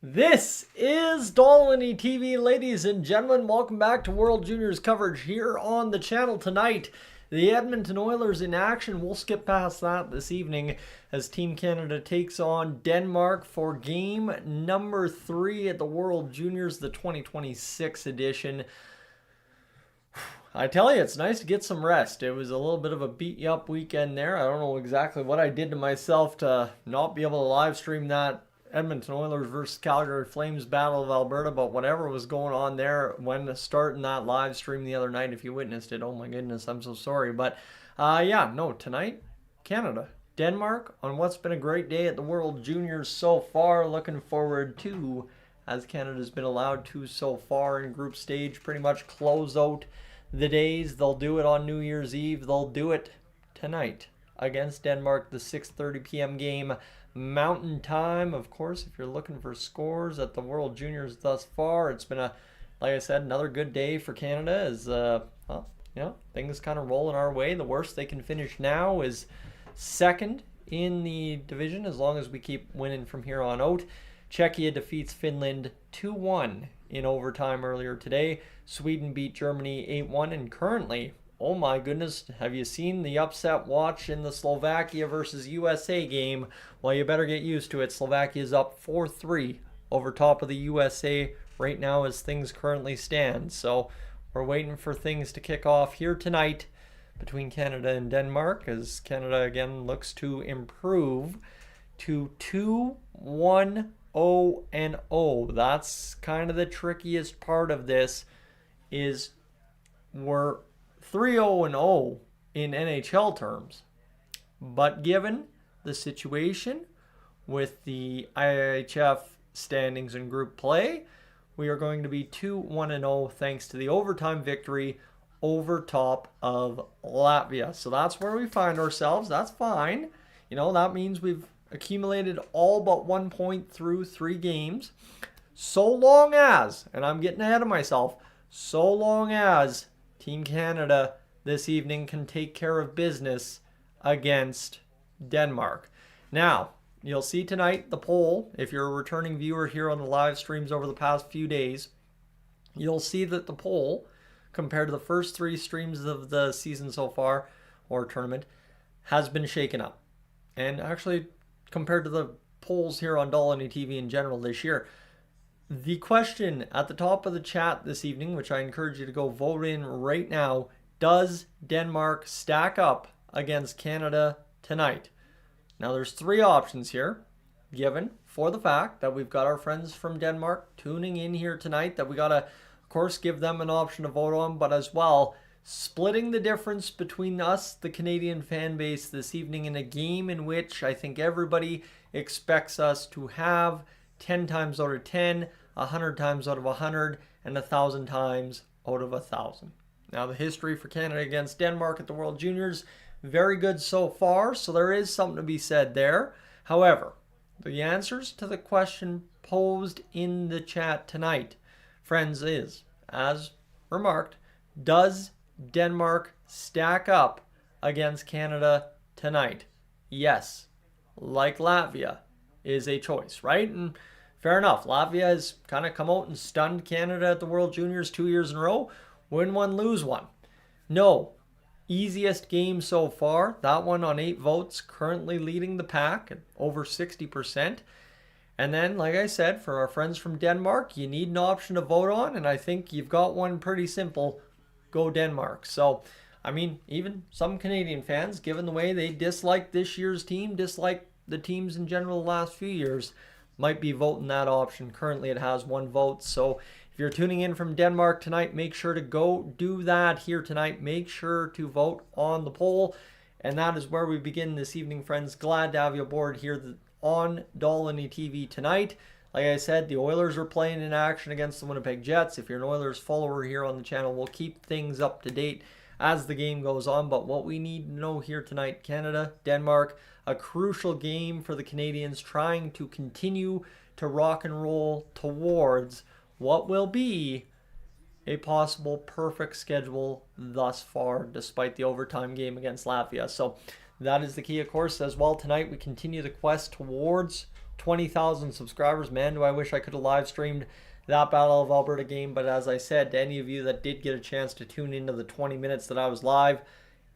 This is Dolynny TV, ladies and gentlemen. Welcome back to World Juniors coverage here on the channel tonight. The Edmonton Oilers in action. We'll skip past that this evening as Team Canada takes on Denmark for game number 3 at the World Juniors, the 2026 edition. I tell you, it's nice to get some rest. It was a little bit of a beat-you-up weekend there. I don't know exactly what I did to myself to not be able to live stream that Edmonton Oilers versus Calgary Flames Battle of Alberta, but whatever was going on there when starting that live stream the other night, if you witnessed it, oh my goodness, I'm so sorry. But tonight, Canada, Denmark, on what's been a great day at the World Juniors so far. Looking forward to, as Canada's been allowed to so far in group stage, pretty much close out the days. They'll do it on New Year's Eve. They'll do it tonight against Denmark, the 6:30 p.m. game. Mountain Time. Of course, if you're looking for scores at the World Juniors thus far, it's been like I said, another good day for Canada as things kind of rolling our way. The worst they can finish now is second in the division as long as we keep winning from here on out. Czechia defeats Finland 2-1 in overtime earlier today. Sweden beat Germany 8-1, and currently, oh my goodness, have you seen the upset watch in the Slovakia versus USA game? Well, you better get used to it. Slovakia is up 4-3 over top of the USA right now as things currently stand. So we're waiting for things to kick off here tonight between Canada and Denmark as Canada again looks to improve to 2-1-0-0. That's kind of the trickiest part of this is we're 3-0-0 in NHL terms, but given the situation with the IIHF standings and group play, we are going to be 2-1-0 thanks to the overtime victory over top of Latvia. So that's where we find ourselves. That's fine. That means we've accumulated all but 1 point through 3 games. So long as, and I'm getting ahead of myself, so long as Team Canada this evening can take care of business against Denmark. Now, you'll see tonight the poll. If you're a returning viewer here on the live streams over the past few days, you'll see that the poll, compared to the first 3 streams of the season so far, or tournament, has been shaken up. And actually, compared to the polls here on Dolynny TV in general this year, the question at the top of the chat this evening, which I encourage you to go vote in right now, does Denmark stack up against Canada tonight? Now there's 3 options here, given for the fact that we've got our friends from Denmark tuning in here tonight, that we got to, of course, give them an option to vote on, but as well, splitting the difference between us, the Canadian fan base, this evening in a game in which I think everybody expects us to have 10 times out of 10, 100 times out of 100, and 1,000 times out of 1,000. Now, the history for Canada against Denmark at the World Juniors, very good so far, so there is something to be said there. However, the answers to the question posed in the chat tonight, friends, is, as remarked, does Denmark stack up against Canada tonight? Yes, like Latvia, is a choice, right? And fair enough. Latvia has kind of come out and stunned Canada at the World Juniors 2 years in a row. Win one, lose one. No. Easiest game so far. That one on 8 votes, currently leading the pack at over 60%. And then, like I said, for our friends from Denmark, you need an option to vote on, and I think you've got one pretty simple. Go Denmark. So, I mean, even some Canadian fans, given the way they dislike this year's team, dislike the teams in general the last few years, might be voting that option. Currently it has 1 vote. So if you're tuning in from Denmark tonight, make sure to go do that here tonight. Make sure to vote on the poll. And that is where we begin this evening, friends. Glad to have you aboard here on Dolynny TV tonight. Like I said, the Oilers are playing in action against the Winnipeg Jets. If you're an Oilers follower here on the channel, we'll keep things up to date as the game goes on. But what we need to know here tonight, Canada, Denmark, a crucial game for the Canadians trying to continue to rock and roll towards what will be a possible perfect schedule thus far, despite the overtime game against Latvia. So that is the key, of course, as well. Tonight we continue the quest towards 20,000 subscribers. Man, do I wish I could have live streamed that Battle of Alberta game. But as I said, to any of you that did get a chance to tune into the 20 minutes that I was live,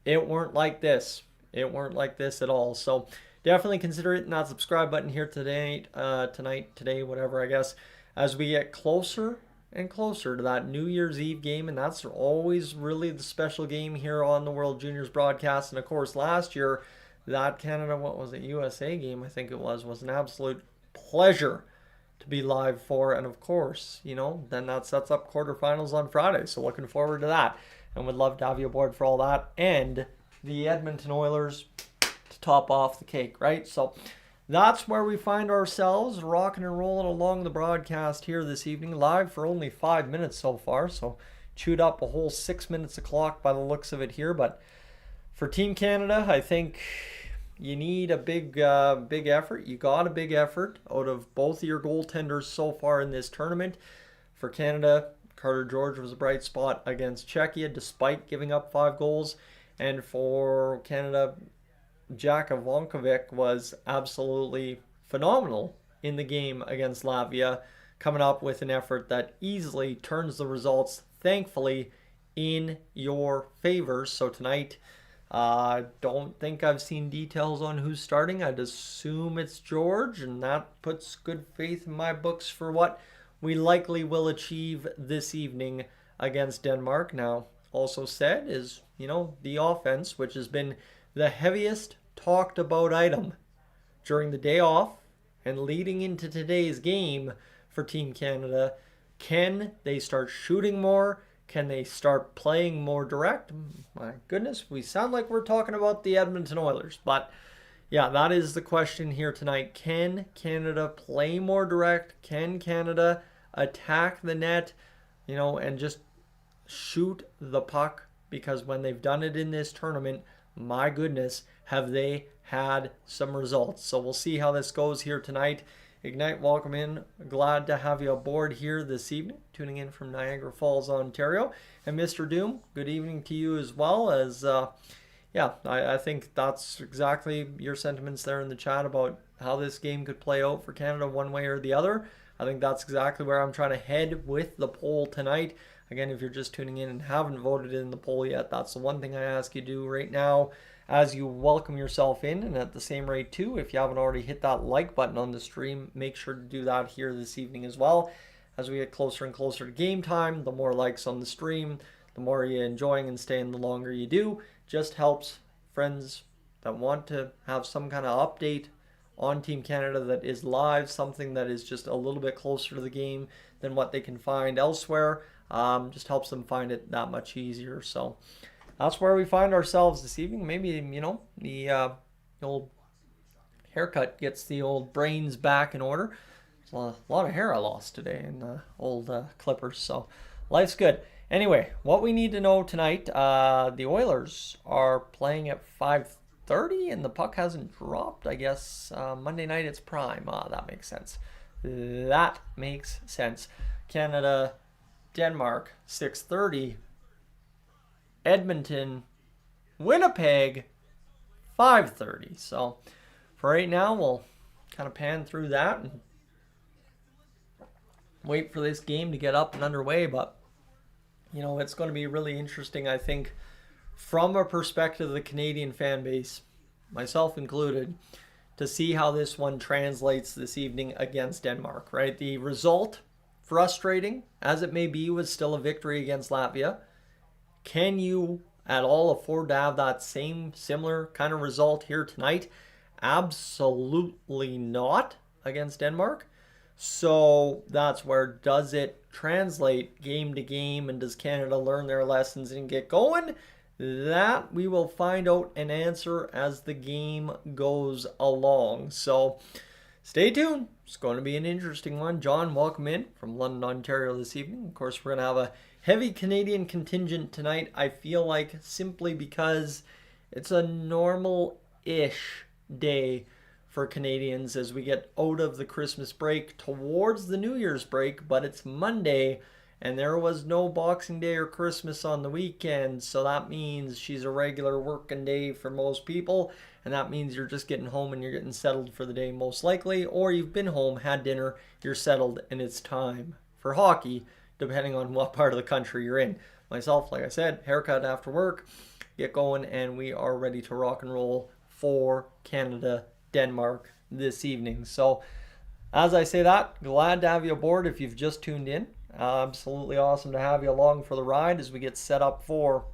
it weren't like this. It weren't like this at all. So definitely consider hitting that subscribe button here today, today, whatever, I guess, as we get closer and closer to that New Year's Eve game. And that's always really the special game here on the World Juniors broadcast. And of course, last year, that Canada, USA game, I think it was an absolute pleasure to be live for. And of course, then that sets up quarterfinals on Friday. So looking forward to that. And would love to have you aboard for all that. And the Edmonton Oilers to top off the cake, right? So that's where we find ourselves, rocking and rolling along the broadcast here this evening, live for only 5 minutes so far. So chewed up a whole 6 minutes of clock by the looks of it here. But for Team Canada, I think you need a big effort. You got a big effort out of both of your goaltenders so far in this tournament. For Canada, Carter George was a bright spot against Czechia despite giving up 5 goals. And for Canada, Jack Ivankovic was absolutely phenomenal in the game against Latvia, coming up with an effort that easily turns the results, thankfully, in your favor. So tonight, I don't think I've seen details on who's starting. I'd assume it's George, and that puts good faith in my books for what we likely will achieve this evening against Denmark. Now, also said is, the offense, which has been the heaviest talked about item during the day off and leading into today's game for Team Canada. Can they start shooting more? Can they start playing more direct? My goodness, we sound like we're talking about the Edmonton Oilers. But yeah, that is the question here tonight. Can Canada play more direct? Can Canada attack the net, and just shoot the puck? Because when they've done it in this tournament, my goodness, have they had some results. So we'll see how this goes here tonight. Ignite, welcome in. Glad to have you aboard here this evening, tuning in from Niagara Falls, Ontario. And Mr. Doom, good evening to you as well. As I think that's exactly your sentiments there in the chat about how this game could play out for Canada one way or the other. I think that's exactly where I'm trying to head with the poll tonight. Again, if you're just tuning in and haven't voted in the poll yet, that's the one thing I ask you to do right now as you welcome yourself in. And at the same rate, too, if you haven't already hit that like button on the stream, make sure to do that here this evening as well. As we get closer and closer to game time, the more likes on the stream, the more you're enjoying and staying, the longer you do. Just helps friends that want to have some kind of update on Team Canada that is live, something that is just a little bit closer to the game than what they can find elsewhere. Just helps them find it that much easier. So that's where we find ourselves this evening. Maybe, the old haircut gets the old brains back in order. There's a lot of hair I lost today in the old clippers. So life's good. Anyway, what we need to know tonight, the Oilers are playing at 5:30 and the puck hasn't dropped. I guess Monday night it's prime. That makes sense. That makes sense. Canada, Denmark, 6:30. Edmonton, Winnipeg, 5:30. So for right now, we'll kind of pan through that and wait for this game to get up and underway. But, it's going to be really interesting, I think, from a perspective of the Canadian fan base, myself included, to see how this one translates this evening against Denmark, right? The result, frustrating as it may be, was still a victory against Latvia. Can you at all afford to have that similar kind of result here tonight? Absolutely not against Denmark. So that's where, does it translate game to game, and does Canada learn their lessons and get going? That we will find out and answer as the game goes along. So stay tuned. It's going to be an interesting one. John, welcome in from London, Ontario this evening. Of course, we're going to have a heavy Canadian contingent tonight, I feel like, simply because it's a normal-ish day for Canadians as we get out of the Christmas break towards the New Year's break, but it's Monday, And there was no Boxing Day or Christmas on the weekend, so that means she's a regular working day for most people, and that means you're just getting home and you're getting settled for the day most likely, or you've been home, had dinner, you're settled, and it's time for hockey, depending on what part of the country you're in. Myself, like I said, haircut after work, get going, and we are ready to rock and roll for Canada, Denmark this evening. So as I say that, glad to have you aboard if you've just tuned in. Absolutely awesome to have you along for the ride as we get set up for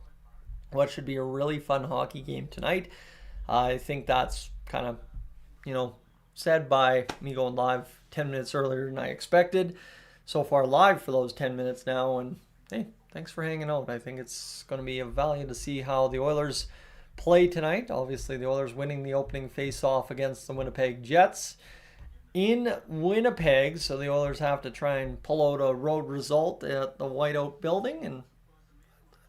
what should be a really fun hockey game tonight. I think that's kind of, said by me going live 10 minutes earlier than I expected. So far live for those 10 minutes now, and hey, thanks for hanging out. I think it's going to be of value to see how the Oilers play tonight. Obviously, the Oilers winning the opening face-off against the Winnipeg Jets in Winnipeg, so the Oilers have to try and pull out a road result at the Whiteout building, and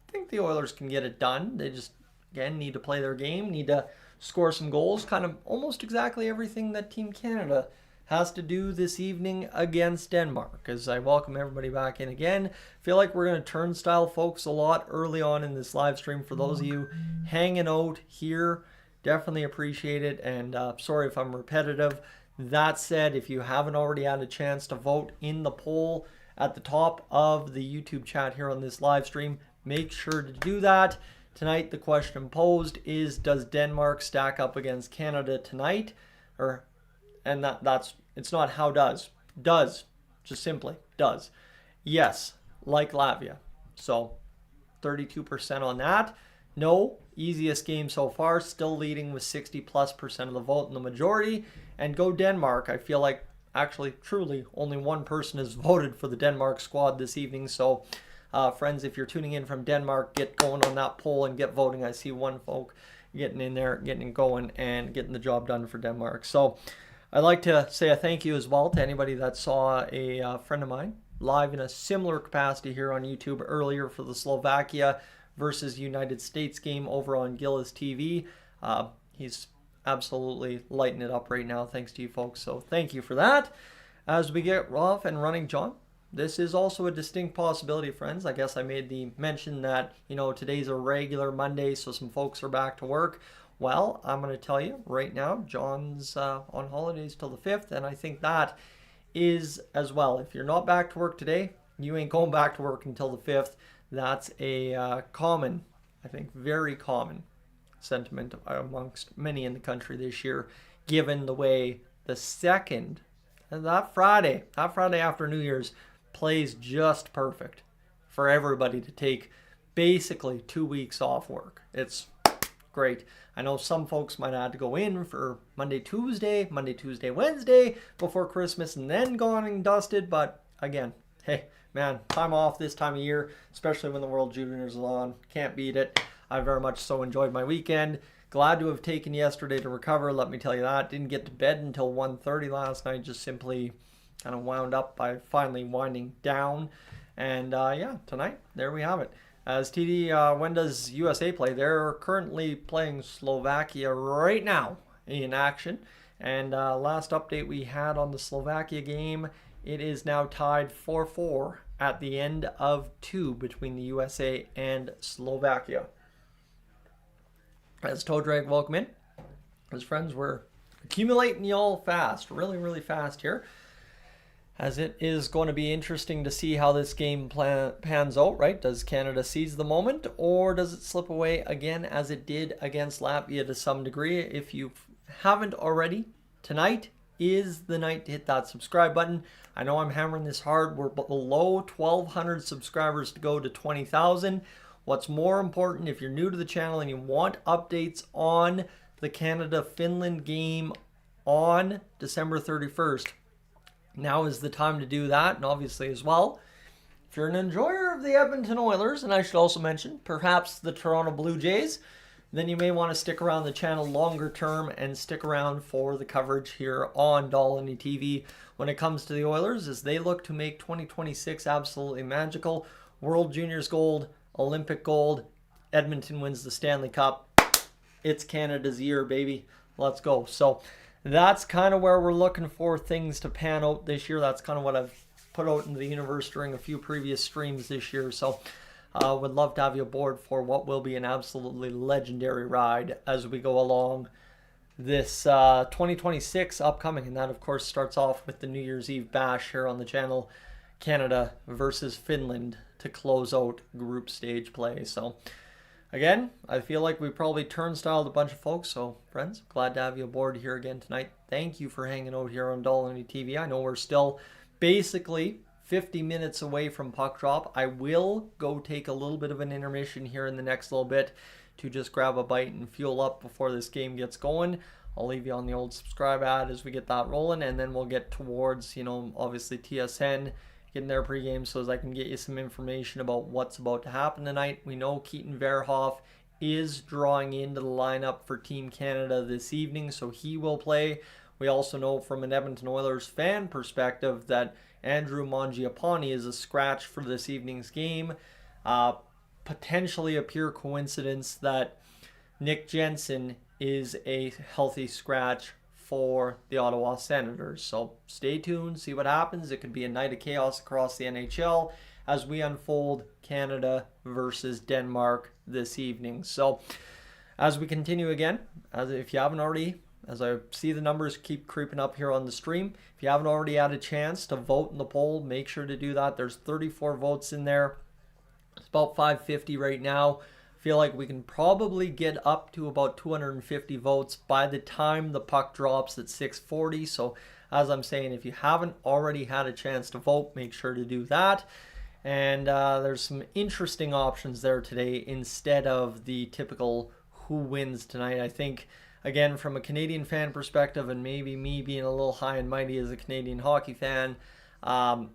I think the Oilers can get it done. They just, again, need to play their game, need to score some goals, kind of almost exactly everything that Team Canada has to do this evening against Denmark. As I welcome everybody back in again, feel like we're going to turnstile folks a lot early on in this live stream. For those of you hanging out here, definitely appreciate it, and sorry if I'm repetitive. That said, if you haven't already had a chance to vote in the poll at the top of the YouTube chat here on this live stream, make sure to do that. Tonight, the question posed is, does Denmark stack up against Canada tonight? It's not how does. Does. Just simply does. Yes, like Latvia. So 32% on that. No, easiest game so far, still leading with 60+% of the vote in the majority. And go Denmark. I feel like actually, truly, only one person has voted for the Denmark squad this evening. So, friends, if you're tuning in from Denmark, get going on that poll and get voting. I see one folk getting in there, getting going, and getting the job done for Denmark. So, I'd like to say a thank you as well to anybody that saw a friend of mine live in a similar capacity here on YouTube earlier for the Slovakia versus United States game over on Gillis TV. He's absolutely lighting it up right now, thanks to you folks. So thank you for that. As we get off and running, John, this is also a distinct possibility, friends. I guess I made the mention that, today's a regular Monday, so some folks are back to work. Well, I'm going to tell you right now, John's on holidays till the 5th, and I think that is as well. If you're not back to work today, you ain't going back to work until the 5th. That's a common, I think very common sentiment amongst many in the country this year, given the way the 2nd, that Friday after New Year's, plays just perfect for everybody to take basically 2 weeks off work. It's great. I know some folks might have to go in for Monday, Tuesday, Wednesday before Christmas and then gone and dusted, but again, hey, man, time off this time of year, especially when the World Juniors is on. Can't beat it. I very much so enjoyed my weekend. Glad to have taken yesterday to recover, let me tell you that. Didn't get to bed until 1:30 last night. Just simply kind of wound up by finally winding down. And yeah, tonight, there we have it. As TD, when does USA play? They're currently playing Slovakia right now in action. And last update we had on the Slovakia game, it is now tied 4-4 at the end of 2 between the USA and Slovakia. As Toe Drag, welcome in. As friends, we're accumulating y'all fast, really, really fast here. As it is going to be interesting to see how this game pans out, right? Does Canada seize the moment, or does it slip away again as it did against Latvia to some degree? If you haven't already, tonight is the night to hit that subscribe button. I know I'm hammering this hard. We're below 1,200 subscribers to go to 20,000. What's more important, if you're new to the channel and you want updates on the Canada-Finland game on December 31st, now is the time to do that. And obviously as well, if you're an enjoyer of the Edmonton Oilers, and I should also mention perhaps the Toronto Blue Jays, then you may want to stick around the channel longer term and stick around for the coverage here on Dolynny TV when it comes to the Oilers as they look to make 2026 absolutely magical. World Juniors gold, Olympic gold, Edmonton wins the Stanley Cup. It's Canada's year, baby. Let's go. So that's kind of where we're looking for things to pan out this year. That's kind of what I've put out into the universe during a few previous streams this year. So would love to have you aboard for what will be an absolutely legendary ride as we go along this 2026 upcoming. And that, of course, starts off with the New Year's Eve bash here on the channel. Canada versus Finland to close out group stage play. So again, I feel like we probably turnstiled a bunch of folks. So friends, glad to have you aboard here again tonight. Thank you for hanging out here on Dolynny TV. I know we're still basically 50 minutes away from puck drop. I will go take a little bit of an intermission here in the next little bit to just grab a bite and fuel up before this game gets going. I'll leave you on the old subscribe ad as we get that rolling, and then we'll get towards, obviously TSN, getting their pregame so as I can get you some information about what's about to happen tonight. We know Keaton Verhoff is drawing into the lineup for Team Canada this evening, so he will play. We also know from an Edmonton Oilers fan perspective that Andrew Mangiapane is a scratch for this evening's game. Potentially a pure coincidence that Nick Jensen is a healthy scratch for the Ottawa Senators. So stay tuned, see what happens. It could be a night of chaos across the NHL as we unfold Canada versus Denmark this evening. So as we continue again, if you haven't already, as I see the numbers keep creeping up here on the stream, if you haven't already had a chance to vote in the poll, make sure to do that. There's 34 votes in there. It's about 550 right now. Feel like we can probably get up to about 250 votes by the time the puck drops at 6:40. So as I'm saying, if you haven't already had a chance to vote, make sure to do that. And there's some interesting options there today instead of the typical who wins tonight. I think, again, from a Canadian fan perspective, and maybe me being a little high and mighty as a Canadian hockey fan,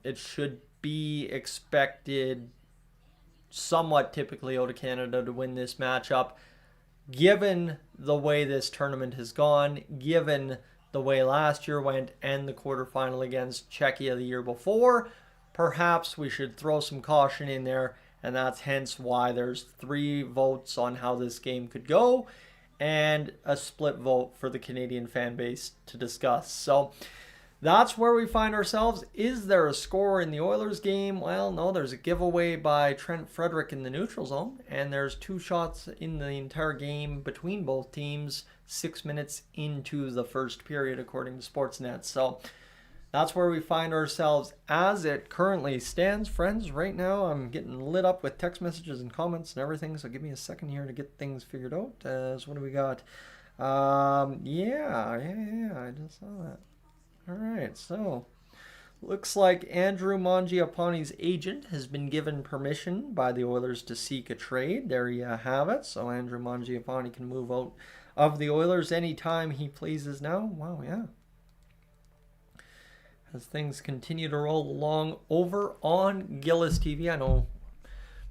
it should be expected somewhat typically out of Canada to win this matchup, given the way this tournament has gone, given the way last year went and the quarterfinal against Czechia the year before. Perhaps we should throw some caution in there, and that's hence why there's 3 votes on how this game could go and a split vote for the Canadian fan base to discuss. So that's where we find ourselves. Is there a score in the Oilers game? Well, no, there's a giveaway by Trent Frederick in the neutral zone, and there's 2 shots in the entire game between both teams 6 minutes into the first period, according to Sportsnet. So that's where we find ourselves as it currently stands. Friends, right now I'm getting lit up with text messages and comments and everything, so give me a second here to get things figured out. So what do we got? Yeah, I just saw that. All right, so looks like Andrew Mangiapane's agent has been given permission by the Oilers to seek a trade. There you have it. So Andrew Mangiapane can move out of the Oilers anytime he pleases now. Wow, yeah. As things continue to roll along over on Gillis TV. I know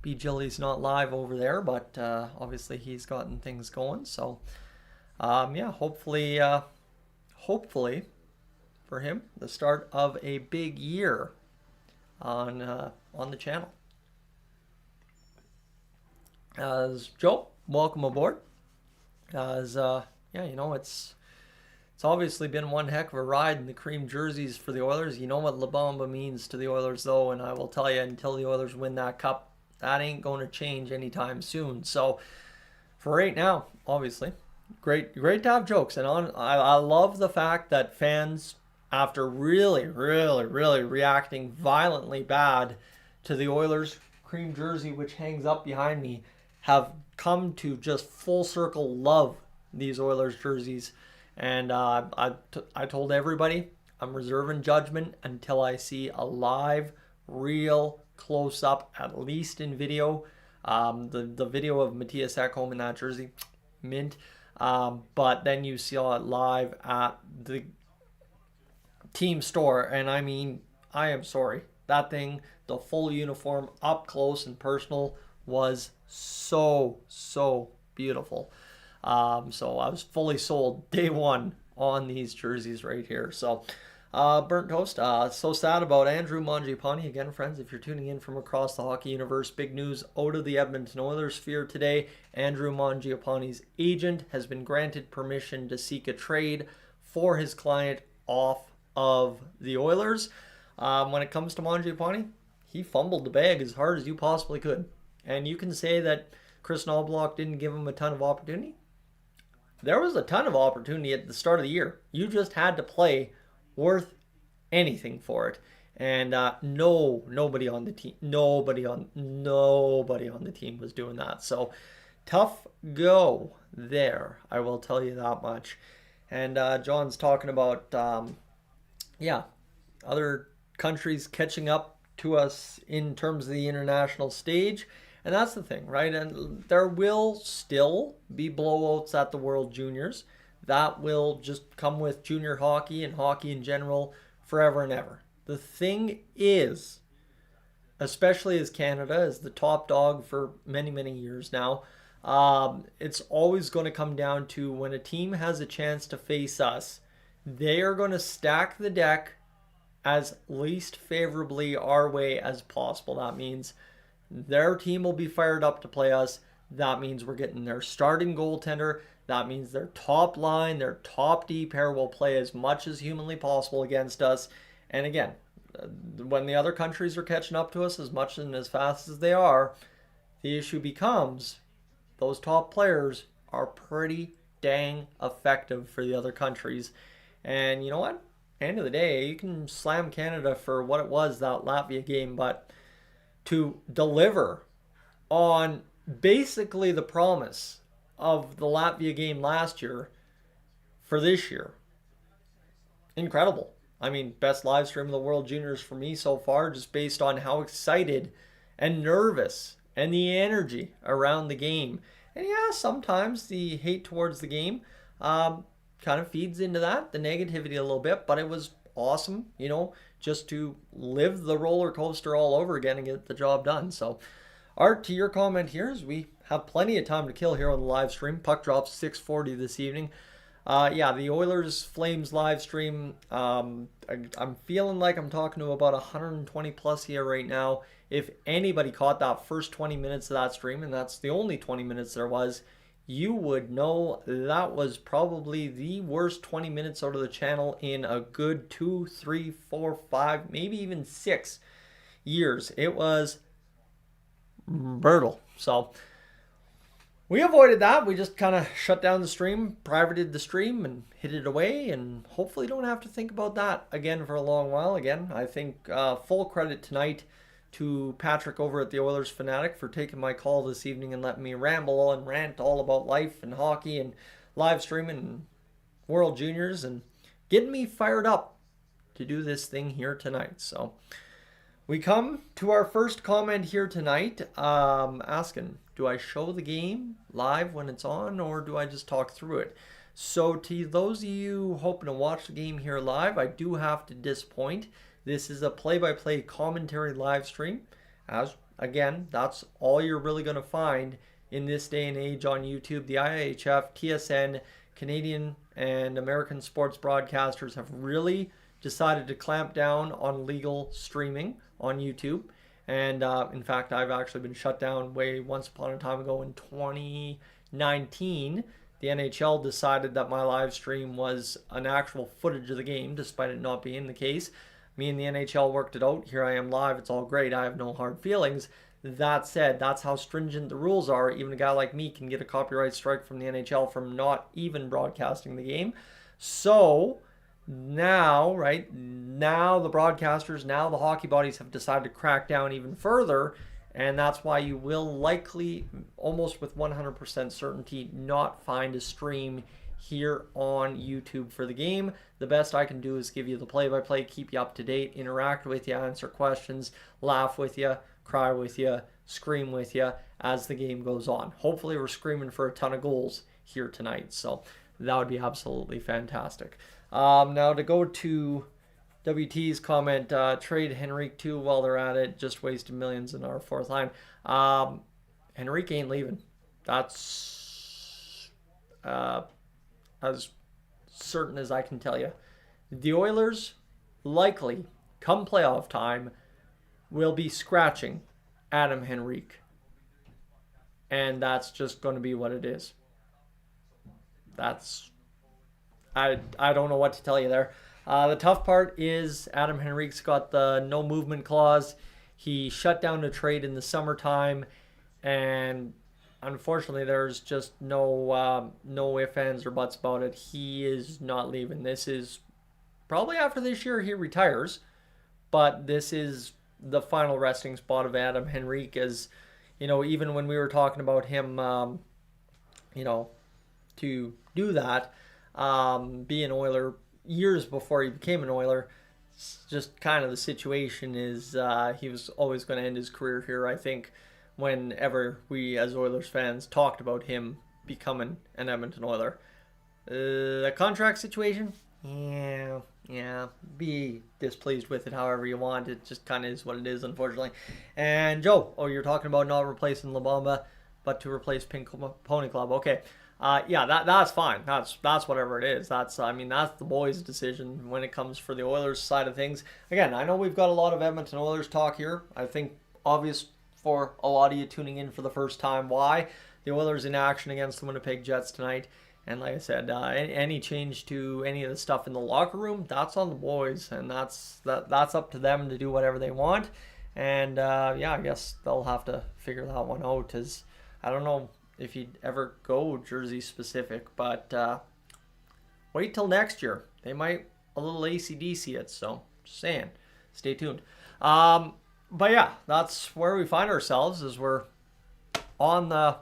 B. Jilly's not live over there, but obviously he's gotten things going. So, yeah, hopefully for him, the start of a big year on the channel. As Joe, welcome aboard. As yeah, it's obviously been one heck of a ride in the cream jerseys for the Oilers. You know what La Bamba means to the Oilers, though, and I will tell you, until the Oilers win that cup, that ain't going to change anytime soon. So for right now, obviously, great to have jokes, and I love the fact that fans, after really reacting violently bad to the Oilers cream jersey, which hangs up behind me, have come to just full circle love these Oilers jerseys. And I told everybody I'm reserving judgment until I see a live, real close-up, at least in video. The video of Matthias Ekholm in that jersey, mint. But then you saw it live at the team store, and I mean, I am sorry. That thing, the full uniform, up close and personal, was so beautiful. So I was fully sold day one on these jerseys right here. So Burnt Toast, so sad about Andrew Mangiapane. Again, friends, if you're tuning in from across the hockey universe, big news out of the Edmonton Oilers sphere today. Andrew Mangiapane's agent has been granted permission to seek a trade for his client off of the Oilers. When it comes to Mangiapane, he fumbled the bag as hard as you possibly could. And you can say that Chris Knobloch didn't give him a ton of opportunity. There was a ton of opportunity at the start of the year. You just had to play worth anything for it. And nobody on the team, nobody on the team was doing that. So tough go there, I will tell you that much. And John's talking about, other countries catching up to us in terms of the international stage. And that's the thing, right? And there will still be blowouts at the World Juniors. That will just come with junior hockey and hockey in general forever and ever. The thing is, especially as Canada is the top dog for many, many years now, it's always going to come down to when a team has a chance to face us, they are going to stack the deck as least favorably our way as possible. That means their team will be fired up to play us. That means we're getting their starting goaltender. That means their top line, their top D pair will play as much as humanly possible against us. And again, when the other countries are catching up to us as much and as fast as they are, the issue becomes those top players are pretty dang effective for the other countries. And you know what? End of the day, you can slam Canada for what it was, that Latvia game, but to deliver on basically the promise of the Latvia game last year for this year, incredible. I mean, best live stream of the World Juniors for me so far, just based on how excited and nervous and the energy around the game. And yeah, sometimes the hate towards the game kind of feeds into that, the negativity a little bit, but it was awesome, just to live the roller coaster all over again and get the job done. So, Art, to your comment here, is we have plenty of time to kill here on the live stream. Puck drops 6:40 this evening. The Oilers Flames live stream. I'm feeling like I'm talking to about 120 plus here right now. If anybody caught that first 20 minutes of that stream, and that's the only 20 minutes there was, you would know that was probably the worst 20 minutes out of the channel in a good 2, 3, 4, 5, maybe even 6 years. It was brutal. So we avoided that. We just kind of shut down the stream, privated the stream, and hid it away, and hopefully don't have to think about that again for a long while. Again, I think full credit tonight to Patrick over at the Oilers Fanatic for taking my call this evening and letting me ramble and rant all about life and hockey and live streaming and World Juniors and getting me fired up to do this thing here tonight. So we come to our first comment here tonight, asking, do I show the game live when it's on, or do I just talk through it? So to those of you hoping to watch the game here live, I do have to disappoint. This is a play-by-play commentary live stream. As again, that's all you're really going to find in this day and age on YouTube. The IIHF, TSN, Canadian and American sports broadcasters have really decided to clamp down on legal streaming on YouTube. And in fact, I've actually been shut down once upon a time ago in 2019. The NHL decided that my live stream was an actual footage of the game, despite it not being the case. Me and the NHL worked it out. Here I am live. It's all great. I have no hard feelings. That said, that's how stringent the rules are. Even a guy like me can get a copyright strike from the NHL from not even broadcasting the game. So now, now the broadcasters, now the hockey bodies have decided to crack down even further. And that's why you will likely, almost with 100% certainty, not find a stream here on YouTube for the game. The best I can do is give you the play-by-play, keep you up to date, interact with you, answer questions, laugh with you, cry with you, scream with you as the game goes on. Hopefully we're screaming for a ton of goals here tonight, so that would be absolutely fantastic. Now to go to WT's comment, trade Henrique too while they're at it, just wasted millions in our fourth line. Henrique ain't leaving. That's as certain as I can tell you. The Oilers likely, come playoff time, will be scratching Adam Henrique. And that's just going to be what it is. I don't know what to tell you there. The tough part is Adam Henrique's got the no movement clause. He shut down the trade in the summertime, and unfortunately, there's just no ifs, ands, or buts about it. He is not leaving. This is probably after this year he retires, but this is the final resting spot of Adam Henrique. As even when we were talking about him, to do that, be an Oiler years before he became an Oiler. Just kind of the situation is he was always going to end his career here. I think whenever we as Oilers fans talked about him becoming an Edmonton Oiler, the contract situation, yeah, be displeased with it however you want. It just kind of is what it is, unfortunately. And Joe, you're talking about not replacing La Bamba, but to replace Pink Pony Club. Okay. Yeah, that's fine. That's whatever it is. That's the boys' decision when it comes for the Oilers side of things. Again, I know we've got a lot of Edmonton Oilers talk here. I think obvious for a lot of you tuning in for the first time why the Oilers in action against the Winnipeg Jets tonight. And like I said, any change to any of the stuff in the locker room, that's on the boys, and that's up to them to do whatever they want. And I guess they'll have to figure that one out. As I don't know if you'd ever go jersey specific, but wait till next year. They might a little ACDC it, so just saying. Stay tuned. But yeah, that's where we find ourselves as we're on the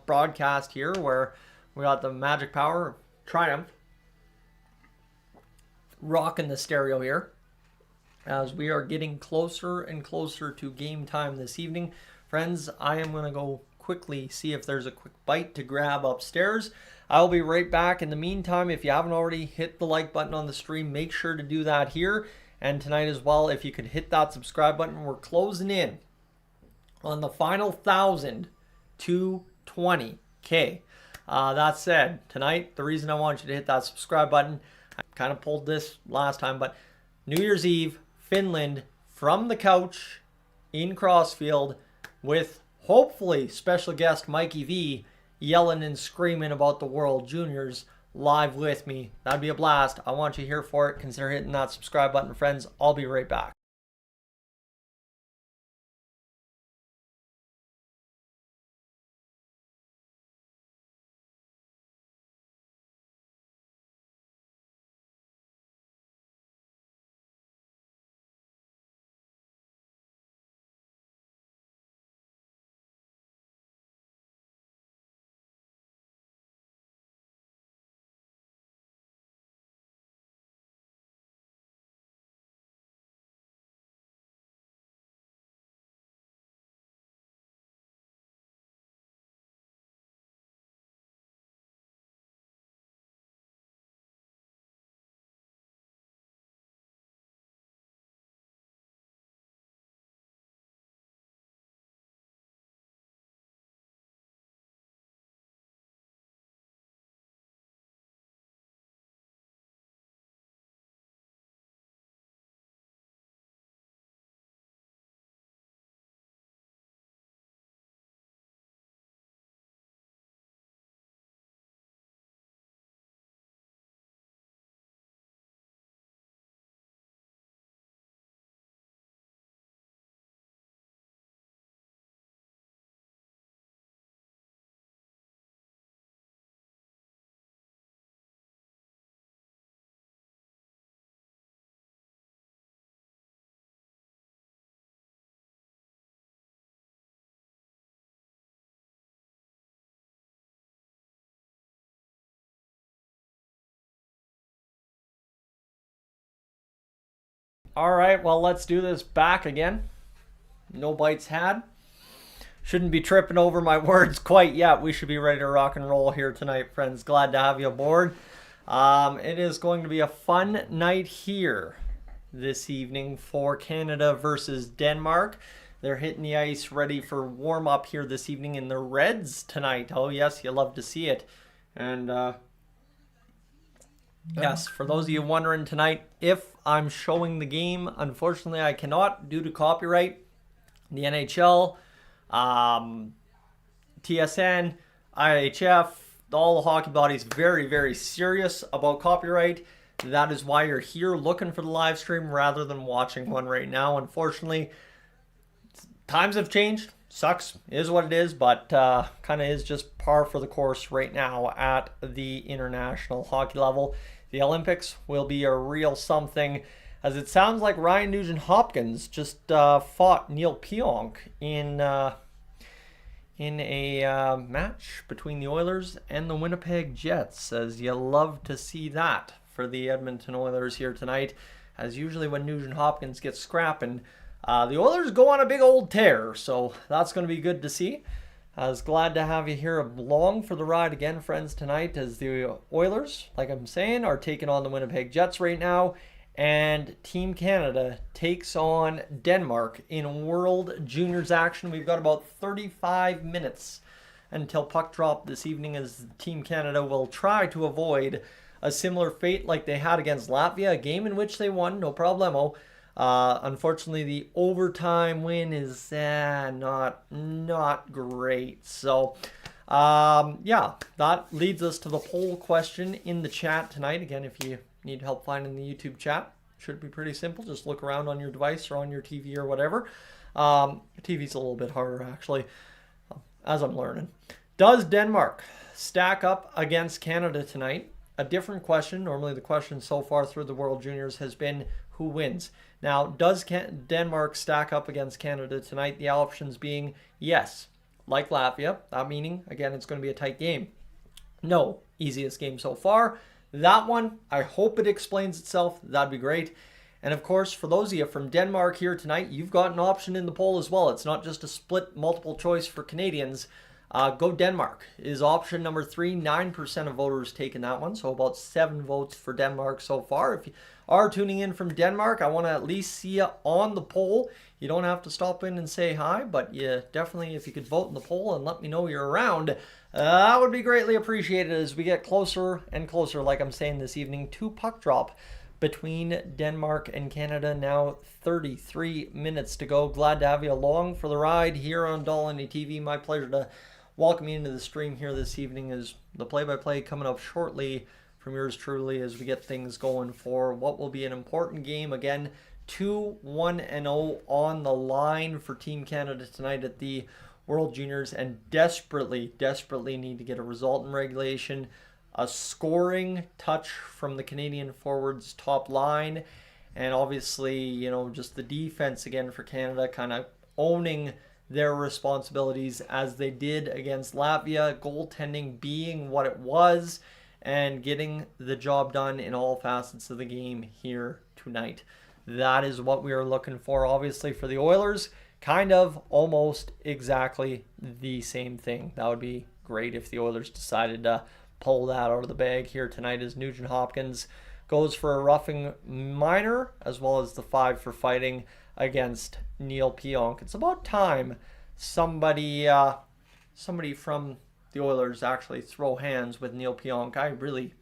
broadcast here, where we got the magic power of Triumph rocking the stereo here as we are getting closer and closer to game time this evening. Friends, I am going to go quickly see if there's a quick bite to grab upstairs. I'll be right back. In the meantime, if you haven't already hit the like button on the stream, make sure to do that here. And tonight as well, if you could hit that subscribe button. We're closing in on the final 1,000 to 20K. That said, tonight, the reason I want you to hit that subscribe button, I kind of pulled this last time, but New Year's Eve, Finland, from the couch in Crossfield with hopefully special guest Mikey V yelling and screaming about the World Juniors live with me. That'd be a blast. I want you here for it. Consider hitting that subscribe button, friends. I'll be right back. All right, well, let's do this back again. No bites had. Shouldn't be tripping over my words quite yet. We should be ready to rock and roll here tonight, friends. Glad to have you aboard. It is going to be a fun night here this evening for Canada versus Denmark. They're hitting the ice ready for warm-up here this evening in the Reds tonight. Oh, yes, you love to see it. And yes, for those of you wondering tonight, if I'm showing the game, unfortunately I cannot due to copyright. The NHL, TSN, IIHF, all the hockey bodies very, very serious about copyright. That is why you're here looking for the live stream rather than watching one right now. Unfortunately, times have changed. Sucks, is what it is, but kind of is just par for the course right now at the international hockey level. The Olympics will be a real something, as it sounds like Ryan Nugent-Hopkins just fought Neil Pionk in a match between the Oilers and the Winnipeg Jets, as you love to see that for the Edmonton Oilers here tonight, as usually when Nugent-Hopkins gets scrapping, the Oilers go on a big old tear, so that's going to be good to see. I was glad to have you here along for the ride again, friends, tonight, as the Oilers, like I'm saying, are taking on the Winnipeg Jets right now, and Team Canada takes on Denmark in World Juniors action. We've got about 35 minutes until puck drop this evening, as Team Canada will try to avoid a similar fate like they had against Latvia, a game in which they won, no problemo. Unfortunately, the overtime win is not great. So, yeah, that leads us to the poll question in the chat tonight. Again, if you need help finding the YouTube chat, should be pretty simple. Just look around on your device or on your TV or whatever. TV's a little bit harder, actually, as I'm learning. Does Denmark stack up against Canada tonight? A different question. Normally the question so far through the World Juniors has been who wins. Now, does Denmark stack up against Canada tonight? The options being yes, like Latvia. That meaning, again, it's going to be a tight game. No, easiest game so far. That one, I hope it explains itself. That'd be great. And of course, for those of you from Denmark here tonight, you've got an option in the poll as well. It's not just a split multiple choice for Canadians. Go Denmark is option number 3. 9% of voters taking that one, so about 7 votes for Denmark so far. If you are tuning in from Denmark, I want to at least see you on the poll. You don't have to stop in and say hi, but you definitely, if you could vote in the poll and let me know you're around, that would be greatly appreciated as we get closer and closer, like I'm saying this evening, to puck drop between Denmark and Canada. Now 33 minutes to go. Glad to have you along for the ride here on Dolynny TV. My pleasure to welcome you into the stream here this evening, as the play-by-play coming up shortly from yours truly as we get things going for what will be an important game. Again, 2-1-0 on the line for Team Canada tonight at the World Juniors, and desperately need to get a result in regulation. A scoring touch from the Canadian forwards top line, and obviously, you know, just the defense again for Canada kind of owning their responsibilities as they did against Latvia, goaltending being what it was, and getting the job done in all facets of the game here tonight. That is what we are looking for. Obviously for the Oilers, kind of almost exactly the same thing. That would be great if the Oilers decided to pull that out of the bag here tonight, as Nugent-Hopkins goes for a roughing minor as well as the 5 for fighting against Neil Pionk. It's about time somebody from the Oilers actually throw hands with Neil Pionk. I really,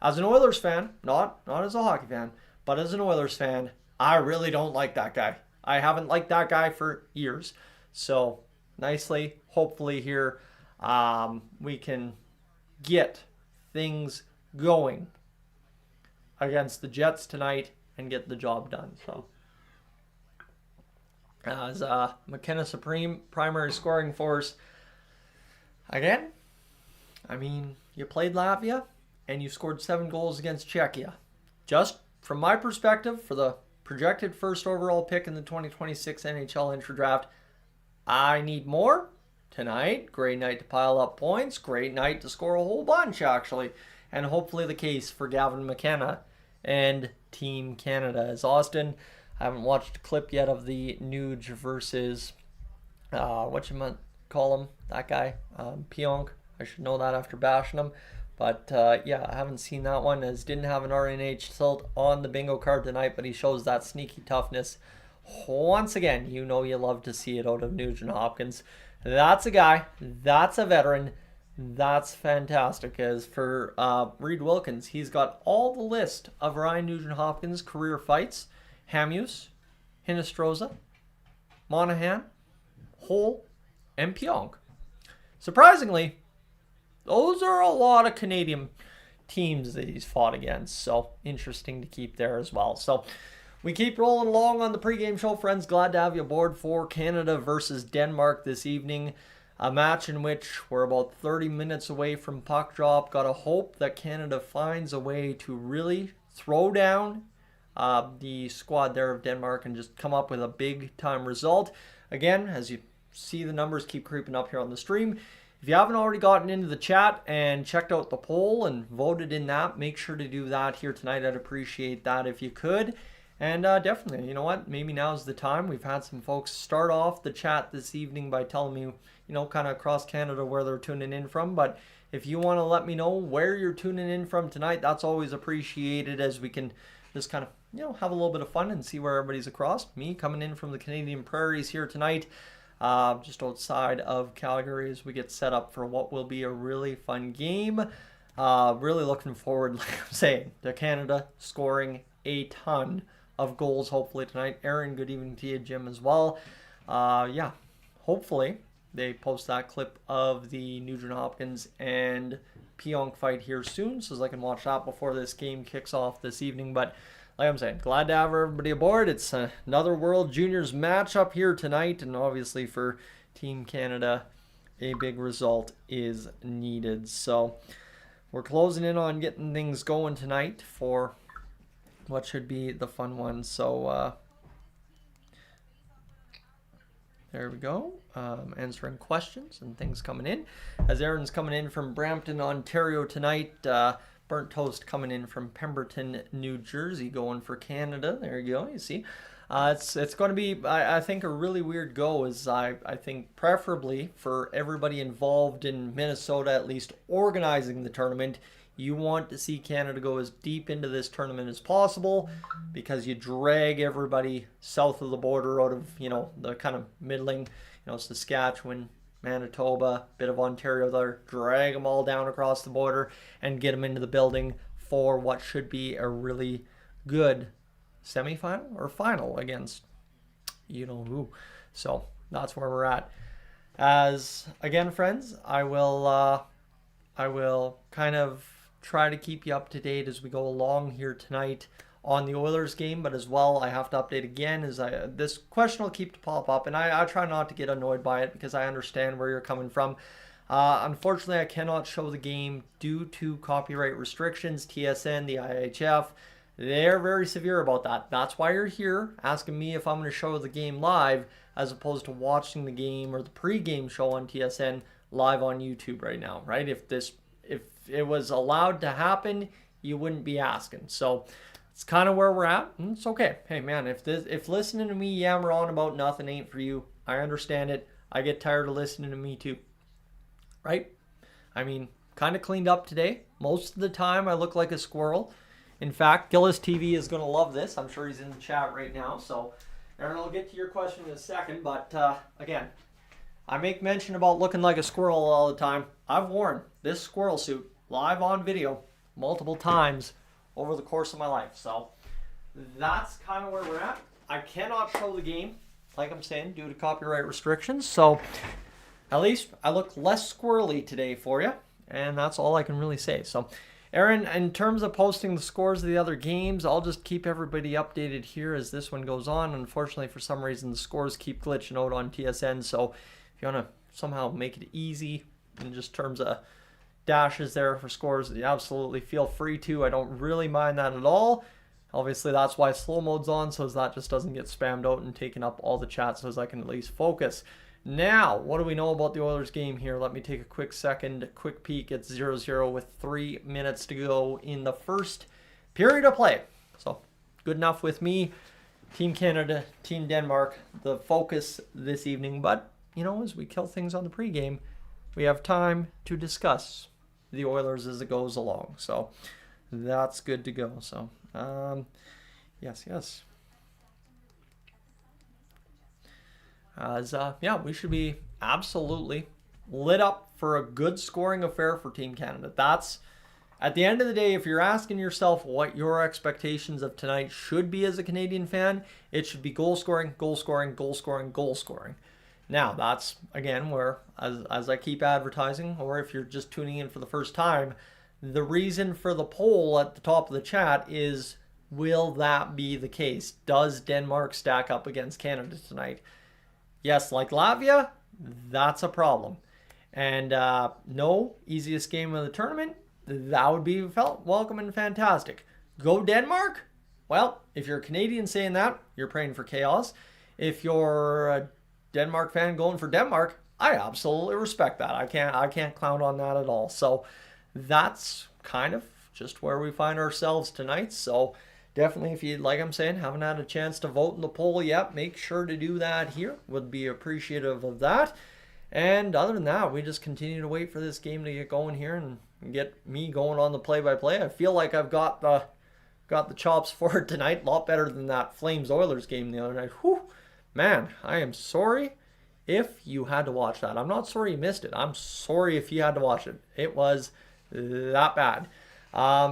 as an Oilers fan, not as a hockey fan, but as an Oilers fan, I really don't like that guy. I haven't liked that guy for years. So nicely, hopefully here, we can get things going against the Jets tonight and get the job done. So as McKenna Supreme primary scoring force, again, I mean, you played Latvia and you scored 7 goals against Czechia. Just from my perspective, for the projected first overall pick in the 2026 NHL entry draft, I need more tonight. Great night to pile up points. Great night to score a whole bunch, actually. And hopefully the case for Gavin McKenna and Team Canada. As Austin, I haven't watched a clip yet of the Nuge versus, call him, that guy, Pionk. I should know that after bashing him. But yeah, I haven't seen that one, as didn't have an RNH tilt on the bingo card tonight, but he shows that sneaky toughness. Once again, you know you love to see it out of Nugent-Hopkins. That's a guy. That's a veteran. That's fantastic. As for Reed Wilkins, he's got all the list of Ryan Nugent-Hopkins' career fights. Hamuse, Hinostroza, Monahan, Hole, and Pionk. Surprisingly, those are a lot of Canadian teams that he's fought against. So interesting to keep there as well. So we keep rolling along on the pregame show, friends. Glad to have you aboard for Canada versus Denmark this evening. A match in which we're about 30 minutes away from puck drop. Gotta hope that Canada finds a way to really throw down the squad there of Denmark and just come up with a big time result. Again, as you see, the numbers keep creeping up here on the stream. If you haven't already gotten into the chat and checked out the poll and voted in that, make sure to do that here tonight. I'd appreciate that if you could. And definitely, you know what, maybe now's the time. We've had some folks start off the chat this evening by telling me, kind of across Canada where they're tuning in from. But if you want to let me know where you're tuning in from tonight, that's always appreciated, as we can just kind of, have a little bit of fun and see where everybody's across. Me coming in from the Canadian prairies here tonight, just outside of Calgary, as we get set up for what will be a really fun game. Really looking forward, like I'm saying, to Canada scoring a ton of goals hopefully tonight. Aaron, good evening to you. Jim as well. Hopefully they post that clip of the Nugent Hopkins and Pionk fight here soon, so as I can watch that before this game kicks off this evening. But like I'm saying, glad to have everybody aboard. It's another World Juniors matchup here tonight, and obviously for Team Canada, a big result is needed. So we're closing in on getting things going tonight for what should be the fun one. So there we go. Answering questions and things coming in. As Aaron's coming in from Brampton, Ontario tonight. Burnt Toast coming in from Pemberton, New Jersey, going for Canada. There you go. You see. It's going to be, I think, a really weird go, as I think preferably for everybody involved in Minnesota, at least organizing the tournament, you want to see Canada go as deep into this tournament as possible, because you drag everybody south of the border out of, the kind of middling, Saskatchewan, Manitoba, bit of Ontario there, drag them all down across the border and get them into the building for what should be a really good semifinal or final against who. So that's where we're at. As again, friends, I will kind of try to keep you up to date as we go along here tonight on the Oilers game, but as well I have to update again, as this question will keep to pop up, and I try not to get annoyed by it, because I understand where you're coming from. Unfortunately, I cannot show the game due to copyright restrictions. TSN, the IIHF, they're very severe about that. That's why you're here asking me if I'm going to show the game live, as opposed to watching the game or the pre-game show on TSN live on YouTube right now, right? If it was allowed to happen, you wouldn't be asking. So it's kind of where we're at, and it's okay. Hey man, if listening to me yammer on about nothing ain't for you, I understand it. I get tired of listening to me too, right? I mean, kind of cleaned up today. Most of the time I look like a squirrel. In fact, Gillis TV is going to love this. I'm sure he's in the chat right now. So Aaron, I'll get to your question in a second, but again, I make mention about looking like a squirrel all the time. I've worn this squirrel suit live on video multiple times over the course of my life. So that's kind of where we're at. I cannot show the game, like I'm saying, due to copyright restrictions. So at least I look less squirrely today for you, and that's all I can really say. So Aaron, in terms of posting the scores of the other games, I'll just keep everybody updated here as this one goes on. Unfortunately, for some reason, the scores keep glitching out on TSN. So if you want to somehow make it easy in just terms of dashes there for scores, you absolutely feel free to. I don't really mind that at all. Obviously, that's why slow mode's on, so as that just doesn't get spammed out and taking up all the chat, so as I can at least focus. Now, what do we know about the Oilers game here? Let me take a quick peek. It's 0-0 with 3 minutes to go in the first period of play. So, good enough with me. Team Canada, Team Denmark, the focus this evening. But, as we kill things on the pregame, we have time to discuss the Oilers as it goes along. So, that's good to go. So, yes. We should be absolutely lit up for a good scoring affair for Team Canada. That's, at the end of the day, if you're asking yourself what your expectations of tonight should be as a Canadian fan, it should be goal scoring, goal scoring, goal scoring, goal scoring. Now, that's, again, where, as I keep advertising, or if you're just tuning in for the first time, The reason for the poll at the top of the chat is, will that be the case? Does Denmark stack up against Canada tonight? Yes, like Latvia, that's a problem. And no, easiest game of the tournament, that would be felt welcome and fantastic. Go Denmark? Well, if you're a Canadian saying that, you're praying for chaos. If you're a Denmark fan going for Denmark, I absolutely respect that. I can't clown on that at all. So that's kind of just where we find ourselves tonight. So definitely, if you, like I'm saying, haven't had a chance to vote in the poll yet, make sure to do that here. Would be appreciative of that. And other than that, we just continue to wait for this game to get going here and get me going on the play-by-play. I feel like I've got the chops for it tonight. A lot better than that Flames-Oilers game the other night. Whew. Man, I am sorry if you had to watch that. I'm not sorry you missed it. I'm sorry if you had to watch it. It was that bad.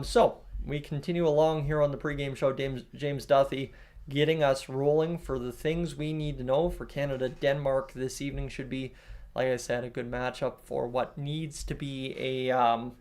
So we continue along here on the pregame show. James Duthie getting us rolling for the things we need to know for Canada-Denmark this evening. Should be, like I said, a good matchup for what needs to be a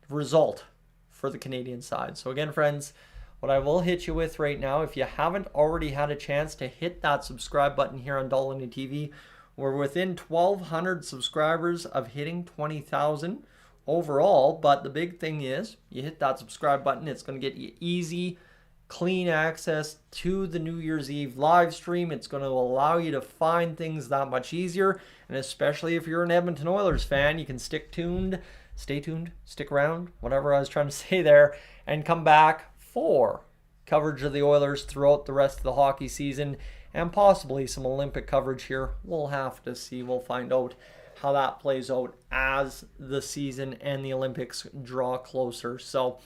result for the Canadian side. So again, friends, what I will hit you with right now, if you haven't already had a chance to hit that subscribe button here on Dolynny TV, we're within 1,200 subscribers of hitting 20,000 overall. But the big thing is, you hit that subscribe button, it's going to get you easy, clean access to the New Year's Eve live stream. It's going to allow you to find things that much easier. And especially if you're an Edmonton Oilers fan, you can stay tuned, stick around, whatever I was trying to say there, and come back for coverage of the Oilers throughout the rest of the hockey season and possibly some Olympic coverage here. We'll have to see. We'll find out how that plays out as the season and the Olympics draw closer. So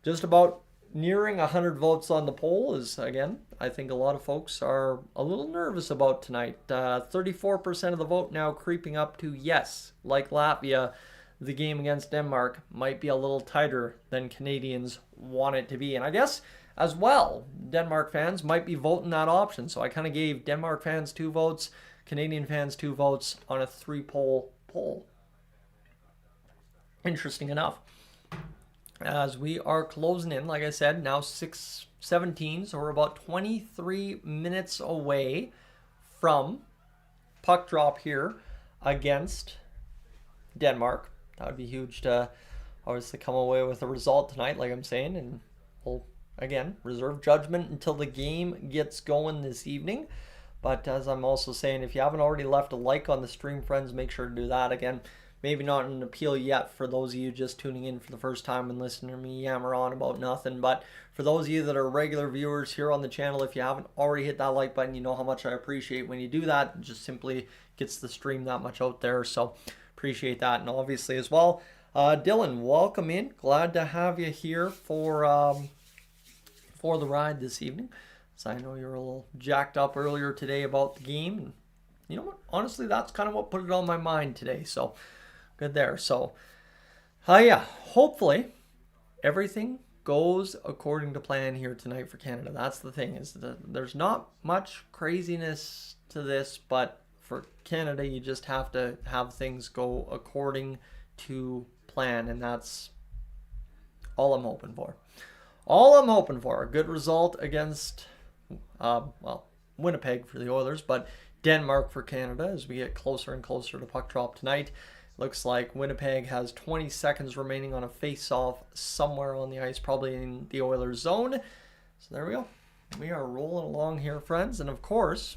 just about nearing 100 votes on the poll is, again, I think a lot of folks are a little nervous about tonight. 34% of the vote now creeping up to yes, like Latvia, the game against Denmark might be a little tighter than Canadians want it to be. And I guess as well, Denmark fans might be voting that option. So I kind of gave Denmark fans 2 votes, Canadian fans 2 votes on a 3-poll poll. Interesting enough. As we are closing in, like I said, now 6:17, so we're about 23 minutes away from puck drop here against Denmark. That would be huge to obviously come away with a result tonight, like I'm saying, and we'll, again, reserve judgment until the game gets going this evening. But as I'm also saying, if you haven't already left a like on the stream, friends, make sure to do that. Again, maybe not an appeal yet for those of you just tuning in for the first time and listening to me yammer on about nothing. But for those of you that are regular viewers here on the channel, if you haven't already hit that like button, you know how much I appreciate when you do that. It just simply gets the stream that much out there. So appreciate that. And obviously as well, Dylan, welcome in. Glad to have you here for the ride this evening. So I know you were a little jacked up earlier today about the game. And you know what? Honestly, that's kind of what put it on my mind today. So good there. So, yeah, hopefully everything goes according to plan here tonight for Canada. That's the thing, is that there's not much craziness to this, but for Canada, you just have to have things go according to plan, and that's all I'm hoping for. All I'm hoping for, a good result against, Winnipeg for the Oilers, but Denmark for Canada as we get closer and closer to puck drop tonight. Looks like Winnipeg has 20 seconds remaining on a face-off somewhere on the ice, probably in the Oilers zone. So there we go. We are rolling along here, friends. And of course,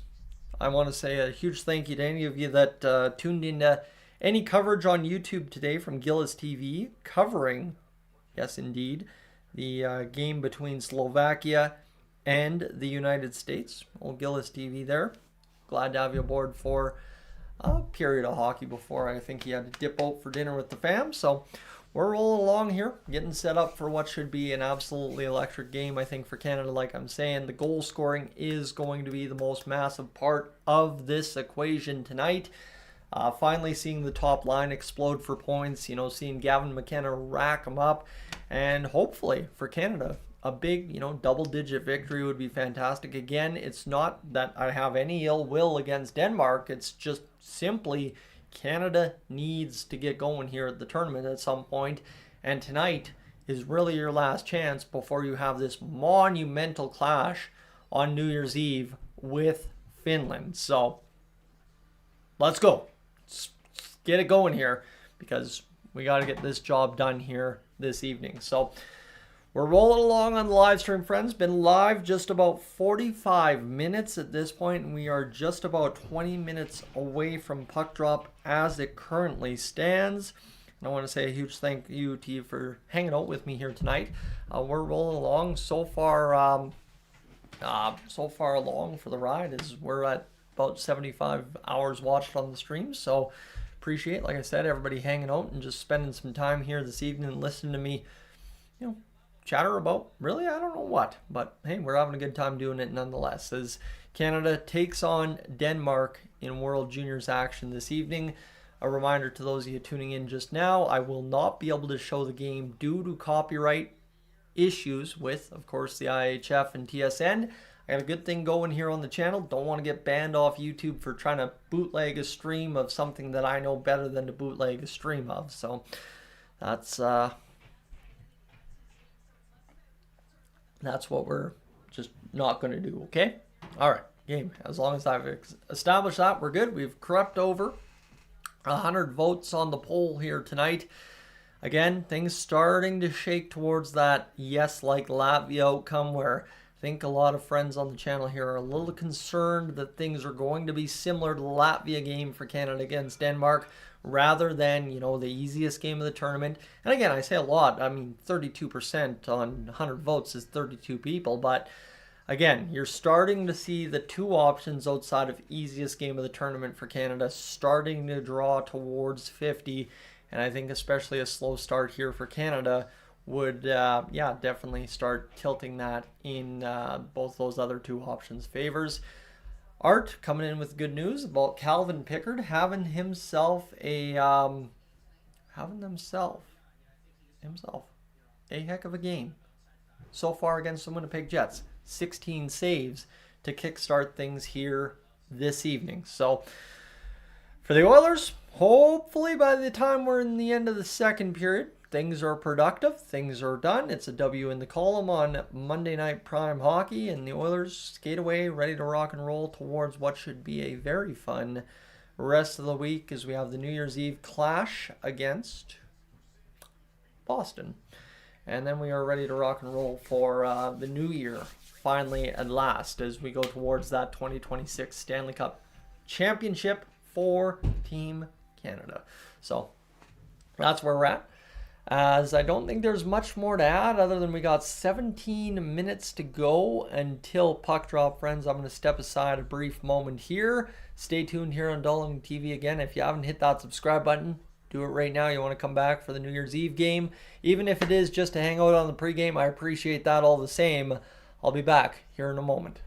I want to say a huge thank you to any of you that tuned into any coverage on YouTube today from Gillis TV, covering, yes indeed, the game between Slovakia and the United States. Old Gillis TV there. Glad to have you aboard for a period of hockey before I think he had to dip out for dinner with the fam. So we're rolling along here, getting set up for what should be an absolutely electric game, I think, for Canada. Like I'm saying, the goal scoring is going to be the most massive part of this equation tonight. Finally seeing the top line explode for points, seeing Gavin McKenna rack them up, and hopefully for Canada, a big, double-digit victory would be fantastic. Again, it's not that I have any ill will against Denmark. It's just simply Canada needs to get going here at the tournament at some point. And tonight is really your last chance before you have this monumental clash on New Year's Eve with Finland. So let's go. Let's get it going here because we got to get this job done here this evening. So we're rolling along on the live stream, friends. Been live just about 45 minutes at this point, and we are just about 20 minutes away from puck drop as it currently stands. And I want to say a huge thank you to you for hanging out with me here tonight. We're rolling along so far along for the ride is we're at about 75 hours watched on the stream. So appreciate, like I said, everybody hanging out and just spending some time here this evening and listening to me, chatter about really I don't know what, but hey, we're having a good time doing it nonetheless as Canada takes on Denmark in World Juniors action this evening. A reminder to those of you tuning in just now, I will not be able to show the game due to copyright issues with, of course, the IIHF and TSN. I got a good thing going here on the channel. Don't want to get banned off YouTube for trying to bootleg a stream of something that I know better than to bootleg a stream of. So that's what we're just not going to do, okay? All right, game. As long as I've established that, we're good. We've crept over 100 votes on the poll here tonight. Again, things starting to shake towards that yes, like Latvia outcome, where I think a lot of friends on the channel here are a little concerned that things are going to be similar to the Latvia game for Canada against Denmark, rather than, the easiest game of the tournament. And again, I say a lot. I mean, 32% on 100 votes is 32 people. But again, you're starting to see the two options outside of easiest game of the tournament for Canada starting to draw towards 50. And I think especially a slow start here for Canada would, definitely start tilting that in both those other two options' favors. Art coming in with good news about Calvin Pickard having himself a heck of a game so far against the Winnipeg Jets. 16 saves to kickstart things here this evening. So for the Oilers, hopefully by the time we're in the end of the second period, things are productive, things are done. It's a W in the column on Monday Night Prime Hockey, and the Oilers skate away, ready to rock and roll towards what should be a very fun rest of the week as we have the New Year's Eve clash against Boston. And then we are ready to rock and roll for the new year, finally at last, as we go towards that 2026 Stanley Cup Championship for Team Canada. So that's where we're at. As I don't think there's much more to add other than we got 17 minutes to go until puck drop, friends. I'm going to step aside a brief moment here. Stay tuned here on Dolynny TV again. If you haven't hit that subscribe button, do it right now. You want to come back for the New Year's Eve game. Even if it is just to hang out on the pregame, I appreciate that all the same. I'll be back here in a moment.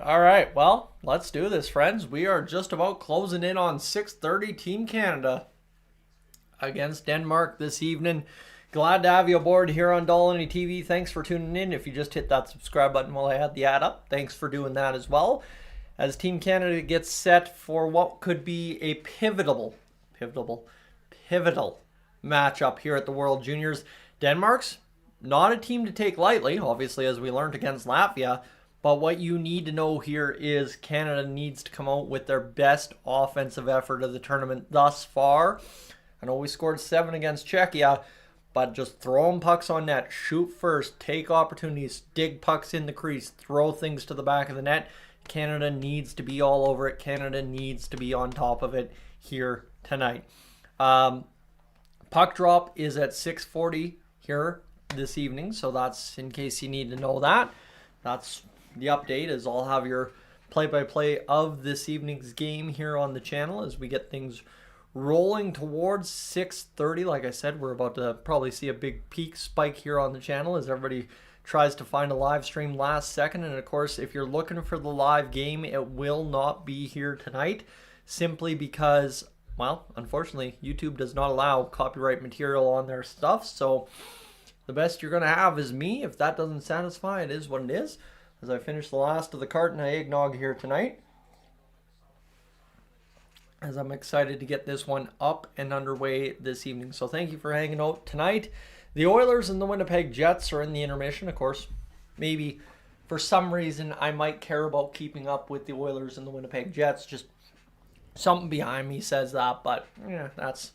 All right, well, let's do this, friends. We are just about closing in on 6:30 Team Canada against Denmark this evening. Glad to have you aboard here on Dolynny TV. Thanks for tuning in. If you just hit that subscribe button while I had the ad up, thanks for doing that as well. As Team Canada gets set for what could be a pivotal matchup here at the World Juniors. Denmark's not a team to take lightly, obviously, as we learned against Latvia. But what you need to know here is Canada needs to come out with their best offensive effort of the tournament thus far. I know we scored 7 against Czechia, but just throwing pucks on net, shoot first, take opportunities, dig pucks in the crease, throw things to the back of the net. Canada needs to be all over it. Canada needs to be on top of it here tonight. Puck drop is at 6:40 here this evening, so that's in case you need to know that. That's the update, is I'll have your play-by-play of this evening's game here on the channel as we get things rolling towards 6:30. Like I said, we're about to probably see a big peak spike here on the channel as everybody tries to find a live stream last second. And of course, if you're looking for the live game, it will not be here tonight, simply because, well, unfortunately, YouTube does not allow copyright material on their stuff. So the best you're going to have is me. If that doesn't satisfy, it is what it is. As I finish the last of the carton of eggnog here tonight, as I'm excited to get this one up and underway this evening. So thank you for hanging out tonight. The Oilers and the Winnipeg Jets are in the intermission. Of course, maybe for some reason I might care about keeping up with the Oilers and the Winnipeg Jets. Just something behind me says that, but yeah, that's,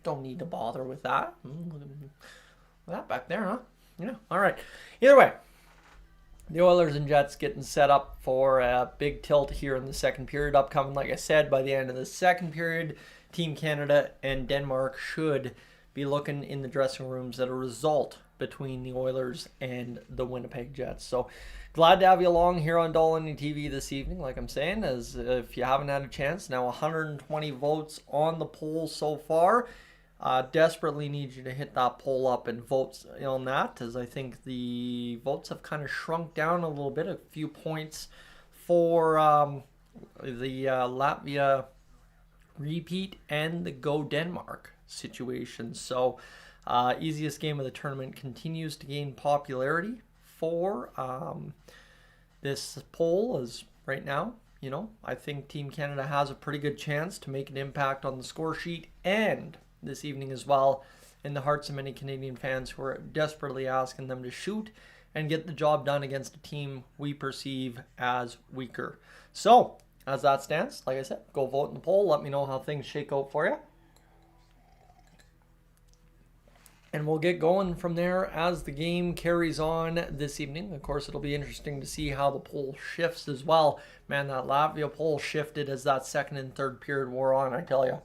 don't need to bother with that. That back there, huh? Yeah, all right. Either way, the Oilers and Jets getting set up for a big tilt here in the second period upcoming. Like I said, by the end of the second period, Team Canada and Denmark should be looking in the dressing rooms at a result between the Oilers and the Winnipeg Jets. So glad to have you along here on Dolynny TV this evening. Like I'm saying, as if you haven't had a chance, now 120 votes on the poll so far. Desperately need you to hit that poll up and vote on that, as I think the votes have kind of shrunk down a little bit, a few points for the Latvia repeat and the Go Denmark situation. So easiest game of the tournament continues to gain popularity for this poll, as right now, you know, I think Team Canada has a pretty good chance to make an impact on the score sheet and this evening as well in the hearts of many Canadian fans who are desperately asking them to shoot and get the job done against a team we perceive as weaker. So as that stands, like I said, go vote in the poll. Let me know how things shake out for you. And we'll get going from there as the game carries on this evening. Of course, it'll be interesting to see how the poll shifts as well. Man, that Latvia poll shifted as that second and third period wore on, I tell you.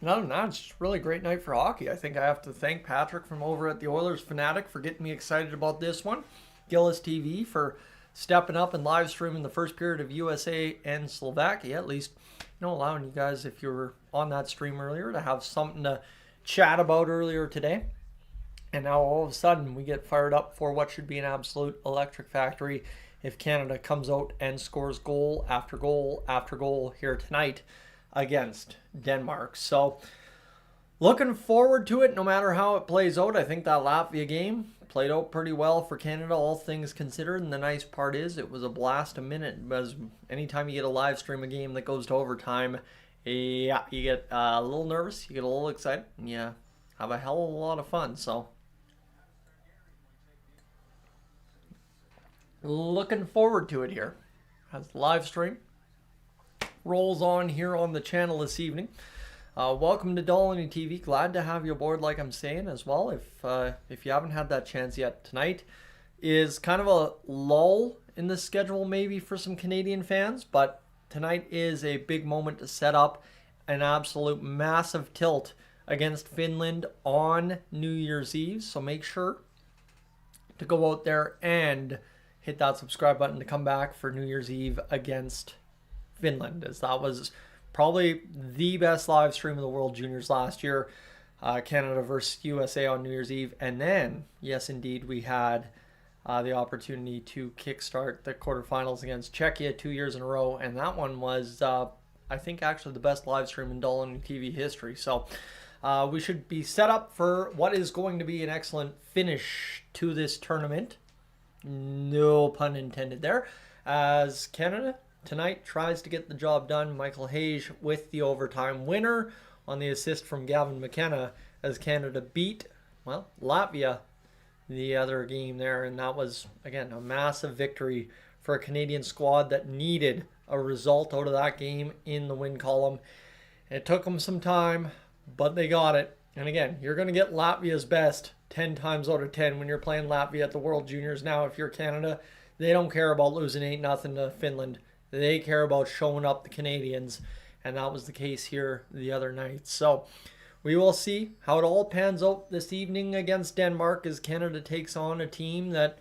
Other than that, it's just really a great night for hockey. I think I have to thank Patrick from over at the Oilers Fanatic for getting me excited about this one. Gillis TV for stepping up and live streaming the first period of USA and Slovakia. At least, you know, allowing you guys, if you were on that stream earlier, to have something to chat about earlier today. And now all of a sudden we get fired up for what should be an absolute electric factory if Canada comes out and scores goal after goal after goal here tonight against Denmark. So looking forward to it no matter how it plays out. I think that Latvia game played out pretty well for Canada, all things considered. And the nice part is it was a blast a minute, because anytime you get a live stream a game that goes to overtime, yeah, you get a little nervous, you get a little excited, and you have a hell of a lot of fun. So looking forward to it here as the live stream rolls on here on the channel this evening. Welcome to Dolynny TV. Glad to have you aboard, like I'm saying, as well. If you haven't had that chance yet, tonight is kind of a lull in the schedule maybe for some Canadian fans, but tonight is a big moment to set up an absolute massive tilt against Finland on New Year's Eve. So make sure to go out there and hit that subscribe button to come back for New Year's Eve against Finland, as that was probably the best live stream of the World Juniors last year. Canada versus USA on New Year's Eve. And then, yes, indeed, we had the opportunity to kickstart the quarterfinals against Czechia 2 years in a row. And that one was, I think, actually the best live stream in Dolynny TV history. So we should be set up for what is going to be an excellent finish to this tournament. No pun intended there. As Canada tonight tries to get the job done. Michael Hayes with the overtime winner on the assist from Gavin McKenna as Canada beat, well, Latvia the other game there. And that was, again, a massive victory for a Canadian squad that needed a result out of that game in the win column. It took them some time, but they got it. And again, you're going to get Latvia's best 10 times out of 10 when you're playing Latvia at the World Juniors. Now, if you're Canada, they don't care about losing 8-0 to Finland. They care about showing up the Canadians, and that was the case here the other night. So we will see how it all pans out this evening against Denmark as Canada takes on a team that,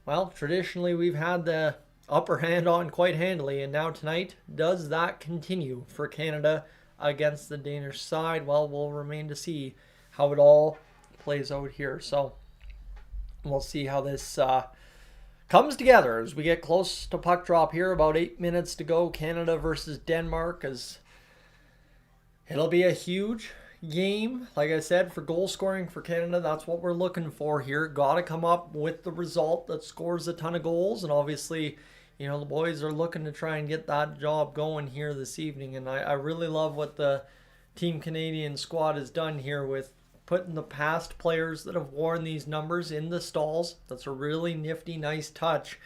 well, traditionally we've had the upper hand on quite handily, and now tonight, does that continue for Canada against the Danish side? Well, we'll remain to see how it all plays out here. So we'll see how this comes together as we get close to puck drop here. About 8 minutes to go. Canada versus Denmark, as it'll be a huge game. Like I said, for goal scoring for Canada, that's what we're looking for here. Got to come up with the result that scores a ton of goals. And obviously, you know, the boys are looking to try and get that job going here this evening. And I really love what the Team Canadian squad has done here with putting the past players that have worn these numbers in the stalls. That's a really nifty, nice touch.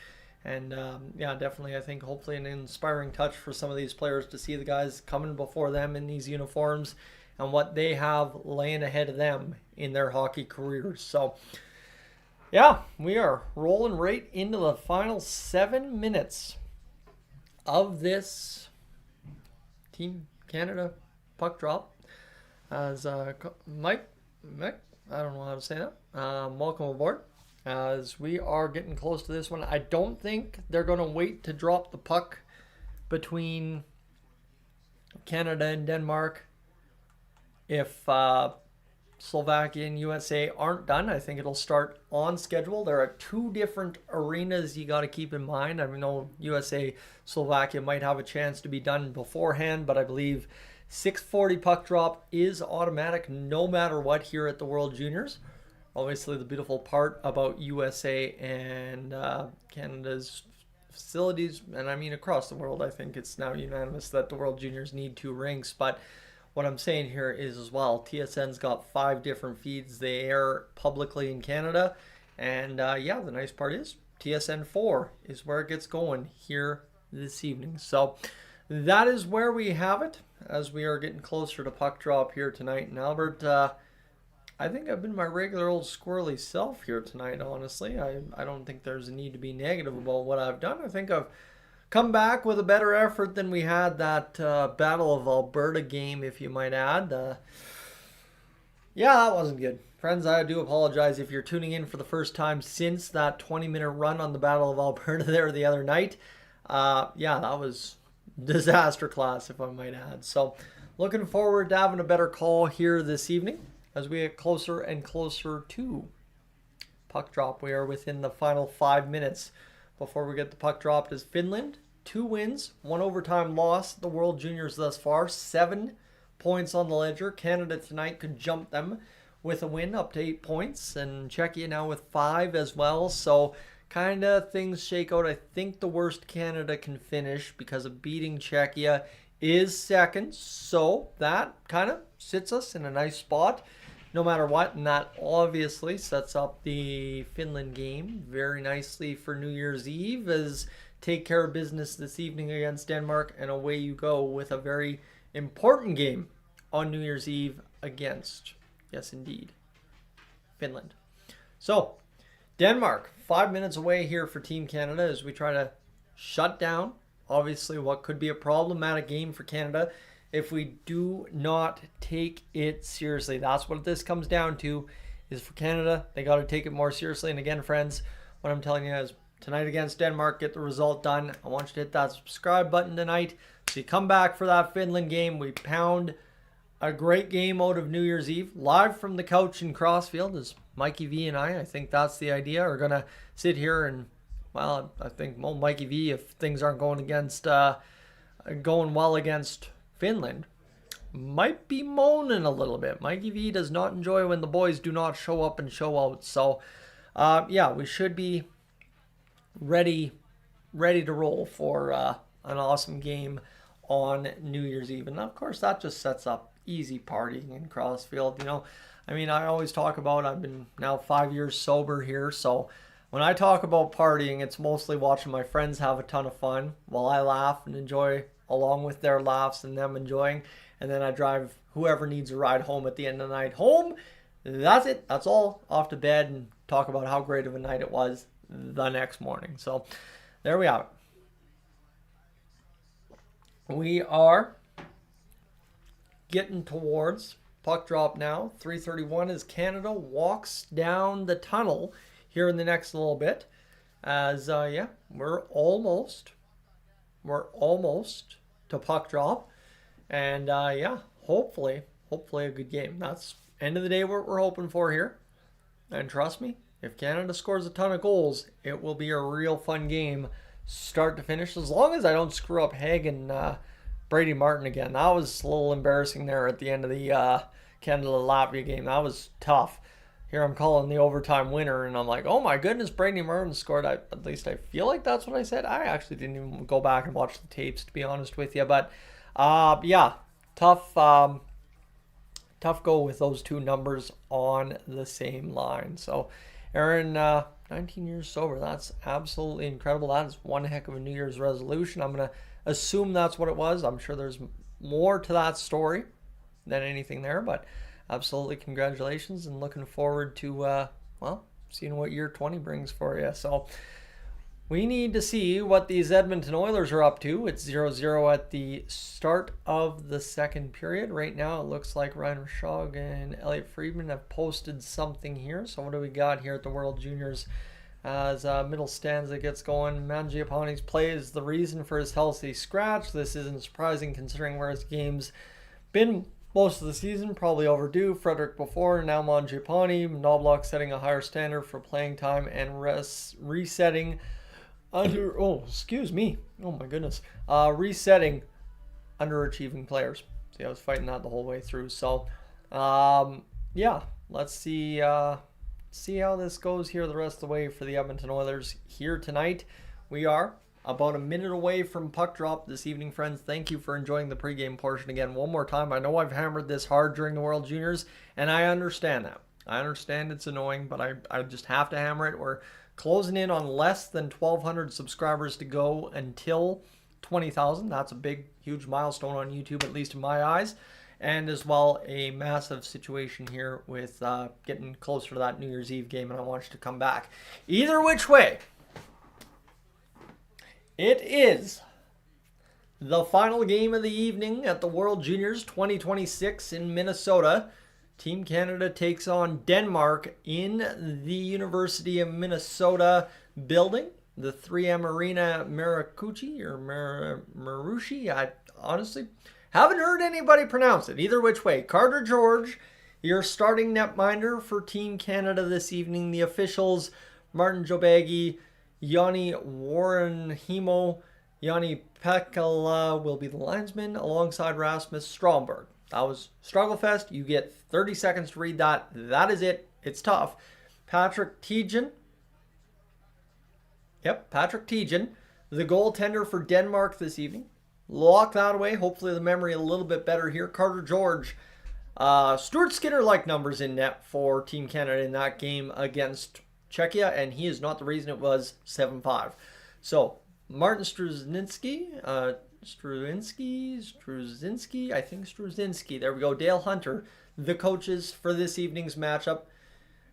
And yeah, definitely, I think hopefully an inspiring touch for some of these players to see the guys coming before them in these uniforms and what they have laying ahead of them in their hockey careers. So yeah, we are rolling right into the final 7 minutes of this Team Canada puck drop. As Mike, I don't know how to say that. Welcome aboard. As we are getting close to this one, I don't think they're going to wait to drop the puck between Canada and Denmark if Slovakia and USA aren't done. I think it'll start on schedule. There are two different arenas you got to keep in mind. I know USA, Slovakia might have a chance to be done beforehand, but I believe 6:40 puck drop is automatic no matter what here at the World Juniors. Obviously, the beautiful part about USA and Canada's facilities, and I mean across the world, I think it's now unanimous that the World Juniors need 2 rinks. But what I'm saying here is as well, TSN's got 5 different feeds they air publicly in Canada. And yeah, the nice part is TSN 4 is where it gets going here this evening. So that is where we have it as we are getting closer to puck drop here tonight. And Albert, I think I've been my regular old squirrely self here tonight, honestly. I don't think there's a need to be negative about what I've done. I think I've come back with a better effort than we had that Battle of Alberta game, if you might add. Yeah, that wasn't good. Friends, I do apologize if you're tuning in for the first time since that 20-minute run on the Battle of Alberta there the other night. Yeah, that was disaster class, if I might add. So looking forward to having a better call here this evening as we get closer and closer to puck drop. We are within the final 5 minutes before we get the puck dropped as Finland, 2 wins, 1 overtime loss. The World Juniors thus far, 7 points on the ledger. Canada tonight could jump them with a win up to 8 points, and Czechia now with 5 as well. So kind of things shake out. I think the worst Canada can finish because of beating Czechia is second. So that kind of sits us in a nice spot no matter what. And that obviously sets up the Finland game very nicely for New Year's Eve as take care of business this evening against Denmark. And away you go with a very important game on New Year's Eve against, yes indeed, Finland. So Denmark, 5 minutes away here for Team Canada as we try to shut down, obviously, what could be a problematic game for Canada if we do not take it seriously. That's what this comes down to, is for Canada, they got to take it more seriously. And again, friends, what I'm telling you is tonight against Denmark, get the result done. I want you to hit that subscribe button tonight so you come back for that Finland game. We pound a great game out of New Year's Eve live from the couch in Crossfield as Mikey V and I think that's the idea, are going to sit here and, well, I think Mikey V, if things aren't going well against Finland, might be moaning a little bit. Mikey V does not enjoy when the boys do not show up and show out. So, yeah, we should be ready to roll for an awesome game on New Year's Eve. And of course, that just sets up easy partying in Crossfield. You know, I mean, I always talk about, I've been now 5 years sober here, so when I talk about partying, it's mostly watching my friends have a ton of fun while I laugh and enjoy along with their laughs and them enjoying. And then I drive whoever needs a ride home at the end of the night home. That's it. That's all. Off to bed and talk about how great of a night it was the next morning. So there we are. We are getting towards puck drop now. 3:31 as Canada walks down the tunnel here in the next little bit. As, yeah, we're almost to puck drop. And, yeah, hopefully a good game. That's end of the day what we're hoping for here. And trust me, if Canada scores a ton of goals, it will be a real fun game start to finish, as long as I don't screw up Haig and Brady Martin again. That was a little embarrassing there at the end of the Canada-Latvia game. That was tough. Here I'm calling the overtime winner, and I'm like, oh my goodness, Brady Martin scored. At least I feel like that's what I said. I actually didn't even go back and watch the tapes, to be honest with you. But, yeah, tough go with those two numbers on the same line. So, Aaron, 19 years sober. That's absolutely incredible. That is one heck of a New Year's resolution. I'm going to assume that's what it was. I'm sure there's more to that story than anything there, but absolutely congratulations, and looking forward to, well, seeing what year 20 brings for you. So we need to see what these Edmonton Oilers are up to. It's 0-0 at the start of the second period. Right now it looks like Ryan Rishaug and Elliot Friedman have posted something here. So what do we got here at the World Juniors? As middle stanza gets going, Mangiapane's play is the reason for his healthy scratch. This isn't surprising considering where his game's been most of the season, probably overdue. Frederick before, now Mangiapane. Knobloch setting a higher standard for playing time and resetting under, resetting underachieving players. See, I was fighting that the whole way through. So, yeah, let's see how this goes here the rest of the way for the Edmonton Oilers here tonight. We are about a minute away from puck drop this evening, friends. Thank you for enjoying the pregame portion again one more time. I know I've hammered this hard during the World Juniors, and I understand that. I understand it's annoying, but I just have to hammer it. We're closing in on less than 1,200 subscribers to go until 20,000. That's a big, huge milestone on YouTube, at least in my eyes. And as well, a massive situation here with getting closer to that New Year's Eve game, and I want you to come back. Either which way, it is the final game of the evening at the World Juniors 2026 in Minnesota. Team Canada takes on Denmark in the University of Minnesota building, the 3M Arena Maracouchi or Marushi. I honestly haven't heard anybody pronounce it. Either which way, Carter George, your starting netminder for Team Canada this evening. The officials, Martin Jobagi, Yanni Warrenhimo, Yanni Pekala will be the linesman alongside Rasmus Stromberg. That was Struggle Fest. You get 30 seconds to read that. That is it. It's tough. Patrick Tejan. Yep, Patrick Tejan, the goaltender for Denmark this evening. Lock that away. Hopefully the memory a little bit better here. Carter George. Stuart Skinner-like numbers in net for Team Canada in that game against Czechia, and he is not the reason it was 7-5. So, Martin Struzinski, there we go. Dale Hunter, the coaches for this evening's matchup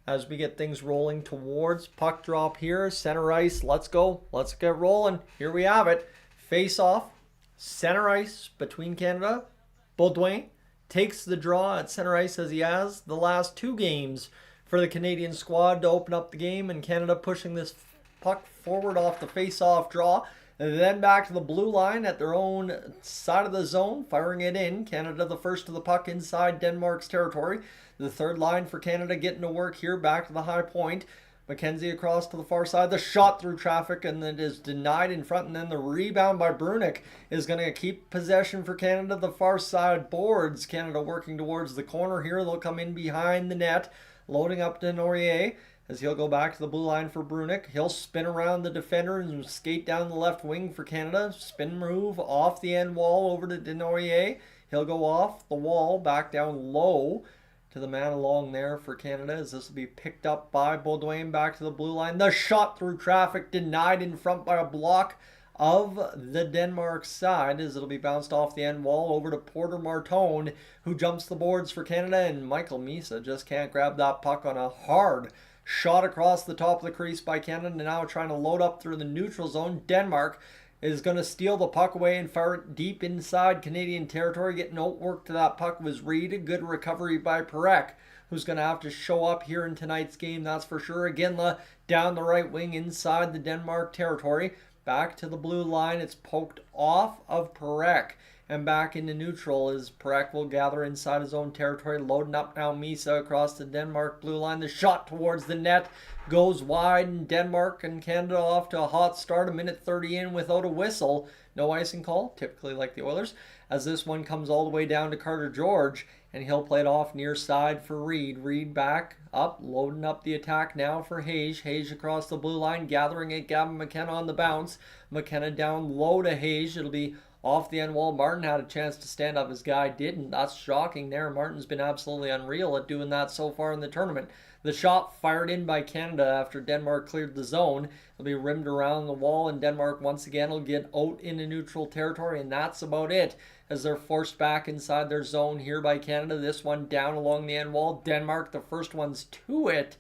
as we get things rolling towards puck drop here. Center ice, let's go. Let's get rolling. Here we have it. Face off, center ice between Canada. Baudouin takes the draw at center ice as he has the last two games for the Canadian squad to open up the game, and Canada pushing this puck forward off the face-off draw And then back to the blue line at their own side of the zone, firing it in. Canada the first to the puck inside Denmark's territory. The third line for Canada getting to work here, back to the high point. McKenzie across to the far side. The shot through traffic and then is denied in front. And then the rebound by Brunick is going to keep possession for Canada. The far side boards. Canada working towards the corner here. They'll come in behind the net. Loading up to Norrier as he'll go back to the blue line for Brunick. He'll spin around the defender and skate down the left wing for Canada. Spin move off the end wall over to Desnoyers. He'll go off the wall, back down low to the man along there for Canada as this will be picked up by Baudouin back to the blue line. The shot through traffic denied in front by a block of the Denmark side as it'll be bounced off the end wall over to Porter Martone, who jumps the boards for Canada, and Michael Misa just can't grab that puck on a hard shot across the top of the crease by Canada. Now trying to load up through the neutral zone. Denmark is going to steal the puck away and fire it deep inside Canadian territory. Getting outwork to that puck was Reed. A good recovery by Perek, who's going to have to show up here in tonight's game, that's for sure. Iginla down the right wing inside the Denmark territory. Back to the blue line. It's poked off of Perek and back into neutral as Perek will gather inside his own territory. Loading up now Misa across the Denmark blue line. The shot towards the net goes wide, and Denmark and Canada off to a hot start. A minute 30 in without a whistle. No icing call, typically like the Oilers, as this one comes all the way down to Carter George, and he'll play it off near side for Reed. Reed back up, loading up the attack now for Hayes. Hayes across the blue line, gathering it. Gavin McKenna on the bounce. McKenna down low to Hayes. It'll be off the end wall. Martin had a chance to stand up. His guy didn't. That's shocking there. Martin's been absolutely unreal at doing that so far in the tournament. The shot fired in by Canada after Denmark cleared the zone. It'll be rimmed around the wall, and Denmark once again will get out into neutral territory, and that's about it as they're forced back inside their zone here by Canada. This one down along the end wall. Denmark, the first ones to it,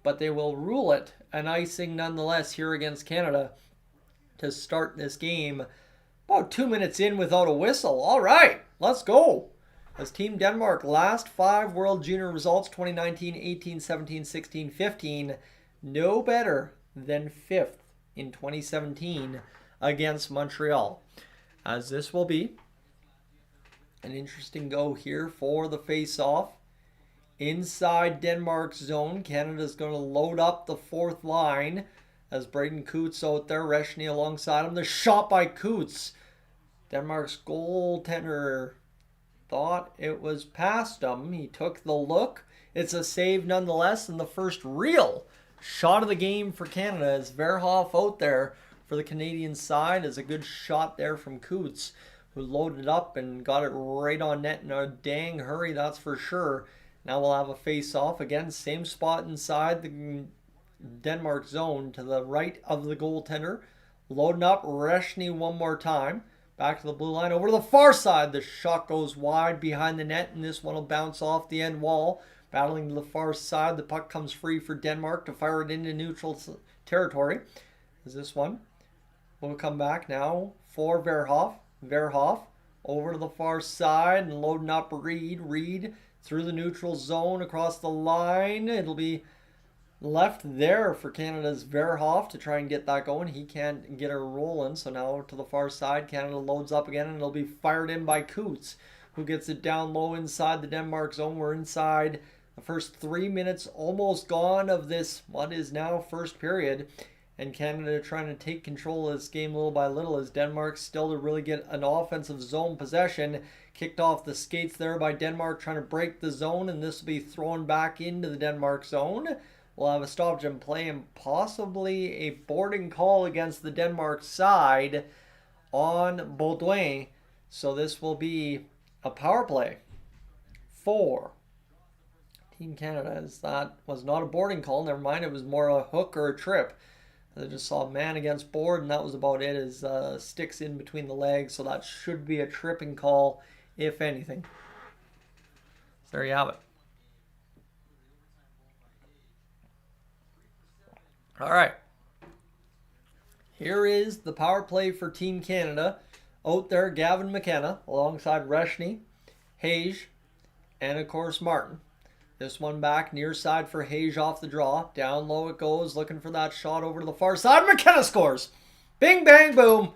but they will rule it an icing nonetheless here against Canada to start this game. About 2 minutes in without a whistle. All right, let's go. As Team Denmark, last 5 World Junior results, 2019, 18, 17, 16, 15, no better than 5th in 2017 against Montreal. As this will be an interesting go here for the face-off. Inside Denmark's zone, Canada's going to load up the fourth line as Braden Coots out there, Reshny alongside him. The shot by Coots. Denmark's goaltender thought it was past him. He took the look. It's a save nonetheless, and the first real shot of the game for Canada is Verhoff out there for the Canadian side. Is a good shot there from Coots, who loaded up and got it right on net in a dang hurry, that's for sure. Now we'll have a face-off. Again, same spot inside the Denmark zone to the right of the goaltender. Loading up Reshny one more time. Back to the blue line, over to the far side. The shot goes wide behind the net, and this one will bounce off the end wall. Battling to the far side, the puck comes free for Denmark to fire it into neutral territory. As this one will come back now for Verhoff. Verhoff over to the far side and loading up Reed. Reed through the neutral zone across the line. It'll be left there for Canada's Verhoff to try and get that going. He can't get it rolling, so now to the far side. Canada loads up again, and it'll be fired in by Coots, who gets it down low inside the Denmark zone. We're inside the first 3 minutes, almost gone of this, what is now first period, and Canada trying to take control of this game little by little as Denmark still to really get an offensive zone possession. Kicked off the skates there by Denmark, trying to break the zone, and this will be thrown back into the Denmark zone. We'll have a stoppage in play and possibly a boarding call against the Denmark side on Baudouin. So this will be a power play for Team Canada. As that was not a boarding call. Never mind, it was more a hook or a trip. I just saw man against board, and that was about it. As sticks in between the legs, so that should be a tripping call, if anything. So there you have it. All right. Here is the power play for Team Canada. Out there, Gavin McKenna alongside Reshny, Hayes, and of course Martin. This one back near side for Hayes off the draw. Down low it goes, looking for that shot over to the far side. McKenna scores. Bing, bang, boom.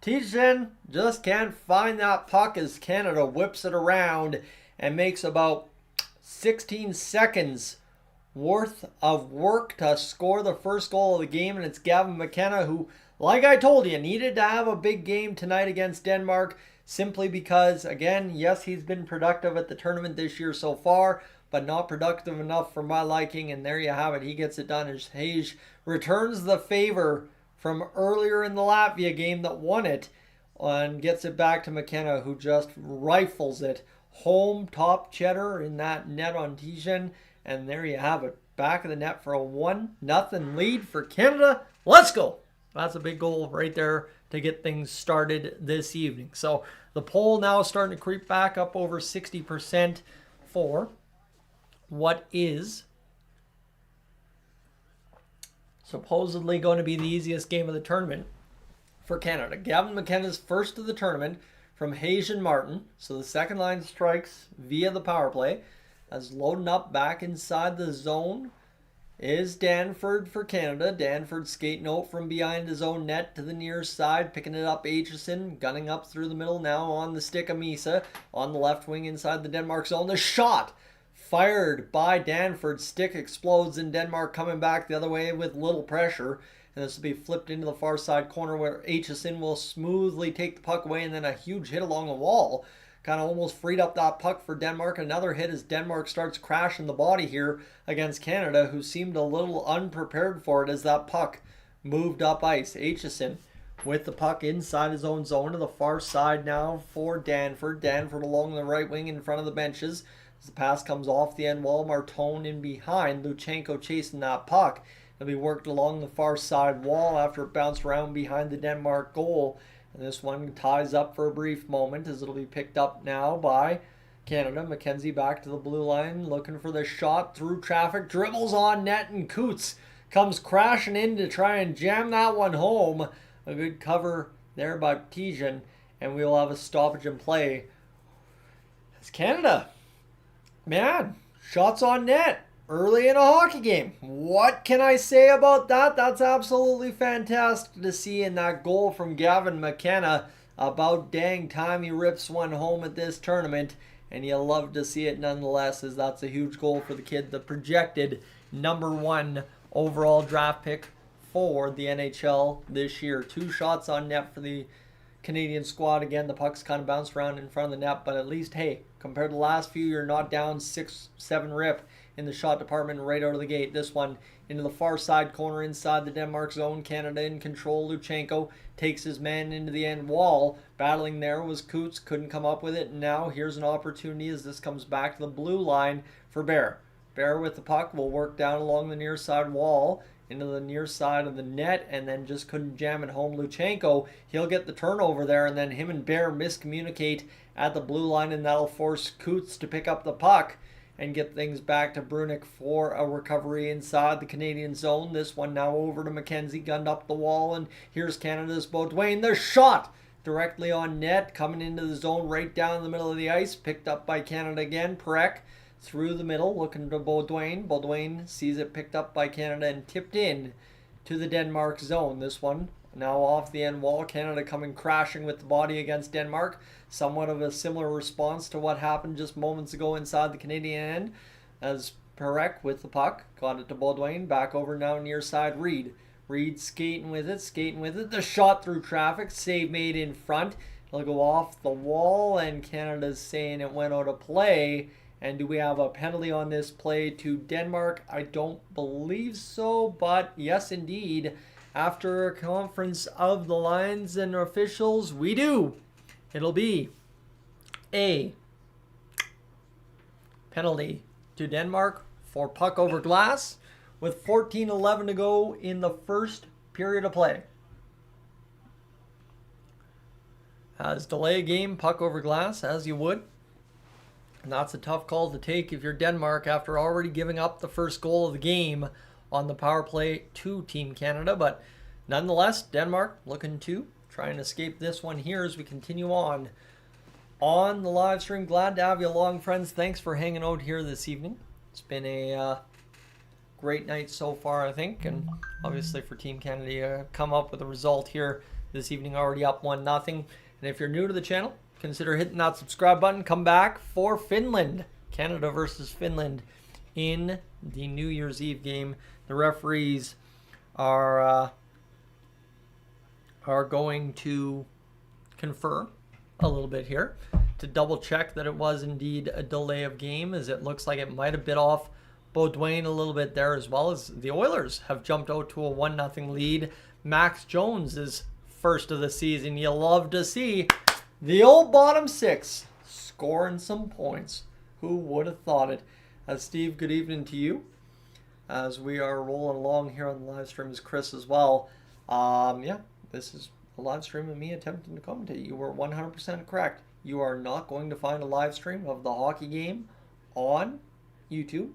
Tijen just can't find that puck as Canada whips it around and makes about 16 seconds worth of work to score the first goal of the game. And it's Gavin McKenna who, like I told you, needed to have a big game tonight against Denmark simply because, again, yes, he's been productive at the tournament this year so far, but not productive enough for my liking. And there you have it. He gets it done as Hayes returns the favor from earlier in the Latvia game that won it and gets it back to McKenna, who just rifles it home, top cheddar in that net on Tijen. And there you have it. Back of the net for a 1-0 lead for Canada. Let's go. That's a big goal right there to get things started this evening. So the poll now starting to creep back up over 60% for what is supposedly going to be the easiest game of the tournament for Canada. Gavin McKenna's first of the tournament from Hayes and Martin. So the second line strikes via the power play. As loading up back inside the zone is Danford for Canada. Danford skating out from behind his own net to the near side, picking it up Aitchison, gunning up through the middle now on the stick of Misa. On the left wing inside the Denmark zone. The shot fired by Danford. Stick explodes in Denmark, coming back the other way with little pressure. And this will be flipped into the far side corner where Aitchison will smoothly take the puck away, and then a huge hit along the wall. Kind of almost freed up that puck for Denmark. Another hit as Denmark starts crashing the body here against Canada, who seemed a little unprepared for it as that puck moved up ice. Aitchison with the puck inside his own zone to the far side now for Danford. Danford along the right wing in front of the benches. As the pass comes off the end wall, Martone in behind. Luchenko chasing that puck. It'll be worked along the far side wall after it bounced around behind the Denmark goal. And this one ties up for a brief moment as it'll be picked up now by Canada. McKenzie back to the blue line, looking for the shot through traffic. Dribbles on net, and Coots comes crashing in to try and jam that one home. A good cover there by Tijen, and we'll have a stoppage in play. It's Canada. Man, shots on net early in a hockey game. What can I say about that? That's absolutely fantastic to see in that goal from Gavin McKenna. About dang time he rips one home at this tournament, and you love to see it nonetheless, as that's a huge goal for the kid, the projected #1 overall draft pick for the NHL this year. 2 shots on net for the Canadian squad. Again, the puck's kind of bounced around in front of the net, but at least, hey, compared to the last few, you're not down 6-7 rip in the shot department right out of the gate. This one into the far side corner inside the Denmark zone. Canada in control. Luchenko takes his man into the end wall. Battling there was Coots. Couldn't come up with it. And now here's an opportunity as this comes back to the blue line for Bear. Bear with the puck will work down along the near side wall into the near side of the net, and then just couldn't jam it home. Luchenko, he'll get the turnover there, and then him and Bear miscommunicate at the blue line, and that'll force Coots to pick up the puck and get things back to Brunick for a recovery inside the Canadian zone. This one now over to McKenzie, gunned up the wall, and here's Canada's Beaudoin. The shot directly on net, coming into the zone right down the middle of the ice, picked up by Canada again. Perek through the middle, looking to Beaudoin. Beaudoin sees it picked up by Canada and tipped in to the Denmark zone. This one now off the end wall. Canada coming crashing with the body against Denmark. Somewhat of a similar response to what happened just moments ago inside the Canadian end, as Perek with the puck got it to Beaudoin. Back over now near side Reed. Reed skating with it. The shot through traffic. Save made in front. It'll go off the wall, and Canada's saying it went out of play. And do we have a penalty on this play to Denmark? I don't believe so, but yes, indeed. After a conference of the lines and officials, we do. It'll be a penalty to Denmark for puck over glass with 14:11 to go in the first period of play. As delay a game, puck over glass, as you would. And that's a tough call to take if you're Denmark after already giving up the first goal of the game on the power play to Team Canada. But nonetheless, Denmark looking to try and escape this one here as we continue on the live stream. Glad to have you along, friends. Thanks for hanging out here this evening. It's been a great night so far, I think. And obviously for Team Canada to come up with a result here this evening, already up 1-0. And if you're new to the channel, consider hitting that subscribe button. Come back for Finland. Canada versus Finland in the New Year's Eve game. The referees are going to confer a little bit here to double check that it was indeed a delay of game, as it looks like it might have bit off Baudouin a little bit there, as well as the Oilers have jumped out to a 1-0 lead. Max Jones is first of the season. You love to see the old bottom six scoring some points. Who would have thought it? Steve, good evening to you. As we are rolling along here on the live stream, is Chris as well. Yeah, this is a live stream of me attempting to commentate. You were 100% correct. You are not going to find a live stream of the hockey game on YouTube.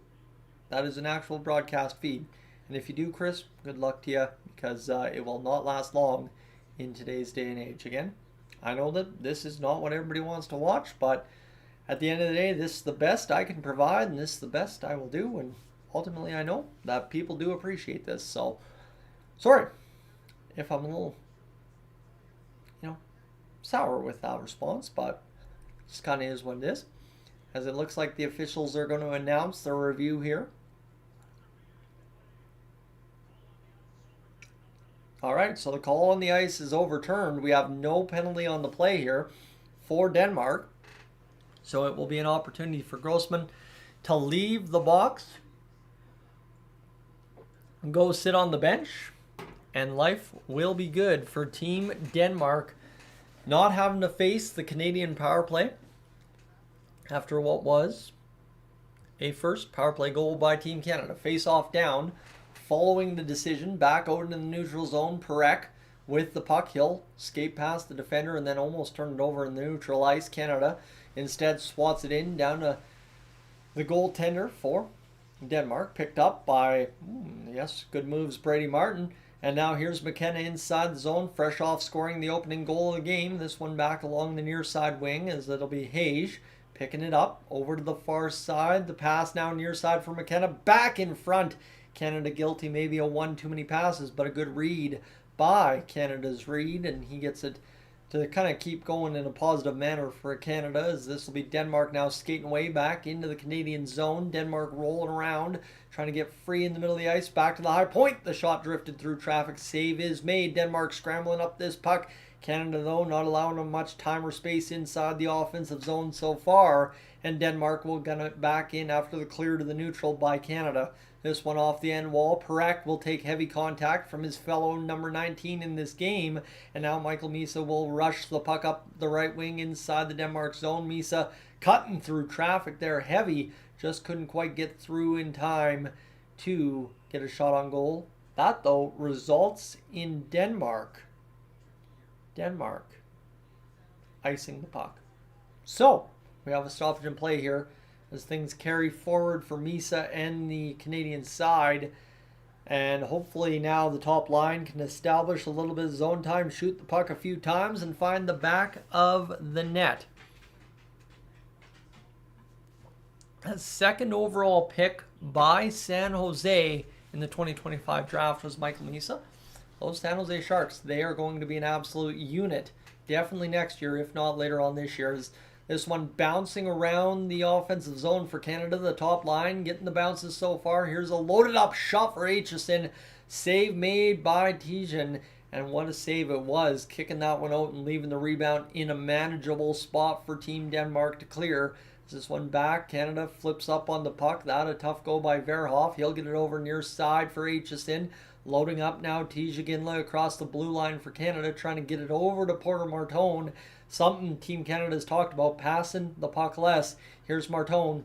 That is an actual broadcast feed. And if you do, Chris, good luck to you, because it will not last long in today's day and age. Again, I know that this is not what everybody wants to watch, but at the end of the day, this is the best I can provide, and this is the best I will do. And ultimately, I know that people do appreciate this. So, sorry if I'm a little, sour with that response, but it just kind of is what it is. As it looks like the officials are going to announce their review here. All right, so the call on the ice is overturned. We have no penalty on the play here for Denmark. So it will be an opportunity for Grossman to leave the box and go sit on the bench. And life will be good for Team Denmark, not having to face the Canadian power play after what was a first power play goal by Team Canada. Face off down, following the decision, back out into the neutral zone. Perek with the puck. He'll skate past the defender and then almost turn it over in the neutral ice. Canada instead swats it in down to the goaltender for Denmark. Picked up by, yes, good moves, Brady Martin. And now here's McKenna inside the zone, fresh off scoring the opening goal of the game. This one back along the near side wing, as it'll be Hage picking it up over to the far side. The pass now near side for McKenna, back in front. Canada guilty, maybe a one too many passes, but a good read by Canada's read, and he gets it to kind of keep going in a positive manner for Canada, as this will be Denmark now skating way back into the Canadian zone. Denmark rolling around, trying to get free in the middle of the ice, back to the high point. The shot drifted through traffic. Save is made. Denmark scrambling up this puck. Canada, though, not allowing them much time or space inside the offensive zone so far, and Denmark will gun it back in after the clear to the neutral by Canada. This one off the end wall. Perek will take heavy contact from his fellow number 19 in this game. And now Michael Misa will rush the puck up the right wing inside the Denmark zone. Misa cutting through traffic there heavy. Just couldn't quite get through in time to get a shot on goal. That, though, results in Denmark icing the puck. So, we have a stoppage in play here as things carry forward for Misa and the Canadian side. And hopefully now the top line can establish a little bit of zone time, shoot the puck a few times, and find the back of the net. A second overall pick by San Jose in the 2025 draft was Michael Misa. Those San Jose Sharks, they are going to be an absolute unit. Definitely next year, if not later on this year. This one bouncing around the offensive zone for Canada, the top line, getting the bounces so far. Here's a loaded up shot for Aitchison. Save made by Tijan, and what a save it was, kicking that one out and leaving the rebound in a manageable spot for Team Denmark to clear. This one back, Canada flips up on the puck. That a tough go by Verhoff. He'll get it over near side for Aitchison. Loading up now, Tijan across the blue line for Canada, trying to get it over to Porter Martone. Something Team Canada has talked about, passing the puck less. Here's Martone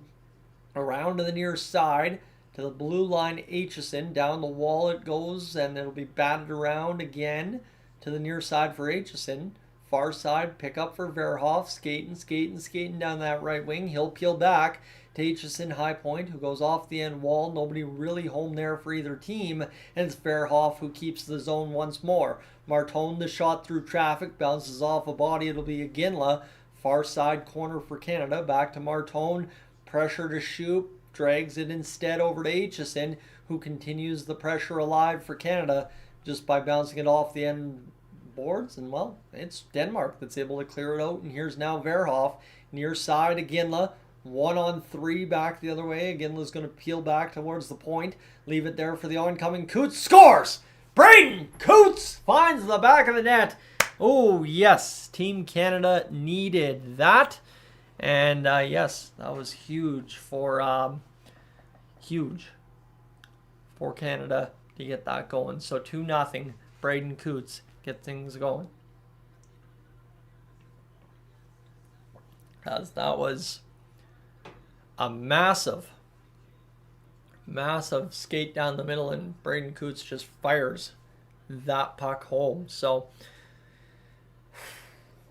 around to the near side to the blue line. Aitchison down the wall it goes, and it'll be batted around again to the near side for Aitchison. Far side pick up for Verhoff, skating down that right wing. He'll peel back to Aitchison, high point, who goes off the end wall. Nobody really home there for either team, and it's Verhoff who keeps the zone once more. Martone, the shot through traffic, bounces off a body. It'll be Iginla. Far side corner for Canada. Back to Martone. Pressure to shoot. Drags it instead over to Aitchison, who continues the pressure alive for Canada just by bouncing it off the end boards. And, well, it's Denmark that's able to clear it out. And here's now Verhoff near side of Ginla. 1-on-3 back the other way. Ginla's going to peel back towards the point. Leave it there for the oncoming. Coots scores! Braden Coots finds the back of the net. Oh, yes. Team Canada needed that. And, yes, that was huge for Canada to get that going. So 2-0. Braden Coots get things going. As that was a massive skate down the middle, and Braden Coots just fires that puck home. So,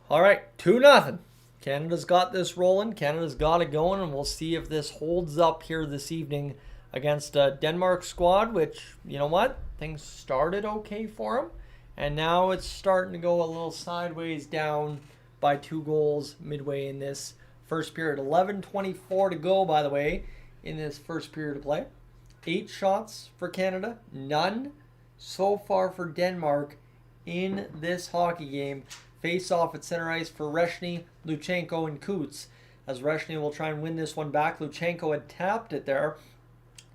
all right, 2-0. Canada's got this rolling. Canada's got it going, and we'll see if this holds up here this evening against a Denmark squad, which, you know what? Things started okay for them, and now it's starting to go a little sideways down by 2 goals midway in this first period. 11:24 to go, by the way, in this first period of play. 8 shots for Canada, none so far for Denmark in this hockey game. Face off at center ice for Reshny, Luchenko, and Coots. As Reshny will try and win this one back. Luchenko had tapped it there.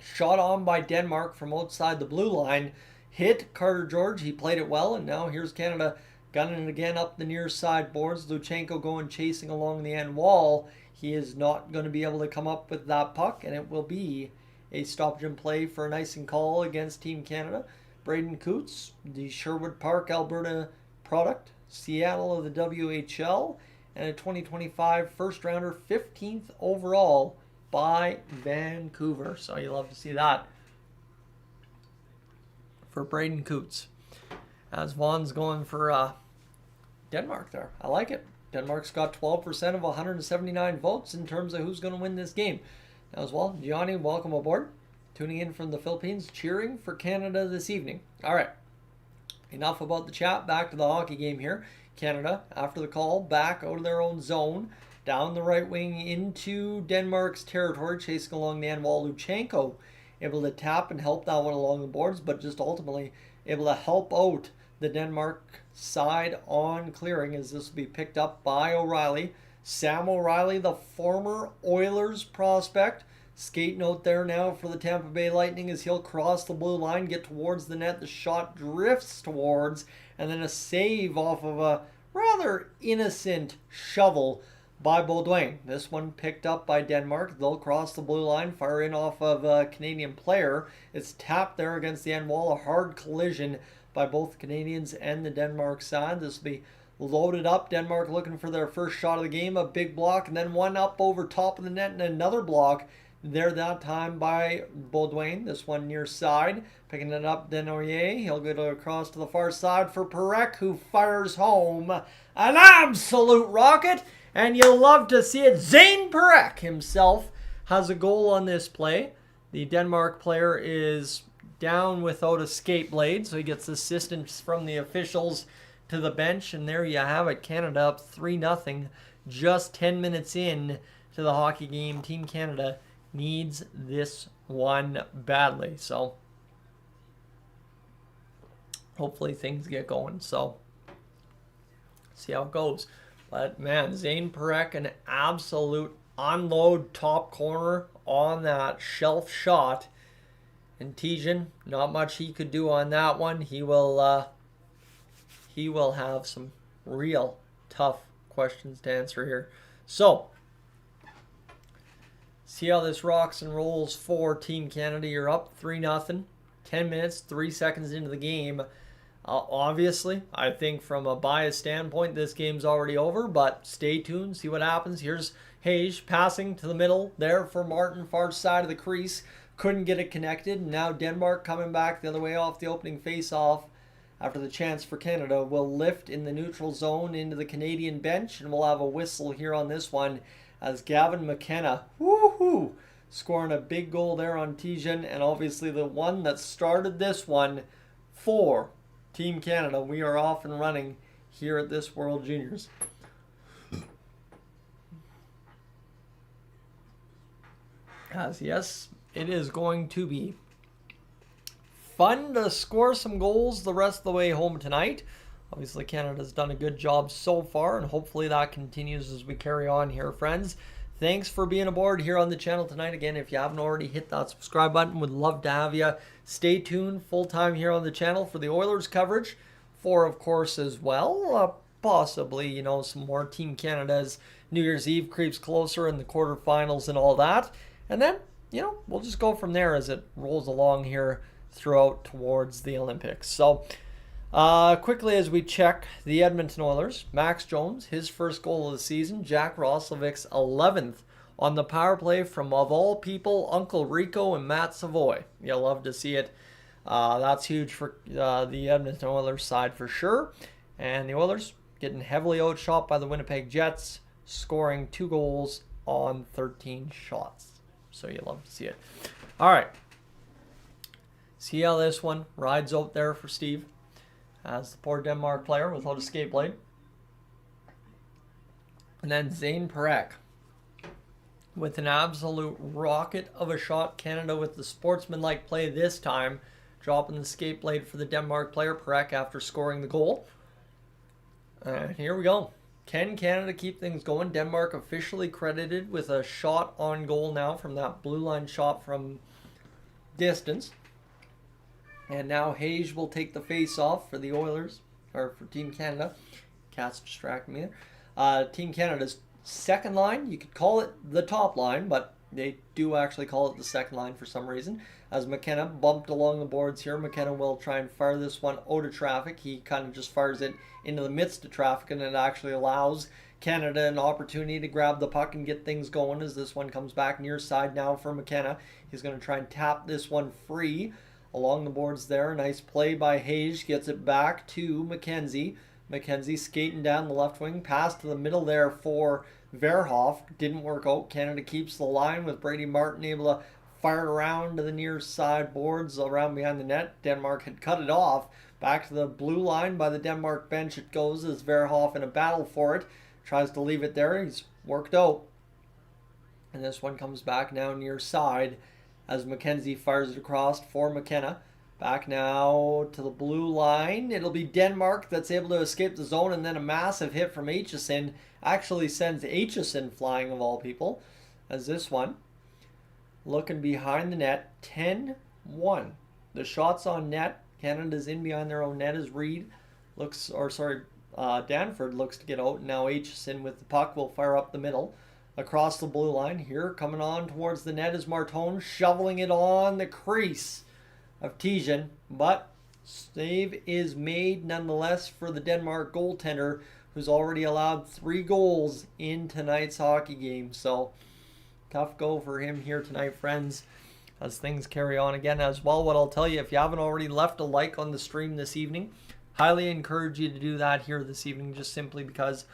Shot on by Denmark from outside the blue line. Hit Carter George. He played it well, and now here's Canada gunning it again up the near side boards. Luchenko going chasing along the end wall. He is not going to be able to come up with that puck, and it will be a stoppage in play for an icing call against Team Canada. Braden Coots, the Sherwood Park, Alberta product, Seattle of the WHL, and a 2025 first rounder, 15th overall by Vancouver. So you love to see that for Braden Coots. As Vaughn's going for Denmark there. I like it. Denmark's got 12% of 179 votes in terms of who's going to win this game. Now as well, Gianni, welcome aboard. Tuning in from the Philippines, cheering for Canada this evening. All right. Enough about the chat. Back to the hockey game here. Canada, after the call, back out of their own zone. Down the right wing into Denmark's territory, chasing along the end wall. Luchenko able to tap and help that one along the boards, but just ultimately able to help out the Denmark side on clearing, as this will be picked up by O'Reilly. Sam O'Reilly, the former Oilers prospect. Skate note there now for the Tampa Bay Lightning as he'll cross the blue line, get towards the net. The shot drifts towards, and then a save off of a rather innocent shovel by Baudouin. This one picked up by Denmark. They'll cross the blue line, fire in off of a Canadian player. It's tapped there against the end wall. A hard collision by both the Canadians and the Denmark side. This will be loaded up. Denmark looking for their first shot of the game. A big block, and then one up over top of the net, and another block there that time by Baudouin. This one near side. Picking it up, Denoyer. He'll go across to the far side for Perek, who fires home an absolute rocket. And you'll love to see it. Zane Perek himself has a goal on this play. The Denmark player is down without a skate blade, so he gets assistance from the officials to the bench. And there you have it. Canada up 3-0. Just 10 minutes in to the hockey game. Team Canada needs this one badly. So hopefully things get going. So see how it goes. But man, Zane Perek, an absolute unload top corner on that shelf shot. And Tijan, not much he could do on that one. He will have some real tough questions to answer here. So see how this rocks and rolls for Team Canada. You're up 3-0. 10 minutes, 3 seconds into the game. Obviously, I think from a biased standpoint, this game's already over, but stay tuned, see what happens. Here's Hayes passing to the middle there for Martin, far side of the crease. Couldn't get it connected. Now Denmark coming back the other way off the opening face-off after the chance for Canada will lift in the neutral zone into the Canadian bench, and we'll have a whistle here on this one as Gavin McKenna, woohoo, scoring a big goal there on Tijan, and obviously the one that started this one for Team Canada. We are off and running here at this World Juniors. As yes, it is going to be fun to score some goals the rest of the way home tonight. Obviously, Canada's done a good job so far, and hopefully that continues as we carry on here, friends. Thanks for being aboard here on the channel tonight. Again, if you haven't already, hit that subscribe button. Would love to have you. Stay tuned full-time here on the channel for the Oilers coverage. For, of course, as well, possibly, some more Team Canada's New Year's Eve creeps closer in the quarterfinals and all that. And then, we'll just go from there as it rolls along here throughout towards the Olympics. So, quickly as we check the Edmonton Oilers, Max Jones, his first goal of the season. Jack Roslovic's 11th on the power play from, of all people, Uncle Rico and Matt Savoy. You'll love to see it. That's huge for the Edmonton Oilers side for sure. And the Oilers getting heavily outshot by the Winnipeg Jets, scoring 2 goals on 13 shots. So you'll love to see it. All right. See how this one rides out there for Steve, as the poor Denmark player without a skate blade. And then Zane Parekh with an absolute rocket of a shot. Canada with the sportsmanlike play this time, dropping the skate blade for the Denmark player. Parekh after scoring the goal. And here we go. Can Canada keep things going? Denmark officially credited with a shot on goal now from that blue line shot from distance. And now Hayes will take the face off for the Oilers, or for Team Canada. Cat's distracting me there. Team Canada's second line, you could call it the top line, but they do actually call it the second line for some reason. As McKenna bumped along the boards here, McKenna will try and fire this one out of traffic. He kind of just fires it into the midst of traffic, and it actually allows Canada an opportunity to grab the puck and get things going as this one comes back near side now for McKenna. He's going to try and tap this one free along the boards there. Nice play by Hayes. Gets it back to McKenzie. McKenzie skating down the left wing. Pass to the middle there for Verhoff. Didn't work out. Canada keeps the line with Brady Martin able to fire it around to the near side boards around behind the net. Denmark had cut it off. Back to the blue line by the Denmark bench it goes as Verhoff in a battle for it. Tries to leave it there. He's worked out. And this one comes back now near side as McKenzie fires it across for McKenna. Back now to the blue line. It'll be Denmark that's able to escape the zone, and then a massive hit from Aitchison actually sends Aitchison flying of all people. As this one, looking behind the net, 10-1. The shots on net, Canada's in behind their own net as Danford looks to get out. Now Aitchison with the puck will fire up the middle. Across the blue line here, coming on towards the net is Martone, shoveling it on the crease of Tijan, but save is made nonetheless for the Denmark goaltender, who's already allowed 3 goals in tonight's hockey game. So tough go for him here tonight, friends, as things carry on again. As well, what I'll tell you, if you haven't already left a like on the stream this evening, highly encourage you to do that here this evening, just simply because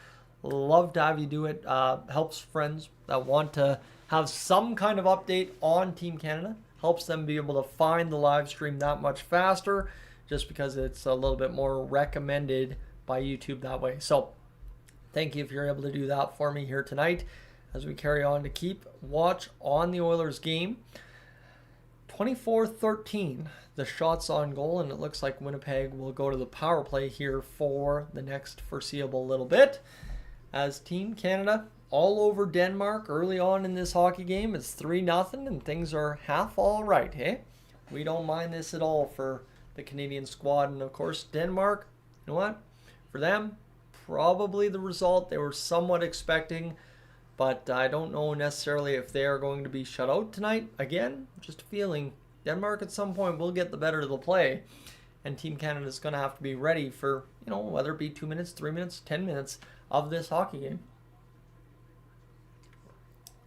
love to have you do it. Helps friends that want to have some kind of update on Team Canada. Helps them be able to find the live stream that much faster, just because it's a little bit more recommended by YouTube that way. So thank you if you're able to do that for me here tonight as we carry on to keep watch on the Oilers game. 24-13, the shots on goal, and it looks like Winnipeg will go to the power play here for the next foreseeable little bit. As Team Canada all over Denmark early on in this hockey game. It's 3-0 and things are half all right, hey? We don't mind this at all for the Canadian squad. And of course, Denmark, you know what? For them, probably the result they were somewhat expecting, but I don't know necessarily if they are going to be shut out tonight. Again, just a feeling Denmark at some point will get the better of the play, and Team Canada is going to have to be ready for, whether it be 2 minutes, 3 minutes, 10 minutes of this hockey game.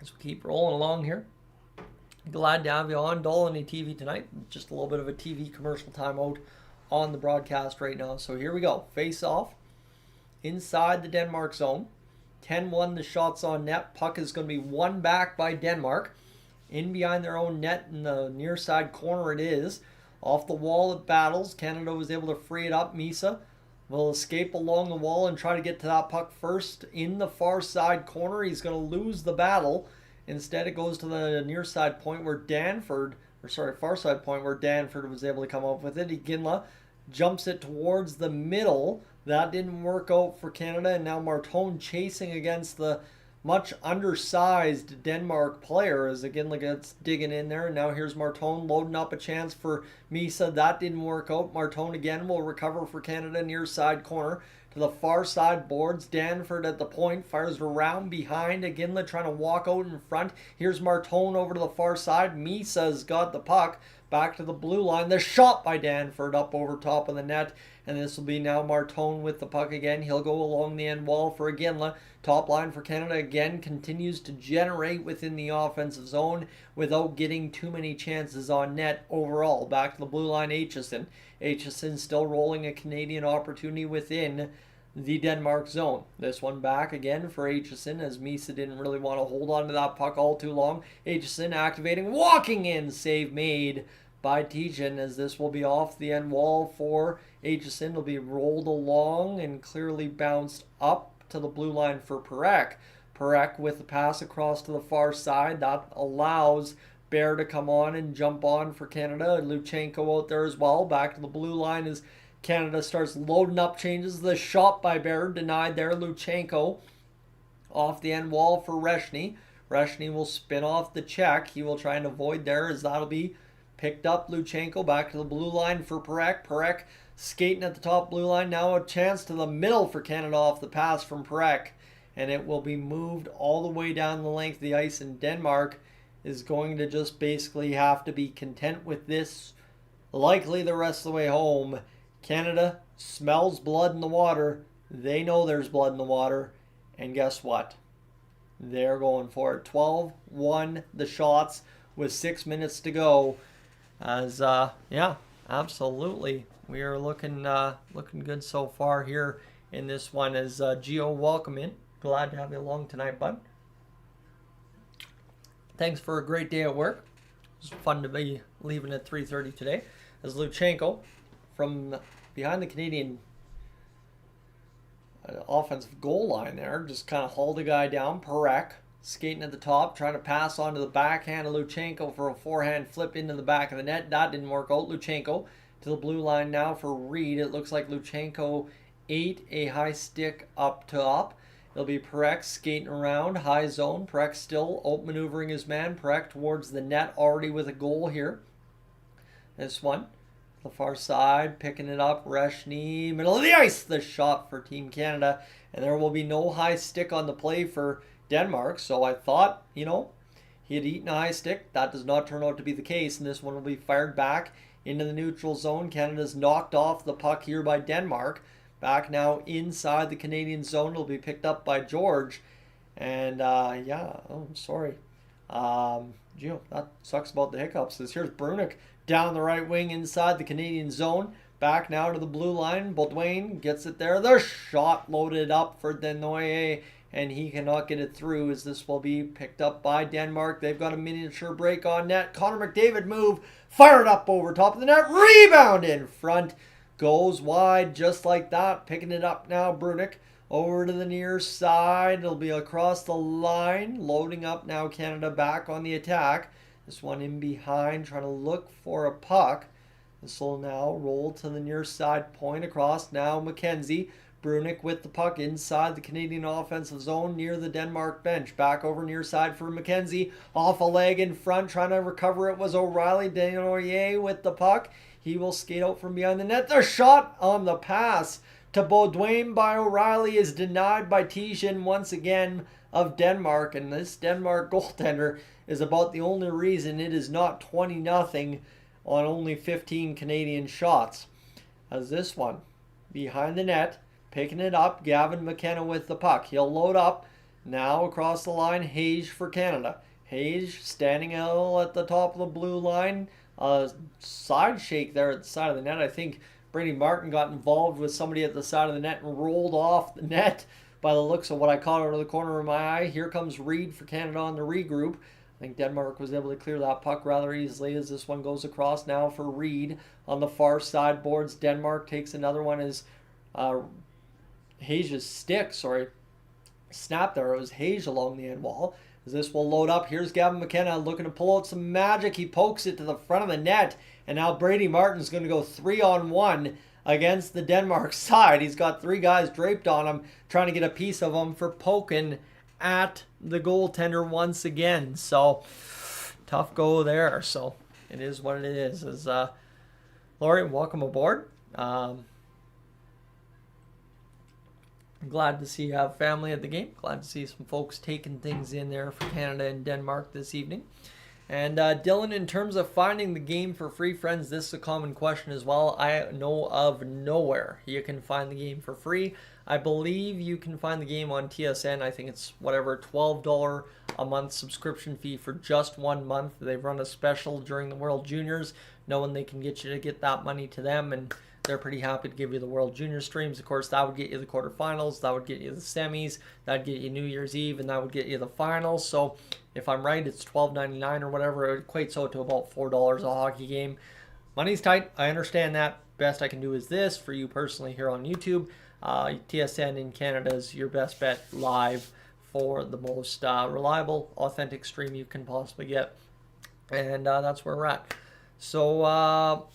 As we keep rolling along here, glad to have you on Dolynny TV tonight. Just a little bit of a TV commercial timeout on the broadcast right now. So here we go. Face off inside the Denmark zone. 10-1 the shots on net. Puck is going to be won back by Denmark. In behind their own net in the near side corner it is. Off the wall it battles. Canada was able to free it up. Misa will escape along the wall and try to get to that puck first in the far side corner. He's going to lose the battle. Instead, it goes to the near side point where Danford far side point where Danford was able to come up with it. Iginla jumps it towards the middle. That didn't work out for Canada, and now Martone chasing against the much undersized Denmark player as Iginla gets digging in there. And now here's Martone loading up a chance for Misa. That didn't work out. Martone again will recover for Canada near side corner. To the far side boards, Danford at the point, fires around behind, Iginla trying to walk out in front. Here's Martone over to the far side. Misa's got the puck, back to the blue line. The shot by Danford up over top of the net, and this will be now Martone with the puck again. He'll go along the end wall for Iginla. Top line for Canada again continues to generate within the offensive zone without getting too many chances on net overall. Back to the blue line, Aitchison. Aitchison still rolling a Canadian opportunity within the Denmark zone. This one back again for Aitchison as Misa didn't really want to hold on to that puck all too long. Aitchison activating, walking in, save made by Tijan as this will be off the end wall for Aitchison. It'll be rolled along and clearly bounced up to the blue line for Perek. Perek with the pass across to the far side. That allows Bear to come on and jump on for Canada. Luchenko out there as well. Back to the blue line as Canada starts loading up changes. The shot by Bear denied there. Luchenko off the end wall for Reshny. Reshny will spin off the check. He will try and avoid there as that'll be picked up. Luchenko back to the blue line for Perek. Perek skating at the top blue line. Now a chance to the middle for Canada off the pass from Perek. And it will be moved all the way down the length of the ice. And Denmark is going to just basically have to be content with this likely the rest of the way home. Canada smells blood in the water. They know there's blood in the water. And guess what? They're going for it. 12-1 the shots with 6 minutes to go. As, yeah, absolutely. We are looking good so far here in this one. As Gio, welcome in. Glad to have you along tonight, bud. Thanks for a great day at work. It was fun to be leaving at 3:30 today. As Luchenko from behind the Canadian offensive goal line there just kind of hauled the guy down. Perek skating at the top, trying to pass onto the backhand of Luchenko for a forehand flip into the back of the net. That didn't work out. Luchenko to the blue line now for Reed. It looks like Luchenko ate a high stick up top. It'll be Perek skating around, high zone. Perek still out-maneuvering his man. Perek towards the net already with a goal here. This one, the far side, picking it up. Reshny, middle of the ice. The shot for Team Canada. And there will be no high stick on the play for Denmark. So I thought, he had eaten a high stick. That does not turn out to be the case. And this one will be fired back into the neutral zone. Canada's knocked off the puck here by Denmark. Back now inside the Canadian zone. It'll be picked up by George. And, yeah, oh, I'm sorry. Gio, that sucks about the hiccups. Here's Brunick down the right wing inside the Canadian zone. Back now to the blue line. Baudouin gets it there. The shot loaded up for Denoyer. And he cannot get it through as this will be picked up by Denmark. They've got a miniature break on net. Connor McDavid move. Fired up over top of the net. Rebound in front. Goes wide just like that. Picking it up now, Brunick. Over to the near side. It'll be across the line. Loading up now Canada back on the attack. This one in behind trying to look for a puck. This will now roll to the near side point across. Now McKenzie. Brunick with the puck inside the Canadian offensive zone near the Denmark bench. Back over near side for McKenzie. Off a leg in front. Trying to recover it was O'Reilly. Denoyer with the puck. He will skate out from behind the net. The shot on the pass to Baudouin by O'Reilly is denied by Tijan once again of Denmark. And this Denmark goaltender is about the only reason it is not 20-0 on only 15 Canadian shots. As this one behind the net, picking it up, Gavin McKenna with the puck. He'll load up now across the line. Hayes for Canada. Hayes standing out at the top of the blue line. Side shake there at the side of the net. I think Brady Martin got involved with somebody at the side of the net and rolled off the net by the looks of what I caught out of the corner of my eye. Here comes Reed for Canada on the regroup. I think Denmark was able to clear that puck rather easily as this one goes across now for Reed on the far side boards. Denmark takes another one as Hayes' stick, snap there. It was Hage along the end wall. As this will load up, here's Gavin McKenna looking to pull out some magic. He pokes it to the front of the net, and now Brady Martin's going to go 3-on-1 against the Denmark side. He's got 3 guys draped on him, trying to get a piece of him for poking at the goaltender once again. So, tough go there. So, it is what it is. Laurie, welcome aboard. I'm glad to see you have family at the game. Glad to see some folks taking things in there for Canada and Denmark this evening. And Dylan, in terms of finding the game for free, friends, this is a common question as well. I know of nowhere you can find the game for free. I believe you can find the game on TSN. I think it's whatever, $12 a month subscription fee for just 1 month. They've run a special during the World Juniors, knowing they can get you to get that money to them, and they're pretty happy to give you the World Junior streams. Of course, that would get you the quarterfinals, that would get you the semis, that would get you New Year's Eve, and that would get you the finals. So if I'm right, it's $12.99 or whatever. It equates out to about $4 a hockey game. Money's tight. I understand that. Best I can do is this for you personally here on YouTube. TSN in Canada is your best bet live for the most reliable, authentic stream you can possibly get. And that's where we're at. So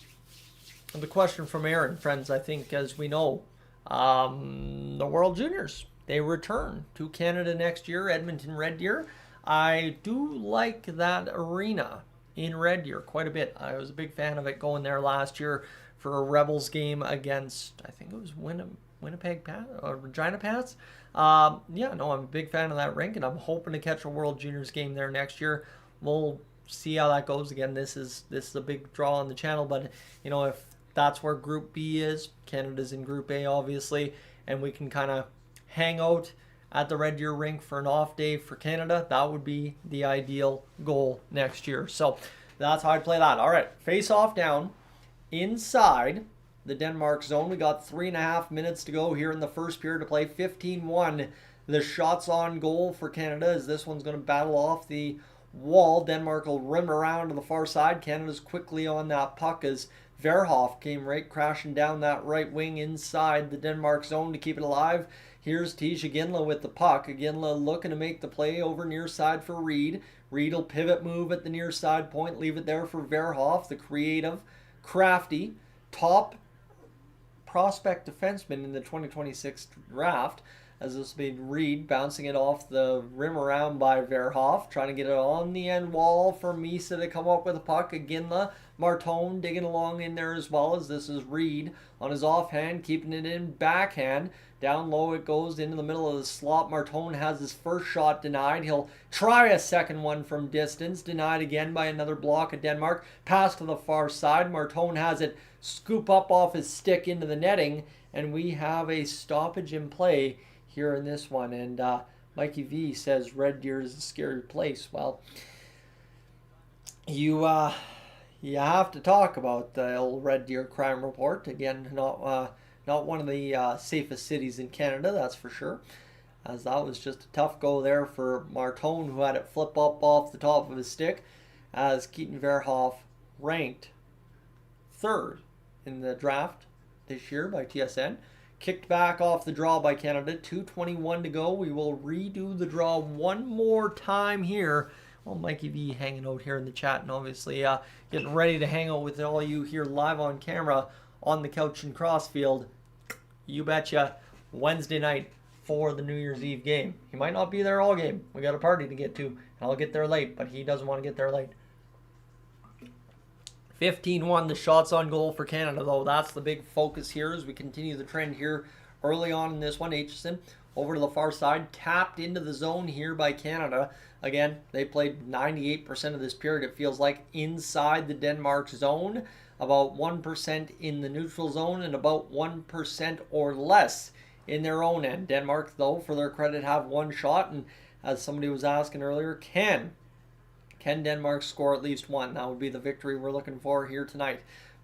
the question from Aaron, friends, I think, as we know, the World Juniors, they return to Canada next year, Edmonton Red Deer. I do like that arena in Red Deer quite a bit. I was a big fan of it going there last year for a Rebels game against, I think it was Winnipeg Pats or Regina Pats. I'm a big fan of that rink, and I'm hoping to catch a World Juniors game there next year. We'll see how that goes. Again, this is a big draw on the channel, but if that's where Group B is, Canada's in Group A, obviously, and we can kind of hang out at the Red Deer rink for an off day for Canada. That would be the ideal goal next year. So that's how I play that. All right, face off down inside the Denmark zone. We got 3.5 minutes to go here in the first period to play. 15-1. The shots on goal for Canada, as this one's going to battle off the wall. Denmark will rim around to the far side. Canada's quickly on that puck as Verhoff came right crashing down that right wing inside the Denmark zone to keep it alive. Here's Tisha Ginla with the puck. Ginla looking to make the play over near side for Reed. Reed will pivot move at the near side point. Leave it there for Verhoff, the creative, crafty, top prospect defenseman in the 2026 draft. As this will be Reed bouncing it off the rim around by Verhoff. Trying to get it on the end wall for Misa to come up with a puck. Ginla, Martone digging along in there as well, as this is Reed on his offhand, keeping it in backhand. Down low it goes into the middle of the slot. Martone has his first shot denied. He'll try a second one from distance. Denied again by another block of Denmark. Pass to the far side. Martone has it scoop up off his stick into the netting. And we have a stoppage in play here in this one. And Mikey V says Red Deer is a scary place. Well, you have to talk about the old Red Deer crime report. Again, not one of the safest cities in Canada, that's for sure. As that was just a tough go there for Martone, who had it flip up off the top of his stick. As Keaton Verhoff ranked 3rd in the draft this year by TSN. Kicked back off the draw by Canada. 2:21 to go. We will redo the draw one more time here. Well, Mikey V hanging out here in the chat, and obviously getting ready to hang out with all you here live on camera on the couch in Crossfield. You betcha, Wednesday night for the New Year's Eve game. He might not be there all game. We got a party to get to, and I'll get there late, but he doesn't want to get there late. 15-1, the shots on goal for Canada, though. That's the big focus here as we continue the trend here early on in this one. Aitchison over to the far side, tapped into the zone here by Canada. Again, they played 98% of this period, it feels like, inside the Denmark zone. About 1% in the neutral zone and about 1% or less in their own end. Denmark, though, for their credit, have one shot. And as somebody was asking earlier, can Denmark score at least one? That would be the victory we're looking for here tonight.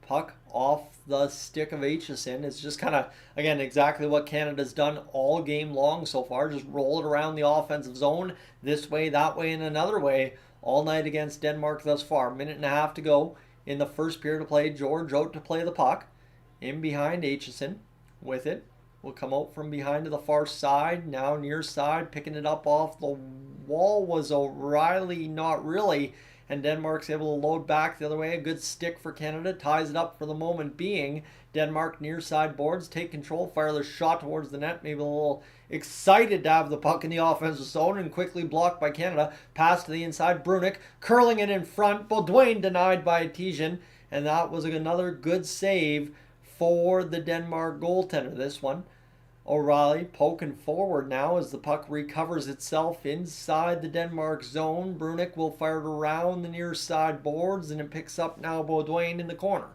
Puck off the stick of Aitchison. It's just kind of, again, exactly what Canada's done all game long so far. Just roll it around the offensive zone this way, that way, and another way all night against Denmark thus far. 1.5 to go in the first period of play. George out to play the puck. In behind Aitchison with it. will come out from behind to the far side. Now near side, picking it up off the wall was O'Reilly, not really. And Denmark's able to load back the other way. A good stick for Canada, ties it up for the moment being. Denmark near side boards, take control, fire the shot towards the net. Maybe a little excited to have the puck in the offensive zone and quickly blocked by Canada. Pass to the inside, Brunick curling it in front. Baudouin denied by Tijan. And that was another good save for the Denmark goaltender. This one, O'Reilly poking forward now as the puck recovers itself inside the Denmark zone. Brunick will fire it around the near side boards, and it picks up now Baudouin in the corner.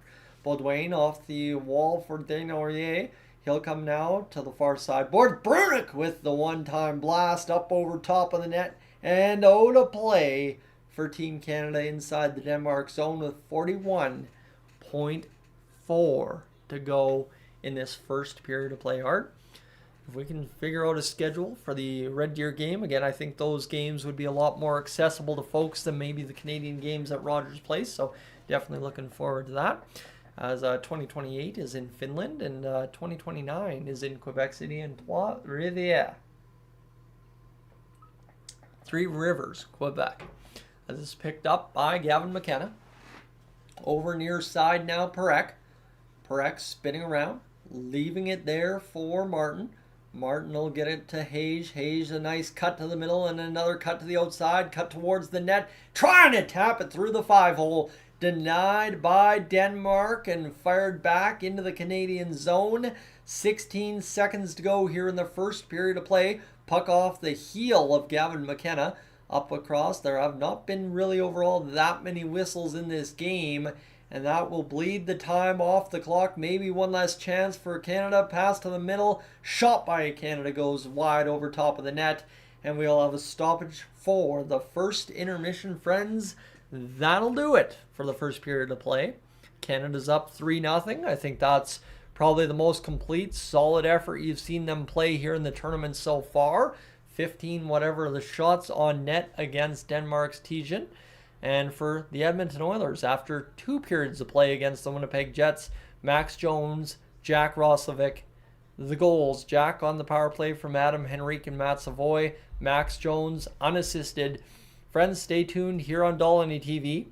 Baudouin off the wall for Desnoyers. He'll come now to the far side board. Brunick with the one-time blast up over top of the net, and out of play for Team Canada inside the Denmark zone with 41.4 to go in this first period of play. Art, if we can figure out a schedule for the Red Deer game, again, I think those games would be a lot more accessible to folks than maybe the Canadian games at Rogers Place. So definitely looking forward to that. As 2028 is in Finland and 2029 is in Quebec City and Trois-Rivières. Three Rivers, Quebec. As this is picked up by Gavin McKenna. Over near side now, Perek. Perek spinning around, leaving it there for Martin. Martin will get it to Hayes. Hayes, a nice cut to the middle and another cut to the outside. Cut towards the net. Trying to tap it through the 5-hole. Denied by Denmark and fired back into the Canadian zone. 16 seconds to go here in the first period of play. Puck off the heel of Gavin McKenna. Up across. There have not been really overall that many whistles in this game. And that will bleed the time off the clock. Maybe one last chance for Canada. Pass to the middle. Shot by Canada goes wide over top of the net. And we'll have a stoppage for the first intermission, friends. That'll do it for the first period of play. Canada's up 3-0. I think that's probably the most complete, solid effort you've seen them play here in the tournament so far. 15 whatever the shots on net against Denmark's Tijan. And for the Edmonton Oilers, after 2 periods of play against the Winnipeg Jets, Max Jones, Jack Roslovic, the goals. Jack on the power play from Adam Henrique and Matt Savoy. Max Jones unassisted. Friends, stay tuned here on Dolynny TV.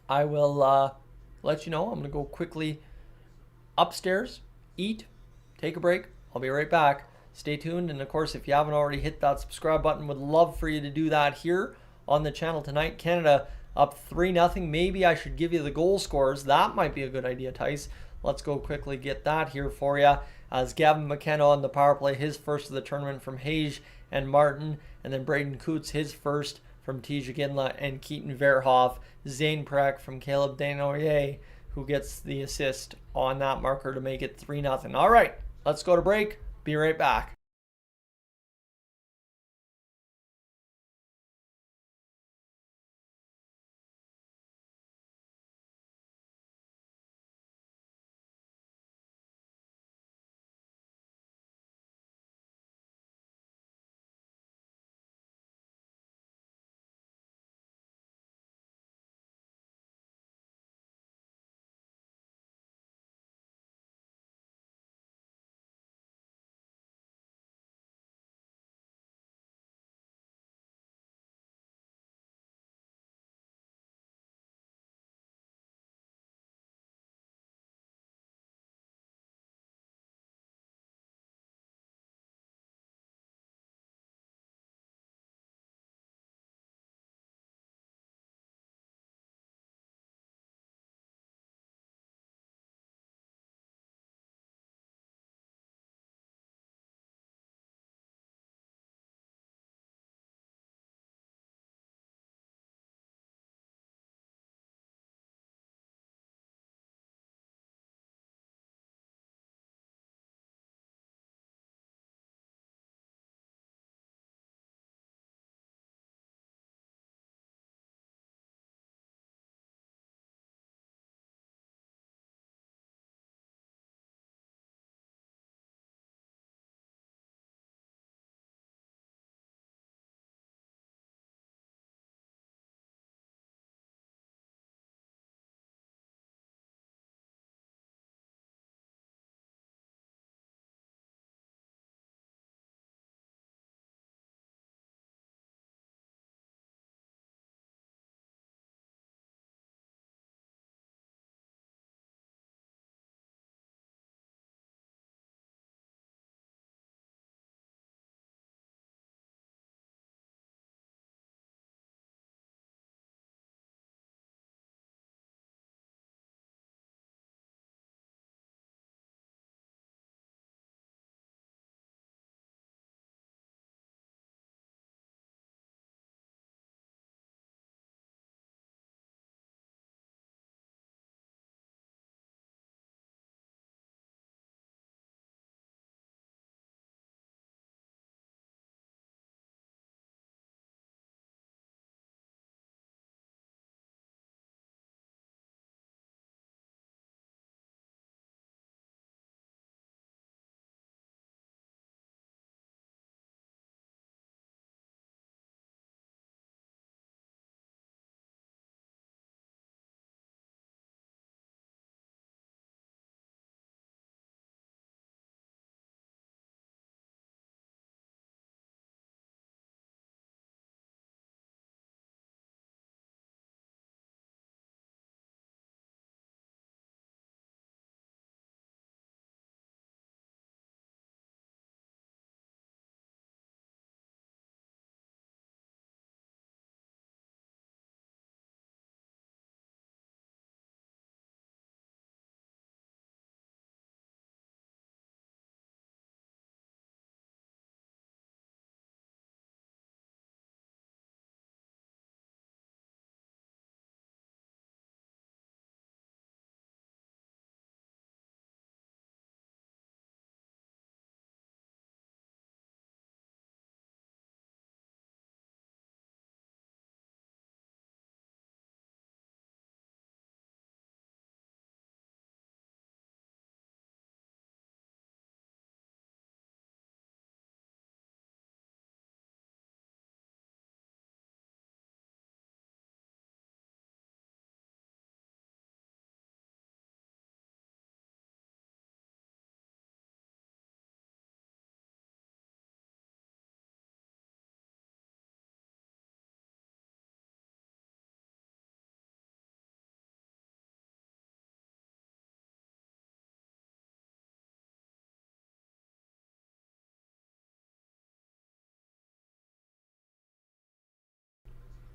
I will let you know. I'm going to go quickly upstairs, eat, take a break. I'll be right back. Stay tuned. And of course, if you haven't already hit that subscribe button, would love for you to do that here on the channel tonight. Canada up 3-0. Maybe I should give you the goal scores. That might be a good idea, Tice. Let's go quickly get that here for you. As Gavin McKenna on the power play, his first of the tournament from Hayes and Martin. And then Braden Coots, his first from Tija Ginla and Keaton Verhoff. Zane Perek from Caleb Desnoyers, who gets the assist on that marker to make it 3-0. All right, let's go to break. Be right back.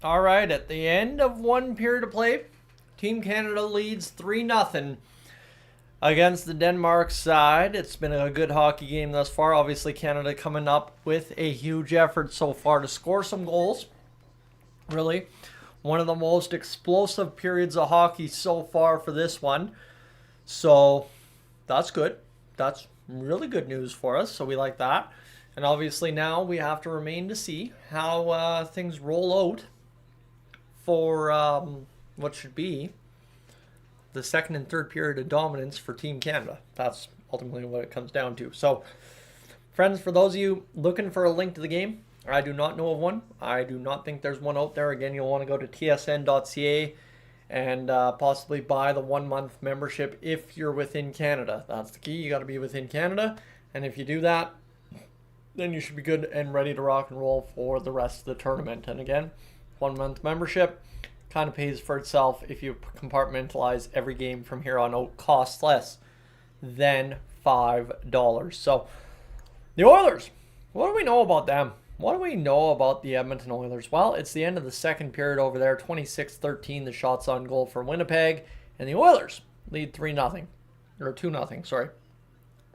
All right, at the end of one period of play, Team Canada leads 3-0 against the Denmark side. It's been a good hockey game thus far. Obviously, Canada coming up with a huge effort so far to score some goals. Really, one of the most explosive periods of hockey so far for this one. So, that's good. That's really good news for us, so we like that. And obviously now we have to remain to see how things roll out for what should be the second and third period of dominance for Team Canada. That's ultimately what it comes down to. So, friends, for those of you looking for a link to the game, I do not know of one. I do not think there's one out there. Again, you'll want to go to tsn.ca and possibly buy the 1-month membership if you're within Canada. That's the key. You got to be within Canada. And if you do that, then you should be good and ready to rock and roll for the rest of the tournament. And again, 1-month membership kind of pays for itself if you compartmentalize every game from here on out. Costs less than $5. So the Oilers, what do we know about them? What do we know about the Edmonton Oilers? Well, it's the end of the second period over there. 26-13, the shots on goal for Winnipeg. And the Oilers lead 3-0. Or 2-0, sorry.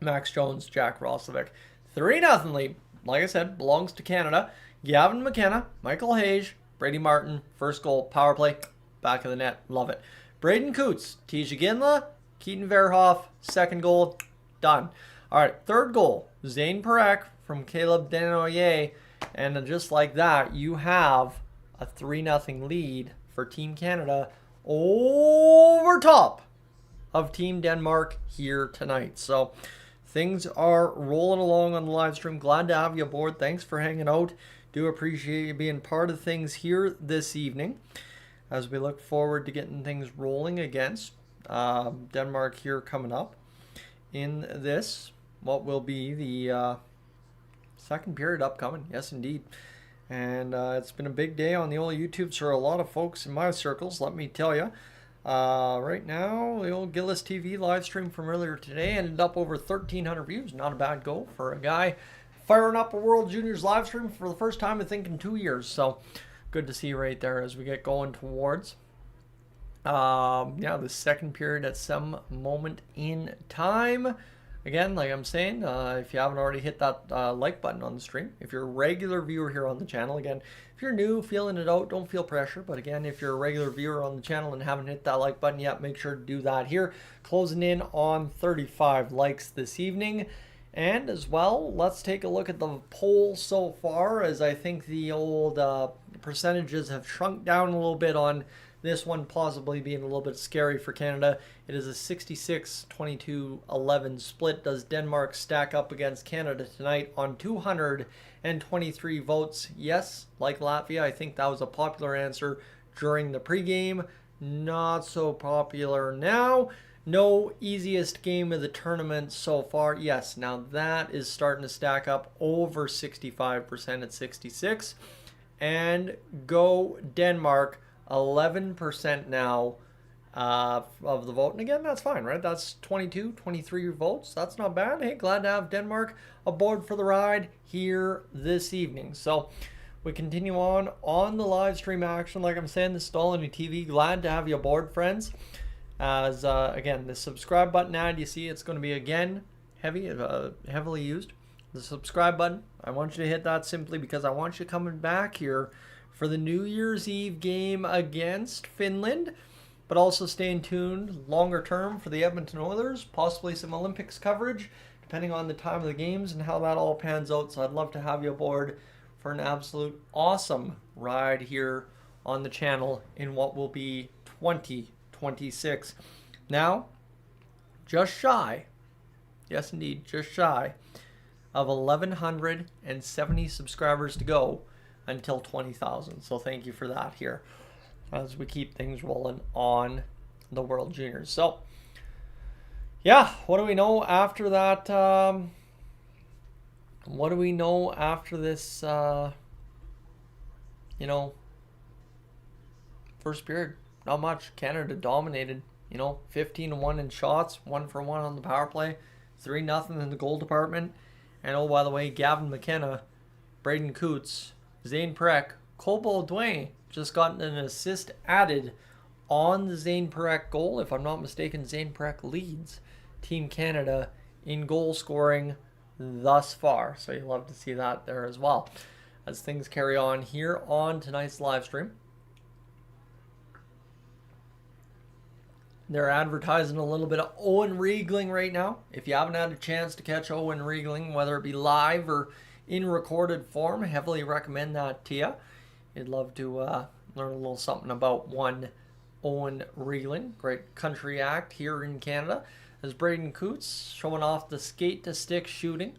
Max Jones, Jack Roslovic. 3-0 lead. Like I said, belongs to Canada. Gavin McKenna, Michael Hayes, Brady Martin, first goal, power play, back of the net. Love it. Braden Coots, Tisha Ginla, Keaton Verhoff, second goal, done. All right, third goal, Zane Parekh from Caleb Denoyer. And just like that, you have a 3-0 lead for Team Canada over top of Team Denmark here tonight. So things are rolling along on the live stream. Glad to have you aboard. Thanks for hanging out. Do appreciate you being part of things here this evening as we look forward to getting things rolling against Denmark here coming up in this, what will be the second period upcoming. Yes, indeed. And it's been a big day on the old YouTube for a lot of folks in my circles, let me tell you. Right now, the old Gillis TV live stream from earlier today ended up over 1,300 views. Not a bad goal for a guy firing up a World Juniors live stream for the first time, I think, in 2 years. So, good to see right there as we get going towards the second period at some moment in time. Again, like I'm saying, if you haven't already hit that like button on the stream, if you're a regular viewer here on the channel, again, if you're new, feeling it out, don't feel pressure. But again, if you're a regular viewer on the channel and haven't hit that like button yet, make sure to do that here. Closing in on 35 likes this evening. And as well, let's take a look at the poll so far, as I think the old percentages have shrunk down a little bit on this one possibly being a little bit scary for Canada. It is a 66-22-11 split. Does Denmark stack up against Canada tonight on 223 votes? Yes, like Latvia. I think that was a popular answer during the pregame. Not so popular now. No easiest game of the tournament so far. Yes, now that is starting to stack up over 65% at 66. And go Denmark, 11% now of the vote. And again, that's fine, right? That's 23 votes. That's not bad. Hey, glad to have Denmark aboard for the ride here this evening. So we continue on the live stream action. Like I'm saying, this is Dolynny TV. Glad to have you aboard, friends. As again, the subscribe button ad, you see it's going to be again heavily used. The subscribe button, I want you to hit that simply because I want you coming back here for the New Year's Eve game against Finland, but also staying tuned longer term for the Edmonton Oilers, possibly some Olympics coverage, depending on the time of the games and how that all pans out. So I'd love to have you aboard for an absolute awesome ride here on the channel in what will be 2026. Now, just shy, yes indeed, just shy of 1,170 subscribers to go until 20,000. So thank you for that here as we keep things rolling on the World Juniors. So, yeah, what do we know after that? What do we know after this, first period? Not much. Canada dominated, 15-1 in shots, 1-for-1 on the power play, 3-0 in the goal department. And oh, by the way, Gavin McKenna, Braden Coots, Zane Parekh, Cole Baudouin, just gotten an assist added on the Zane Perek goal. If I'm not mistaken, Zane Perek leads Team Canada in goal scoring thus far. So you'll love to see that there as well. As things carry on here on tonight's live stream. They're advertising a little bit of Owen Riegling right now. If you haven't had a chance to catch Owen Riegling, whether it be live or in recorded form, I heavily recommend that to you. You'd love to learn a little something about one Owen Riegling. Great country act here in Canada. As Braden Coots showing off the skate-to-stick shooting.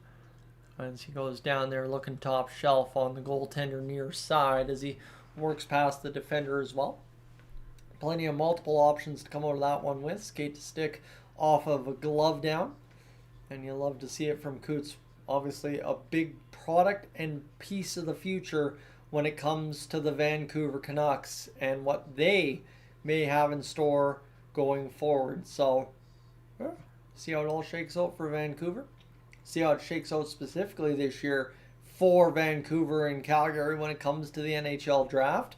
As he goes down there looking top shelf on the goaltender near side as he works past the defender as well. Plenty of multiple options to come out of that one with. Skate to stick off of a glove down. And you'll love to see it from Coots. Obviously a big product and piece of the future when it comes to the Vancouver Canucks and what they may have in store going forward. So, see how it all shakes out for Vancouver. See how it shakes out specifically this year for Vancouver and Calgary when it comes to the NHL draft.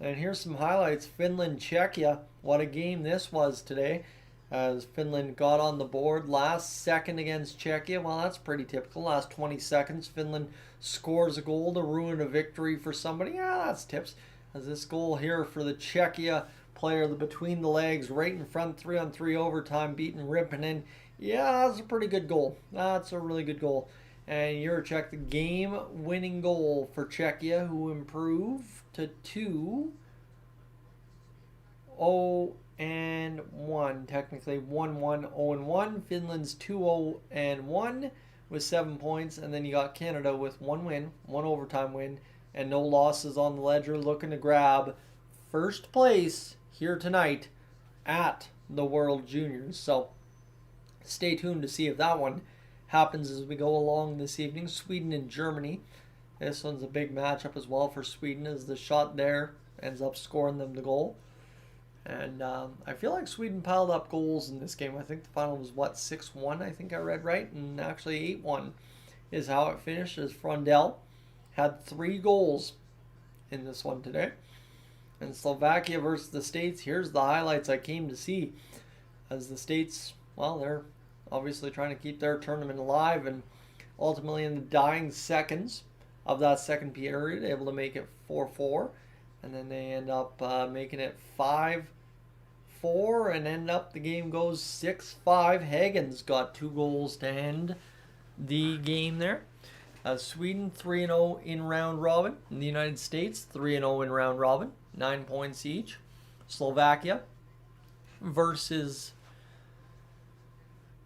And here's some highlights. Finland-Czechia. What a game this was today. As Finland got on the board last second against Czechia. Well, that's pretty typical. Last 20 seconds, Finland scores a goal to ruin a victory for somebody. Yeah, that's tips. As this goal here for the Czechia player, the between the legs, right in front, 3-on-3 overtime, beating Rippinen. Yeah, that's a pretty good goal. That's a really good goal. And Juracek, the game-winning goal for Czechia, who improved to 2-0-1. Technically 1-1, 0-1. Finland's 2-0-1 with 7 points. And then you got Canada with 1 win, 1 overtime win, and no losses on the ledger, looking to grab first place here tonight at the World Juniors. So stay tuned to see if that one happens as we go along this evening. Sweden and Germany. This one's a big matchup as well for Sweden as the shot there ends up scoring them the goal. And I feel like Sweden piled up goals in this game. I think the final was, 6-1, I think I read right. And actually 8-1 is how it finished, as Frondell had 3 goals in this one today. And Slovakia versus the States. Here's the highlights I came to see. As the States, well, they're obviously trying to keep their tournament alive. And ultimately in the dying seconds of that second period, able to make it 4-4. And then they end up making it 5-4 and end up the game goes 6-5. Hagen's got 2 goals to end the game there. Sweden 3-0 in round robin. In the United States 3-0 in round robin. 9 points each. Slovakia versus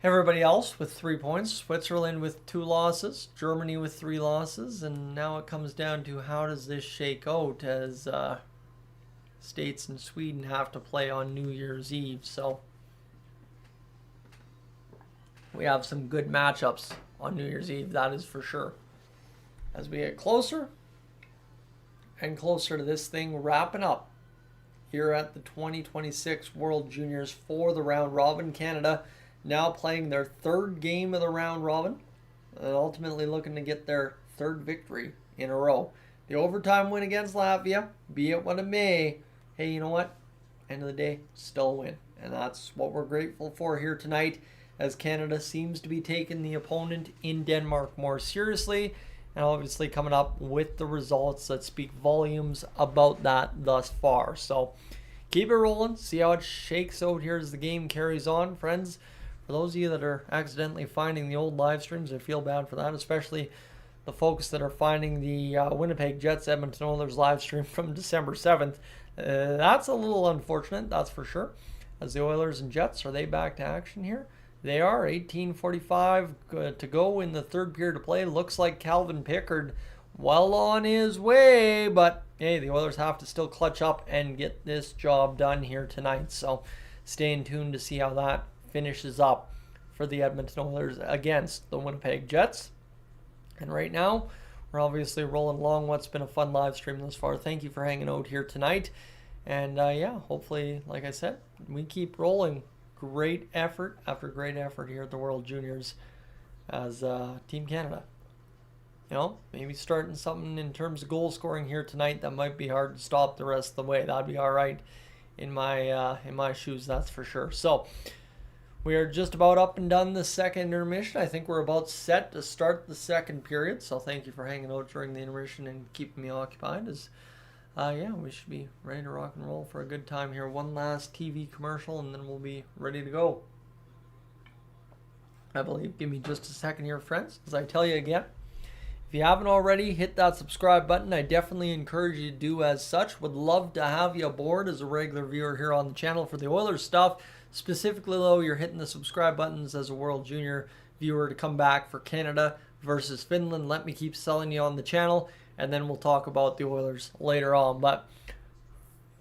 everybody else with 3 points. Switzerland with 2 losses. Germany with 3 losses. And now it comes down to how does this shake out as States and Sweden have to play on New Year's Eve. So we have some good matchups on New Year's Eve, that is for sure. As we get closer and closer to this thing wrapping up here at the 2026 World Juniors for the round robin. Canada now playing their 3rd game of the round robin and ultimately looking to get their 3rd victory in a row. The overtime win against Latvia, be it what it may, hey, you know what? End of the day, still a win. And that's what we're grateful for here tonight, as Canada seems to be taking the opponent in Denmark more seriously, and obviously coming up with the results that speak volumes about that thus far. So keep it rolling, see how it shakes out here as the game carries on, friends. For those of you that are accidentally finding the old live streams, I feel bad for that, especially the folks that are finding the Winnipeg Jets Edmonton Oilers live stream from December 7th. That's a little unfortunate, that's for sure. As the Oilers and Jets, are they back to action here? They are. 18:45 to go in the 3rd period to play. Looks like Calvin Pickard well on his way, but hey, the Oilers have to still clutch up and get this job done here tonight. So staying tuned to see how that finishes up for the Edmonton Oilers against the Winnipeg Jets. And right now, we're obviously rolling along what's been a fun live stream thus far. Thank you for hanging out here tonight. And yeah, hopefully, like I said, we keep rolling. Great effort after great effort here at the World Juniors as Team Canada. maybe starting something in terms of goal scoring here tonight that might be hard to stop the rest of the way. That'd be all right in my shoes, that's for sure. So we are just about up and done the second intermission. I think we're about set to start the second period. So thank you for hanging out during the intermission and keeping me occupied. We should be ready to rock and roll for a good time here. One last TV commercial and then we'll be ready to go. I believe. Give me just a second here, friends, as I tell you again. If you haven't already, hit that subscribe button. I definitely encourage you to do as such. Would love to have you aboard as a regular viewer here on the channel for the Oilers stuff. Specifically, though, you're hitting the subscribe buttons as a World Junior viewer to come back for Canada versus Finland. Let me keep selling you on the channel, and then we'll talk about the Oilers later on. But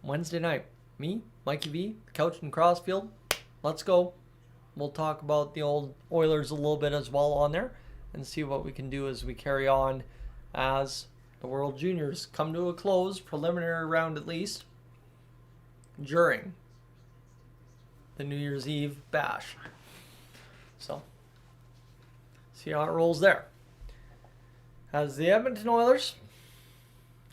Wednesday night, me, Mikey V, Couch and Crossfield, let's go. We'll talk about the old Oilers a little bit as well on there and see what we can do as we carry on as the World Juniors come to a close, preliminary round at least, during the New Year's Eve bash. So, see how it rolls there. As the Edmonton Oilers,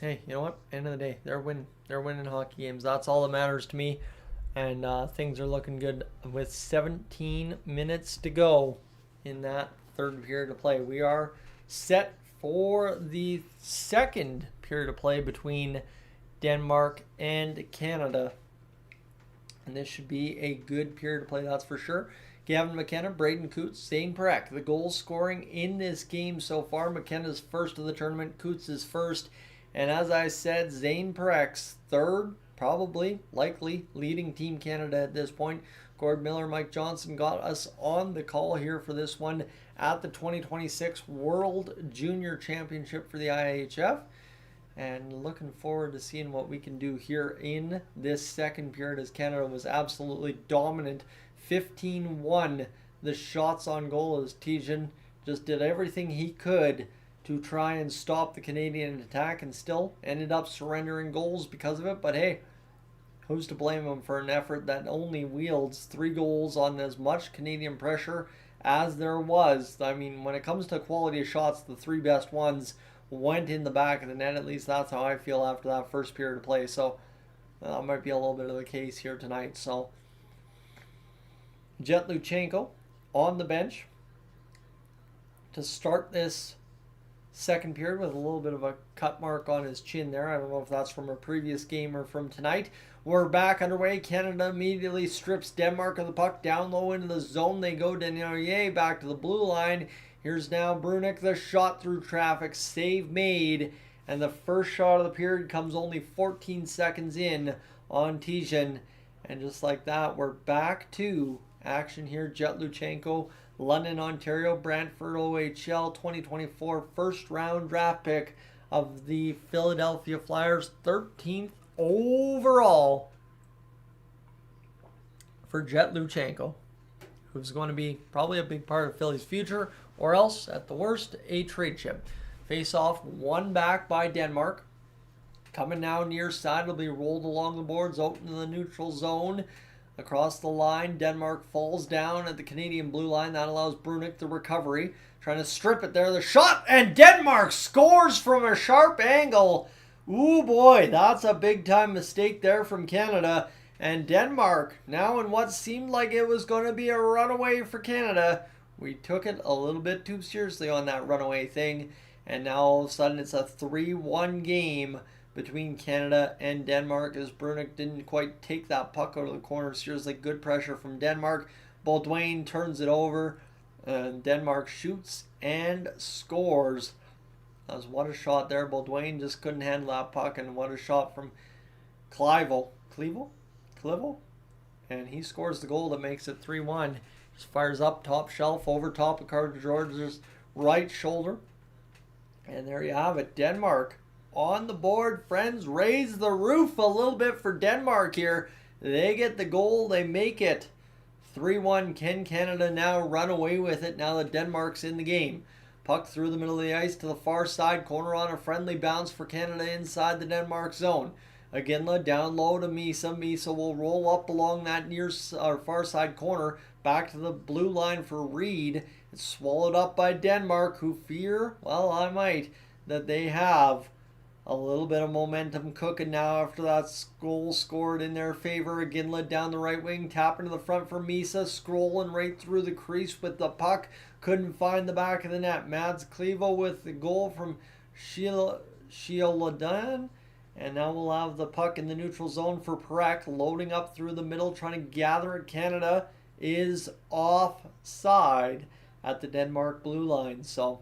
hey, you know what? End of the day, they're winning hockey games. That's all that matters to me. And things are looking good with 17 minutes to go in that third period of play. We are set for the second period of play between Denmark and Canada. And this should be a good period of play, that's for sure. Gavin McKenna, Braden Coots, Zane Parekh. The goal scoring in this game so far. McKenna's first of the tournament. Coots is first. And as I said, Zane Parekh's third, probably, likely, leading Team Canada at this point. Gord Miller, Mike Johnson got us on the call here for this one at the 2026 World Junior Championship for the IIHF. And looking forward to seeing what we can do here in this second period as Canada was absolutely dominant. 15-1 the shots on goal as Tijan just did everything he could to try and stop the Canadian attack and still ended up surrendering goals because of it. But hey, who's to blame him for an effort that only wields 3 goals on as much Canadian pressure as there was? I mean, when it comes to quality of shots, the 3 best ones went in the back of the net. At least that's how I feel after that first period of play. So that might be a little bit of the case here tonight. So Jet Luchenko on the bench to start this second period with a little bit of a cut mark on his chin there. I don't know if that's from a previous game or from tonight. We're back underway. Canada immediately strips Denmark of the puck. Down low into the zone they go. Denier back to the blue line. Here's now Brunick, the shot through traffic. Save made. And the first shot of the period comes only 14 seconds in on Tijan. And just like that, we're back to action here. Jet Luchenko, London, Ontario, Brantford OHL 2024 first round draft pick of the Philadelphia Flyers, 13th overall for Jet Luchenko, who's going to be probably a big part of Philly's future, or else, at the worst, a trade chip. Face off, won back by Denmark. Coming now near side, will be rolled along the boards, out into the neutral zone. Across the line, Denmark falls down at the Canadian blue line. That allows Brunick the recovery. Trying to strip it there. The shot, and Denmark scores from a sharp angle. Ooh boy, that's a big time mistake there from Canada. And Denmark, now in what seemed like it was going to be a runaway for Canada, we took it a little bit too seriously on that runaway thing. And now all of a sudden it's a 3-1 game between Canada and Denmark as Brunick didn't quite take that puck out of the corner. Seriously, good pressure from Denmark. Baudouin turns it over, and Denmark shoots and scores. That was what a shot there. Baudouin just couldn't handle that puck, and what a shot from Clivo, and he scores the goal that makes it 3-1. Just fires up top shelf over top of Carter George's right shoulder, and there you have it. Denmark on the board, friends. Raise the roof a little bit for Denmark here. They get the goal. They make it 3-1. Can Canada now run away with it now that Denmark's in the game? Puck through the middle of the ice to the far side corner on a friendly bounce for Canada inside the Denmark zone. Iginla down low to Misa. Misa will roll up along that near or far side corner. back to the blue line for Reed. It's swallowed up by Denmark, who fear, well, I might, that they have a little bit of momentum cooking now after that goal scored in their favor. Ginla down the right wing, tapping to the front for Misa, scrolling right through the crease with the puck. Couldn't find the back of the net. Mads Clevo with the goal from Shioladan. And now we'll have the puck in the neutral zone for Perek, loading up through the middle, trying to gather it. Canada is offside at the Denmark blue line. So,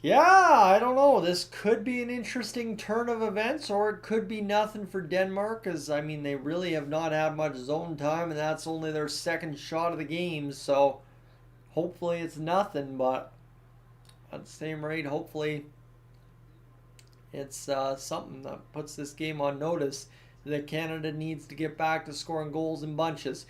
yeah, I don't know. This could be an interesting turn of events, or it could be nothing for Denmark, because, I mean, they really have not had much zone time, and that's only their second shot of the game. So, hopefully it's nothing, but at the same rate, hopefully it's something that puts this game on notice that Canada needs to get back to scoring goals in bunches.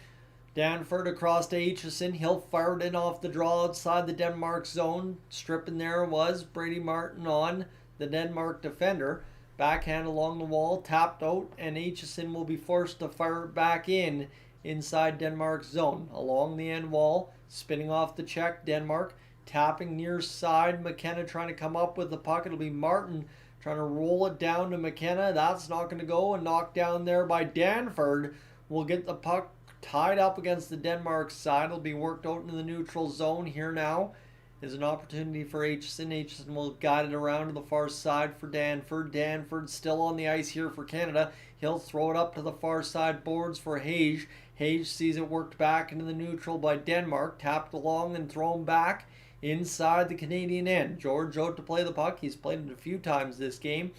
Danford across to Aitchison. He'll fire it in off the draw outside the Denmark zone. Stripping there was Brady Martin on the Denmark defender. Backhand along the wall, tapped out, and Aitchison will be forced to fire it back in inside Denmark's zone. Along the end wall, spinning off the check, Denmark. Tapping near side, McKenna trying to come up with the puck. It'll be Martin trying to roll it down to McKenna. That's not going to go, and knocked down there by Danford. Will get the puck tied up against the Denmark side. It'll be worked out into the neutral zone. Here now is an opportunity for Aitchison. Aitchison will guide it around to the far side for Danford. Danford still on the ice here for Canada. He'll throw it up to the far side boards for Hage. Hage sees it worked back into the neutral by Denmark. Tapped along and thrown back inside the Canadian end. George out to play the puck. He's played it a few times this game.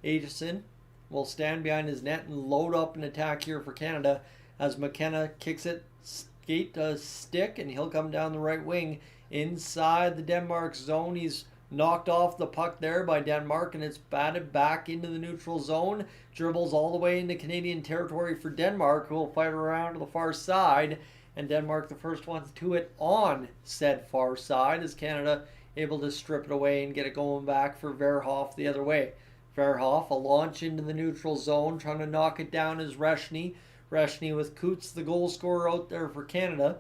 Aitchison will stand behind his net and load up an attack here for Canada as McKenna kicks it skate to stick, and he'll come down the right wing inside the Denmark zone. He's knocked off the puck there by Denmark, and it's batted back into the neutral zone. Dribbles all the way into Canadian territory for Denmark, who will fight around to the far side. And Denmark the first ones to it on said far side, as Canada able to strip it away and get it going back for Verhoff the other way. Verhoff, a launch into the neutral zone, trying to knock it down is Reshny. Reshny with Coots, the goal scorer, out there for Canada,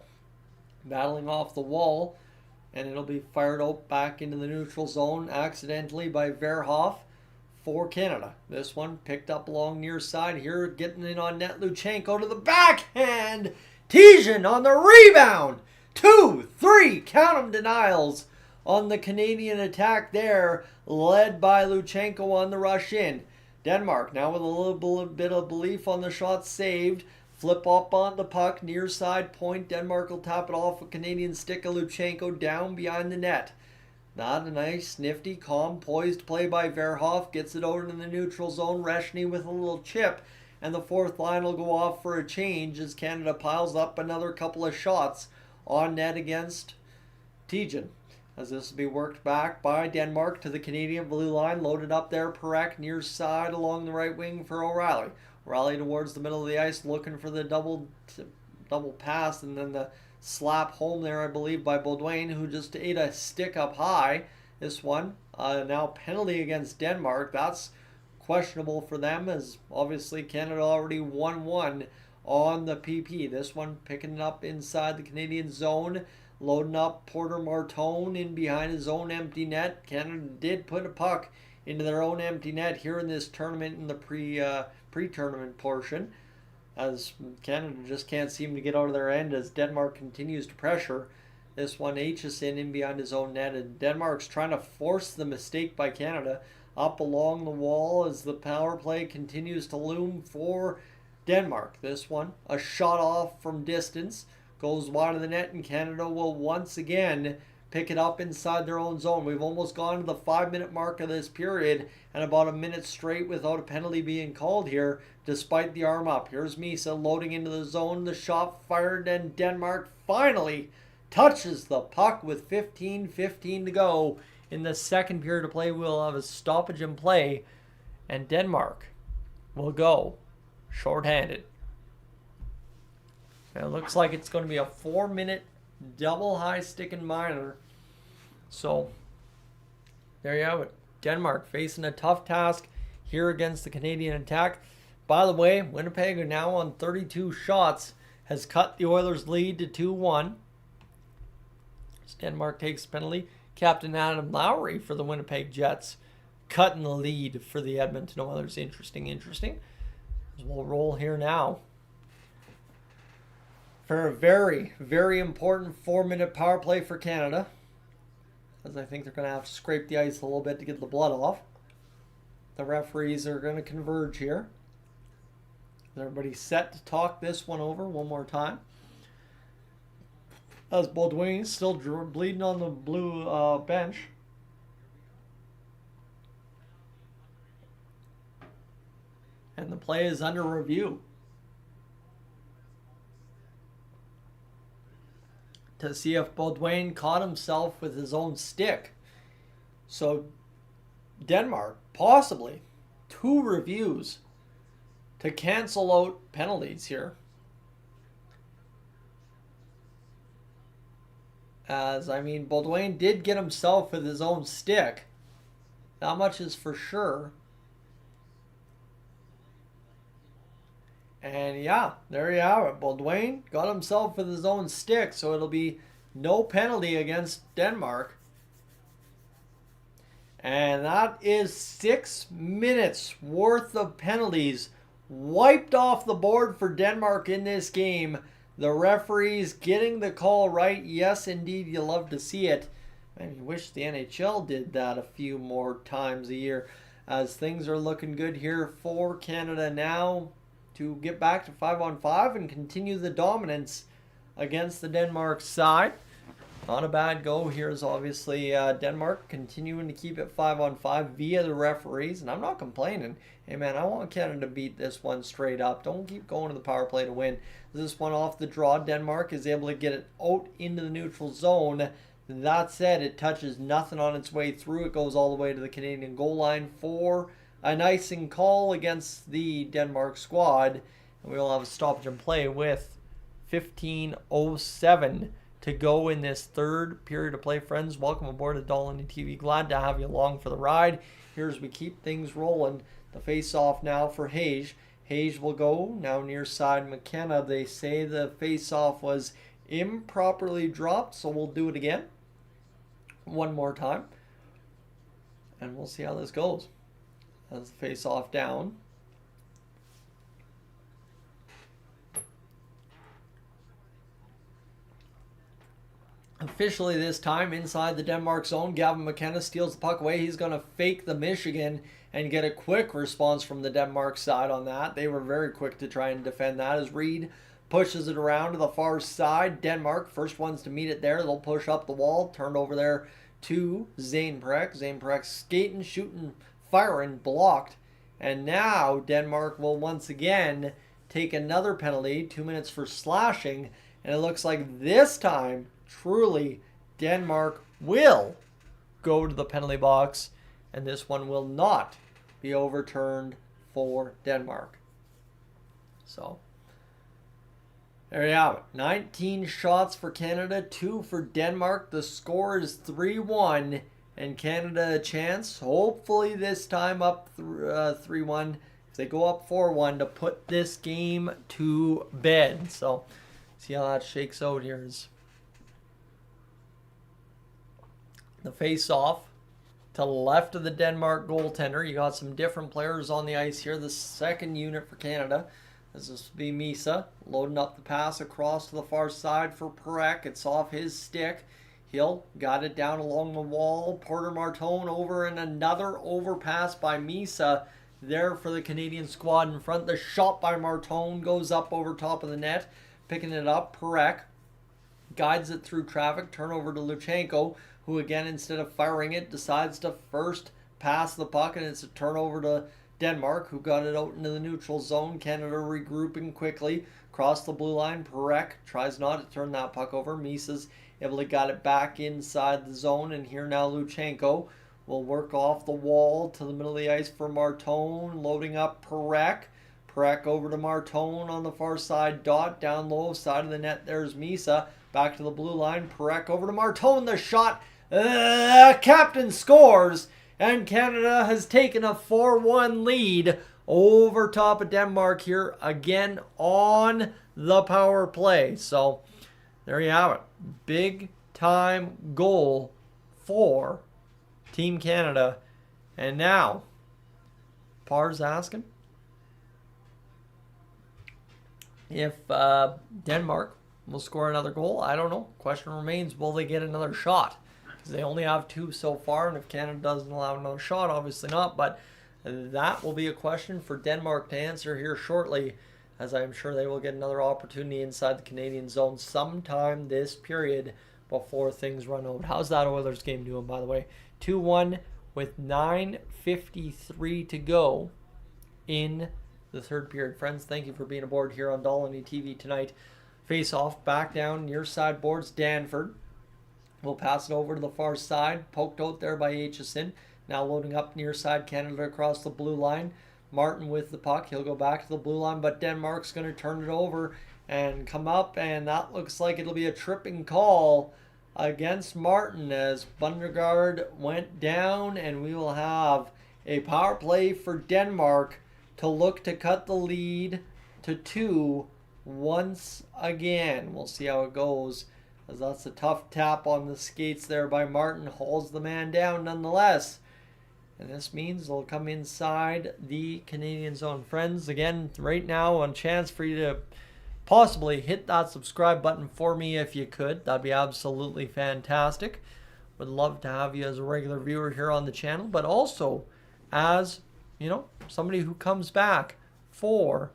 battling off the wall, and it'll be fired out back into the neutral zone accidentally by Verhoff for Canada. This one picked up along near side here, getting in on net. Luchenko to the backhand. Tijan on the rebound. 2, 3, count 'em denials on the Canadian attack there, led by Luchenko on the rush in. Denmark now with a little bit of belief on the shot saved. Flip up on the puck, near side point. Denmark will tap it off a Canadian stick of Luchenko down behind the net. Not a nice, nifty, calm, poised play by Verhoff. Gets it over in the neutral zone. Reshny with a little chip. And the fourth line will go off for a change as Canada piles up another couple of shots on net against Tijan. As this will be worked back by Denmark to the Canadian blue line. Loaded up there, Perek near side along the right wing for O'Reilly. O'Reilly towards the middle of the ice looking for the double pass, and then the slap home there, I believe, by Baudouin, who just ate a stick up high. This one, now penalty against Denmark. That's questionable for them, as obviously Canada already won one on the PP. This one picking it up inside the Canadian zone. Loading up Porter Martone in behind his own empty net. Canada did put a puck into their own empty net here in this tournament in the pre-tournament portion, as Canada just can't seem to get out of their end as Denmark continues to pressure. This one, Aitchison in behind his own net, and Denmark's trying to force the mistake by Canada up along the wall as the power play continues to loom for Denmark. This one, a shot off from distance, goes wide of the net, and Canada will once again pick it up inside their own zone. We've almost gone to the 5-minute mark of this period, and about a minute straight without a penalty being called here, despite the arm up. Here's Misa loading into the zone. The shot fired, and Denmark finally touches the puck with 15:15 to go. In the second period of play, we'll have a stoppage in play, and Denmark will go shorthanded. It looks like it's going to be a 4-minute double high stick and minor. So there you have it. Denmark facing a tough task here against the Canadian attack. By the way, Winnipeg are now on 32 shots, has cut the Oilers' lead to 2-1. Denmark takes penalty. Captain Adam Lowry for the Winnipeg Jets cutting the lead for the Edmonton Oilers. Interesting. We'll roll here now for a very, very important 4-minute power play for Canada, as I think they're going to have to scrape the ice a little bit to get the blood off. The referees are going to converge here. Everybody's set to talk this one over one more time. As Baudouin still bleeding on the blue bench. And the play is under review. To see if Baudouin caught himself with his own stick. So Denmark, possibly 2 reviews to cancel out penalties here. As, I mean, Baudouin did get himself with his own stick. That much is for sure. And yeah, there you have it. Baudouin got himself with his own stick, so it'll be no penalty against Denmark. And that is 6 minutes worth of penalties wiped off the board for Denmark in this game. The referees getting the call right. Yes, indeed, you love to see it. And you wish the NHL did that a few more times a year, as things are looking good here for Canada now to get back to 5-on-5 and continue the dominance against the Denmark side. Not a bad go. Here's obviously Denmark continuing to keep it 5-on-5 via the referees, and I'm not complaining. Hey man, I want Canada to beat this one straight up. Don't keep going to the power play to win. This one off the draw. Denmark is able to get it out into the neutral zone. That said, it touches nothing on its way through. It goes all the way to the Canadian goal line for an icing call against the Denmark squad. And we'll have a stoppage and play with 15:07 to go in this third period of play. Friends, welcome aboard to Dolynny TV. Glad to have you along for the ride. Here as we keep things rolling. The face-off now for Hage. Hage will go now near side McKenna. They say the face-off was improperly dropped, so we'll do it again. One more time. And we'll see how this goes. As the face-off down. Officially this time inside the Denmark zone. Gavin McKenna steals the puck away. He's going to fake the Michigan and get a quick response from the Denmark side on that. They were very quick to try and defend that as Reed pushes it around to the far side. Denmark, first ones to meet it there. They'll push up the wall. Turned over there to Zane Prek. Zane Prek skating, shooting, firing, blocked. And now Denmark will once again take another penalty. 2 minutes for slashing. And it looks like this time, truly, Denmark will go to the penalty box. And this one will not be overturned for Denmark. So, there you have it. 19 shots for Canada, 2 for Denmark. The score is 3-1. And Canada a chance, hopefully this time up 3-1. If they go up 4-1 to put this game to bed. So, see how that shakes out here. The face-off to the left of the Denmark goaltender. You got some different players on the ice here. The second unit for Canada. This will be Misa loading up the pass across to the far side for Perek. It's off his stick. Hill got it down along the wall. Porter Martone over, and another overpass by Misa there for the Canadian squad in front. The shot by Martone goes up over top of the net. Picking it up, Perek guides it through traffic. Turnover to Luchenko, who again, instead of firing it, decides to first pass the puck, and it's a turnover to Denmark, who got it out into the neutral zone. Canada regrouping quickly. Across the blue line, Perek tries not to turn that puck over. Misa's able to got it back inside the zone, and here now Luchenko will work off the wall to the middle of the ice for Martone, loading up Perek. Perek over to Martone on the far side dot, down low side of the net. There's Misa back to the blue line. Perek over to Martone. The shot, captain scores, and Canada has taken a 4-1 lead over top of Denmark here again on the power play. So there you have it. Big time goal for Team Canada. And now, Par's asking if Denmark will score another goal. I don't know. Question remains, will they get another shot? Because they only have 2 so far, and if Canada doesn't allow another shot, obviously not. But that will be a question for Denmark to answer here shortly, as I'm sure they will get another opportunity inside the Canadian zone sometime this period before things run out. How's that Oilers game doing, by the way? 2-1 with 9:53 to go in the third period. Friends, thank you for being aboard here on Dolynny TV tonight. Face off, back down near side boards, Danford. We'll pass it over to the far side, poked out there by Aitchison. Now loading up near side Canada across the blue line. Martin with the puck. He'll go back to the blue line, but Denmark's going to turn it over and come up, and that looks like it'll be a tripping call against Martin as Bundergaard went down, and we will have a power play for Denmark to look to cut the lead to 2 once again. We'll see how it goes, as that's a tough tap on the skates there by Martin. Hauls the man down nonetheless. And this means they'll come inside the Canadian zone. Friends, again, right now, a chance for you to possibly hit that subscribe button for me if you could. That'd be absolutely fantastic. Would love to have you as a regular viewer here on the channel, but also as, you know, somebody who comes back for,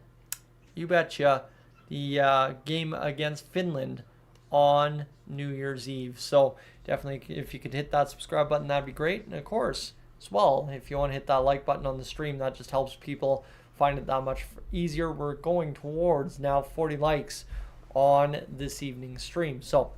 you betcha, the game against Finland on New Year's Eve. So definitely, if you could hit that subscribe button, that'd be great. And of course, as well, if you want to hit that like button on the stream, that just helps people find it that much easier. We're going towards now 40 likes on this evening's stream. So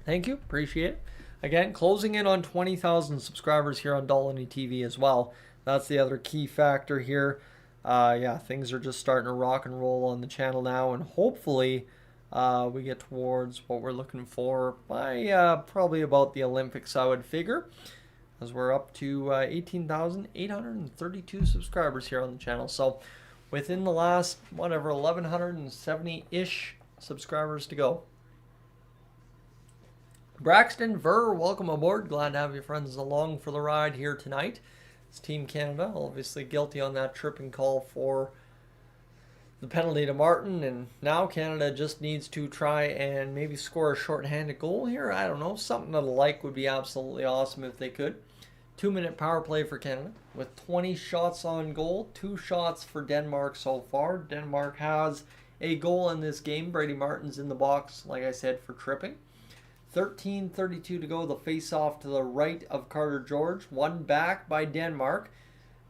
thank you, appreciate it. Again, closing in on 20,000 subscribers here on Dolynny TV as well. That's the other key factor here. Yeah, things are just starting to rock and roll on the channel now, and hopefully we get towards what we're looking for by probably about the Olympics, I would figure, as we're up to 18,832 subscribers here on the channel. So within the last, 1,170-ish subscribers to go. Braxton Ver, welcome aboard. Glad to have you friends along for the ride here tonight. It's Team Canada, obviously guilty on that tripping call for the penalty to Martin, and now Canada just needs to try and maybe score a shorthanded goal here. I don't know, something of the like would be absolutely awesome if they could. 2-minute power play for Canada with 20 shots on goal, 2 shots for Denmark so far. Denmark has a goal in this game. Brady Martin's in the box, like I said, for tripping. 13:32 to go. The face-off to the right of Carter George. One back by Denmark.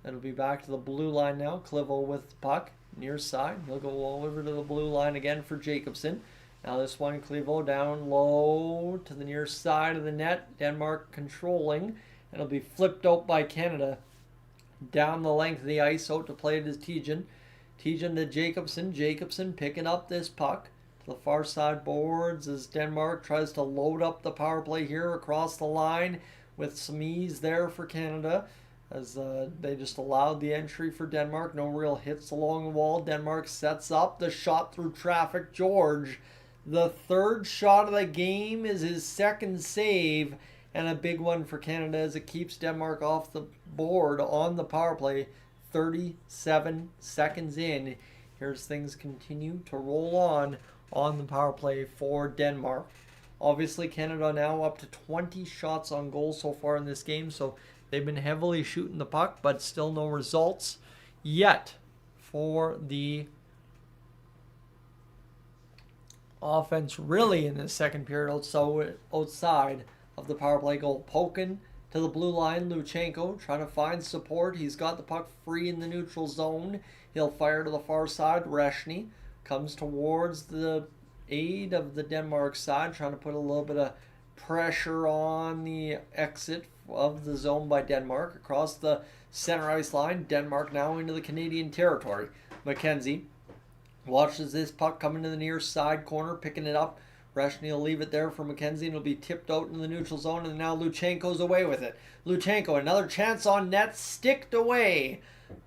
It'll be back to the blue line now. Clivo with the puck near side. He'll go over to the blue line again for Jacobson. Now this one, Clivo down low to the near side of the net. Denmark controlling. It'll be flipped out by Canada. Down the length of the ice, out to play it is Tejan. Tejan to Jacobson. Jacobson picking up this puck to the far side boards as Denmark tries to load up the power play here across the line with some ease there for Canada, as they just allowed the entry for Denmark. No real hits along the wall. Denmark sets up the shot through traffic. George, the third shot of the game, is his second save, and a big one for Canada as it keeps Denmark off the board on the power play. 37 seconds in. Here's things continue to roll on the power play for Denmark. Obviously, Canada now up to 20 shots on goal so far in this game, so they've been heavily shooting the puck, but still no results yet for the offense really in the second period outside of the power play goal. Pokin to the blue line. Luchenko trying to find support. He's got the puck free in the neutral zone. He'll fire to the far side. Reshny comes towards the aid of the Denmark side, trying to put a little bit of pressure on the exit of the zone by Denmark. Across the center ice line, Denmark now into the Canadian territory. McKenzie watches this puck come into the near side corner, picking it up Breshny will leave it there for McKenzie, and it'll be tipped out in the neutral zone, and now Luchenko's away with it. Luchenko, another chance on net, sticked away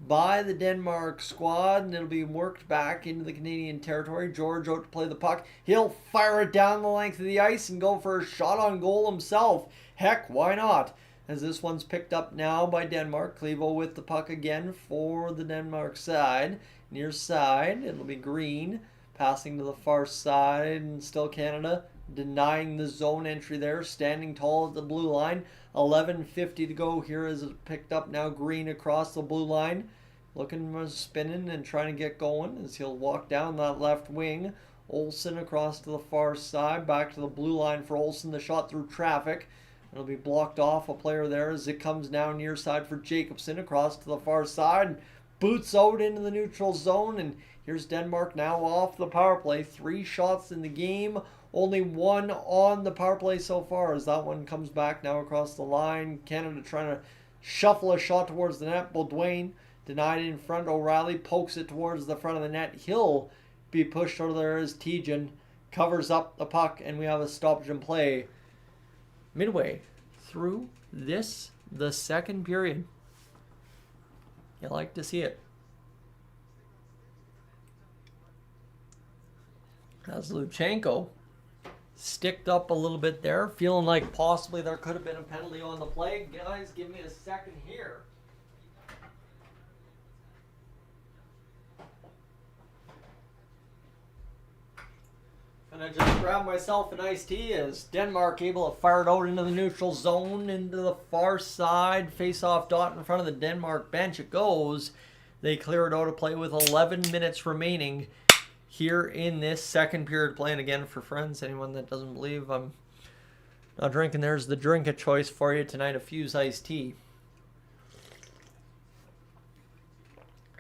by the Denmark squad, and it'll be worked back into the Canadian territory. George out to play the puck. He'll fire it down the length of the ice and go for a shot on goal himself. Heck, why not? As this one's picked up now by Denmark. Clevo with the puck again for the Denmark side. Near side, it'll be Green. Passing to the far side, and still Canada denying the zone entry there. Standing tall at the blue line. 11:50 to go here as it's picked up now. Green across the blue line. Looking, spinning and trying to get going as he'll walk down that left wing. Olsen across to the far side. Back to the blue line for Olsen. The shot through traffic. It'll be blocked off a player there as it comes now near side for Jacobson across to the far side. Boots out into the neutral zone, and here's Denmark now off the power play. 3 shots in the game, only 1 on the power play so far as that one comes back now across the line. Canada trying to shuffle a shot towards the net. Baudouin denied in front. O'Reilly pokes it towards the front of the net. He'll be pushed out of there as Tejan covers up the puck, and we have a stoppage in play midway through the second period. You like to see it. As Luchenko sticked up a little bit there, feeling like possibly there could have been a penalty on the play. Guys, give me a second here. And I just grabbed myself an iced tea as Denmark able to fire it out into the neutral zone, into the far side. Face-off dot in front of the Denmark bench. It goes. They clear it out of play with 11 minutes remaining here in this second period. Playing again for friends. Anyone that doesn't believe I'm not drinking, there's the drink of choice for you tonight, a Fuse iced tea.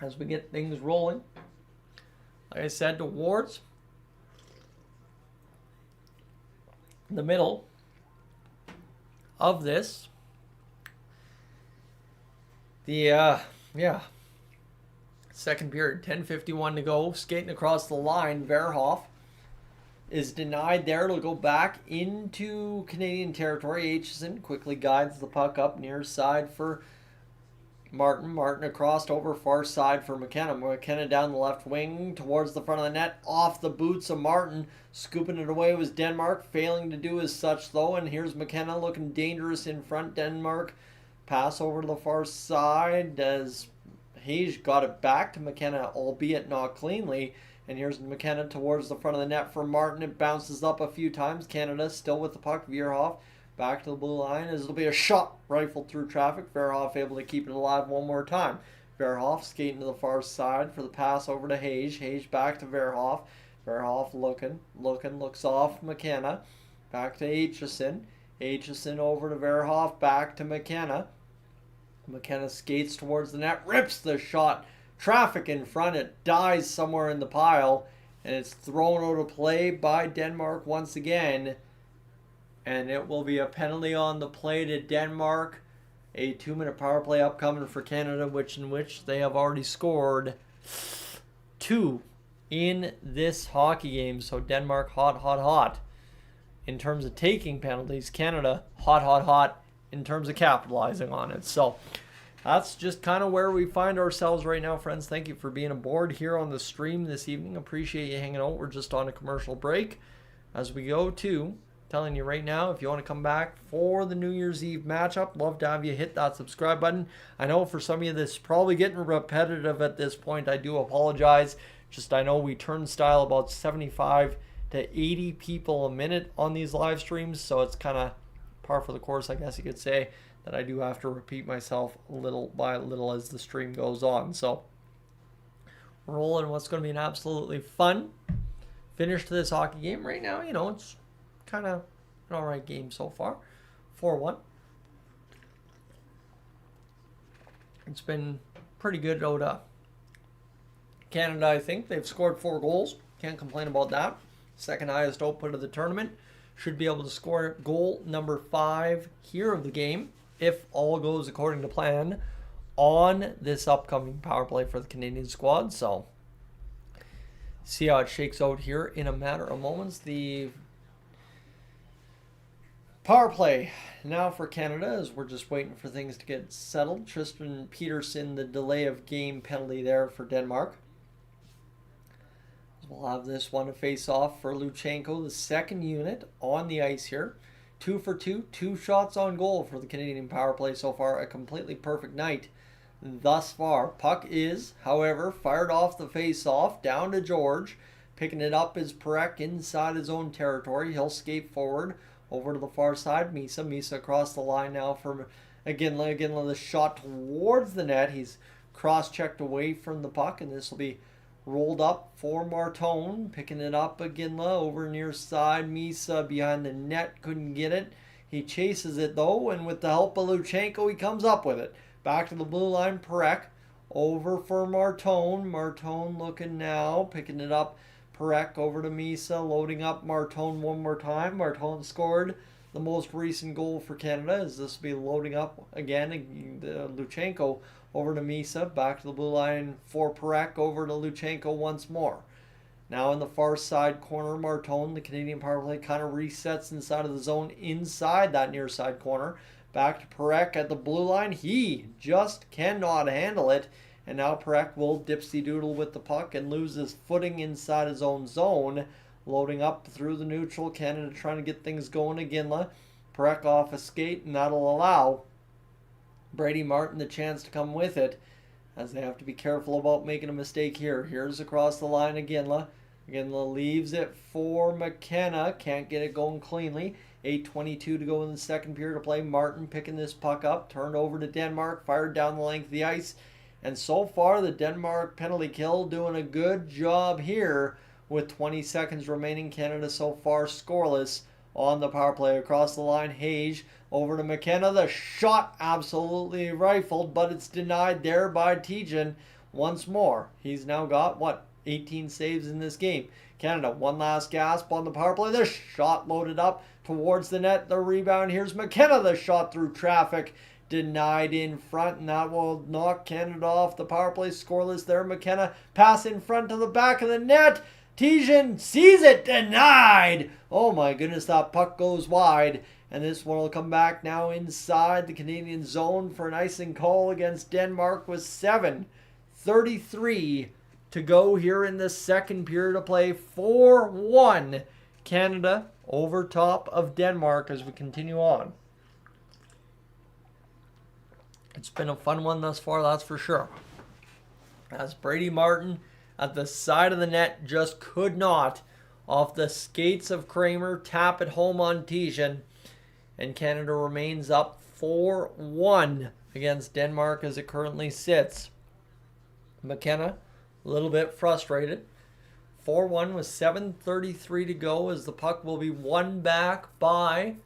As we get things rolling, like I said, towards the middle of this, the second period, 10:51 to go. Skating across the line, Verhoff is denied there. It'll go back into Canadian territory. Aitchison quickly guides the puck up near side for Martin. Martin across over far side for McKenna. McKenna down the left wing towards the front of the net. Off the boots of Martin. Scooping it away was Denmark. Failing to do as such though. And here's McKenna looking dangerous in front. Denmark pass over to the far side as Hayes got it back to McKenna, albeit not cleanly. And here's McKenna towards the front of the net for Martin. It bounces up a few times. Canada still with the puck. Verhoff back to the blue line as it'll be a shot rifled through traffic. Verhoff able to keep it alive one more time. Verhoff skating to the far side for the pass over to Hayes. Hayes back to Verhoff. Verhoff looking, looks off McKenna. Back to Aitchison. Aitchison over to Verhoff. Back to McKenna. McKenna skates towards the net. Rips the shot. Traffic in front. It dies somewhere in the pile. And it's thrown out of play by Denmark once again. And it will be a penalty on the play to Denmark. A 2-minute power play upcoming for Canada, in which they have already scored 2 in this hockey game. So Denmark hot in terms of taking penalties. Canada hot in terms of capitalizing on it. So that's just kind of where we find ourselves right now, friends. Thank you for being aboard here on the stream this evening. Appreciate you hanging out. We're just on a commercial break as we go to telling you right now, if you want to come back for the New Year's Eve matchup, love to have you hit that subscribe button. I know for some of you this is probably getting repetitive at this point. I do apologize. Just I know we turnstile about 75 to 80 people a minute on these live streams, so it's kind of par for the course, I guess you could say, that I do have to repeat myself little by little as the stream goes on. So rolling what's going to be an absolutely fun finish to this hockey game right now. You know, it's kind of an alright game so far. 4-1. It's been pretty good out of Canada, I think. They've scored 4 goals. Can't complain about that. Second highest output of the tournament. Should be able to score goal number 5 here of the game, if all goes according to plan, on this upcoming power play for the Canadian squad. So, see how it shakes out here in a matter of moments. The Power play now for Canada as we're just waiting for things to get settled. Tristan Peterson, the delay of game penalty there for Denmark. We'll have this one to face off for Luchenko, the second unit on the ice here. 2 for 2, 2 shots on goal for the Canadian power play so far. A completely perfect night thus far. Puck is, however, fired off the face-off down to George. Picking it up is Perek inside his own territory. He'll skate forward over to the far side. Misa across the line now for Iginla. Iginla, the shot towards the net. He's cross-checked away from the puck, and this will be rolled up for Martone. Picking it up Iginla over near side. Misa behind the net, couldn't get it. He chases it though, and with the help of Luchenko, he comes up with it. Back to the blue line, Perek. Over for Martone. Martone looking now, picking it up. Perek over to Misa, loading up Martone one more time. Martone scored the most recent goal for Canada, as this will be loading up again. Luchenko over to Misa, back to the blue line for Perek, over to Luchenko once more. Now in the far side corner, Martone, the Canadian power play, kind of resets inside of the zone, inside that near side corner. Back to Perek at the blue line. He just cannot handle it. And now Perek will dipsy-doodle with the puck and lose his footing inside his own zone. Loading up through the neutral. Canada trying to get things going again. Perek off a skate, and that'll allow Brady Martin the chance to come with it, as they have to be careful about making a mistake here. Here's across the line Iginla. Iginla leaves it for McKenna. Can't get it going cleanly. 8:22 to go in the second period of play. Martin picking this puck up. Turned over to Denmark. Fired down the length of the ice. And so far, the Denmark penalty kill doing a good job here with 20 seconds remaining. Canada so far scoreless on the power play. Across the line, Hage over to McKenna. The shot absolutely rifled, but it's denied there by Tejan once more. He's now got, 18 saves in this game. Canada, one last gasp on the power play. The shot loaded up towards the net. The rebound. Here's McKenna. The shot through traffic. Denied in front, and that will knock Canada off the power play. Scoreless there. McKenna pass in front to the back of the net. Tejan sees it. Denied. Oh my goodness, that puck goes wide. And this one will come back now inside the Canadian zone for an icing call against Denmark with 7:33 to go here in the second period of play. 4-1 Canada over top of Denmark as we continue on. It's been a fun one thus far, that's for sure. As Brady Martin at the side of the net just could not, off the skates of Kramer, tap it home on Tejan. And Canada remains up 4-1 against Denmark as it currently sits. McKenna, a little bit frustrated. 4-1 with 7:33 to go as the puck will be won back by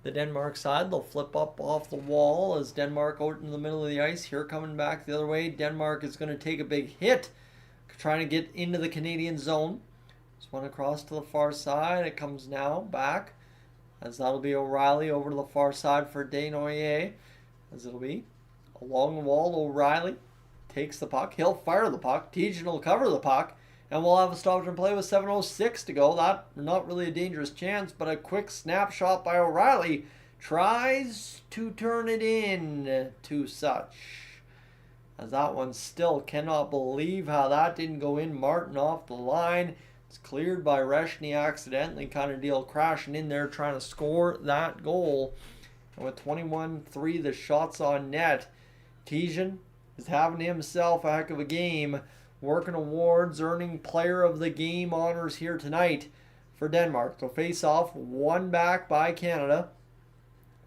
the Denmark side. They'll flip up off the wall as Denmark out in the middle of the ice. Here coming back the other way. Denmark is going to take a big hit, trying to get into the Canadian zone. This one across to the far side. It comes now back, as that'll be O'Reilly over to the far side for Desnoyers. As it'll be along the wall. O'Reilly takes the puck. He'll fire the puck. Tejan will cover the puck. And we'll have a stoppage and play with 7:06 to go. That not really a dangerous chance, but a quick snapshot by O'Reilly. Tries to turn it in to such. As that one still cannot believe how that didn't go in. Martin off the line. It's cleared by Reshny accidentally. Kind of deal crashing in there trying to score that goal. And with 21-3, the shots on net. Tejan is having himself a heck of a game. Working awards, earning player of the game honors here tonight for Denmark. So face off, one back by Canada.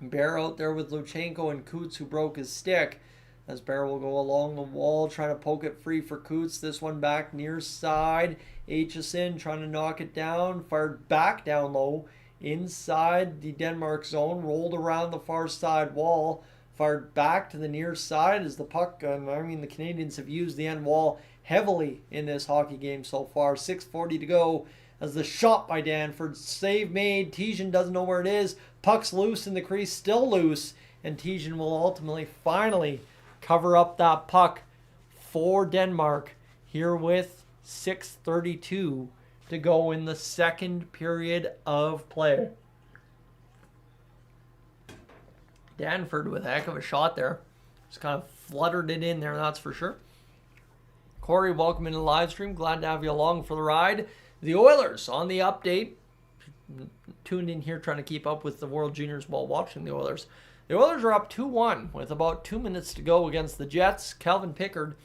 Bear out there with Luchenko and Coots, who broke his stick. As Bear will go along the wall, trying to poke it free for Coots. This one back near side. Aitchison trying to knock it down. Fired back down low inside the Denmark zone. Rolled around the far side wall. Fired back to the near side as the puck, the Canadians have used the end wall heavily in this hockey game so far. 6:40 to go as the shot by Danford. Save made. Tejan doesn't know where it is. Puck's loose in the crease, still loose. And Tejan will ultimately, finally, cover up that puck for Denmark here with 6:32 to go in the second period of play. Danford with a heck of a shot there. Just kind of fluttered it in there, that's for sure. Corey, welcome into the live stream. Glad to have you along for the ride. The Oilers on the update. Tuned in here trying to keep up with the World Juniors while watching the Oilers. The Oilers are up 2-1 with about 2 minutes to go against the Jets. Calvin Pickard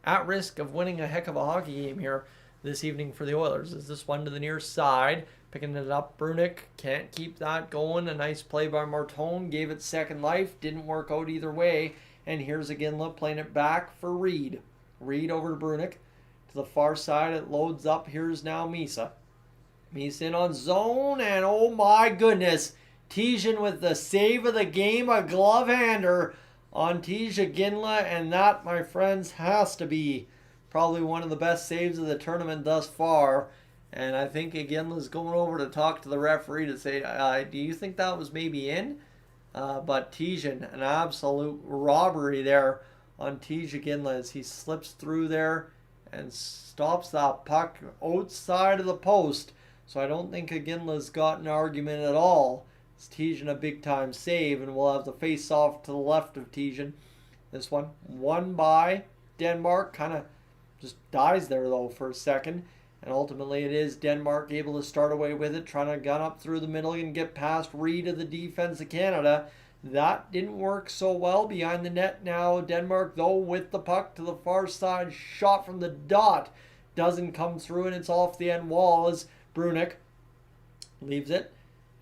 at risk of winning a heck of a hockey game here this evening for the Oilers. Is this one to the near side? Picking it up, Brunick can't keep that going. A nice play by Martone, gave it second life. Didn't work out either way. And here's Iginla playing it back for Reed. Reed over to Brunick. To the far side, it loads up. Here's now Misa. Misa in on zone, and oh my goodness, Tijan with the save of the game, a glove hander on Tija Iginla, and that, my friends, has to be probably one of the best saves of the tournament thus far. And I think Iginla's going over to talk to the referee to say, do you think that was maybe in? But Tijan, an absolute robbery there on Tija Iginla as he slips through there and stops that puck outside of the post. So I don't think Iginla's got an argument at all. It's Tijan a big time save, and we'll have the face off to the left of Tijan. This one won by Denmark, kind of just dies there though for a second. And ultimately it is Denmark able to start away with it, trying to gun up through the middle and get past Reed of the defense of Canada. That didn't work so well behind the net now. Denmark, though, with the puck to the far side. Shot from the dot. Doesn't come through, and it's off the end wall as Brunick leaves it.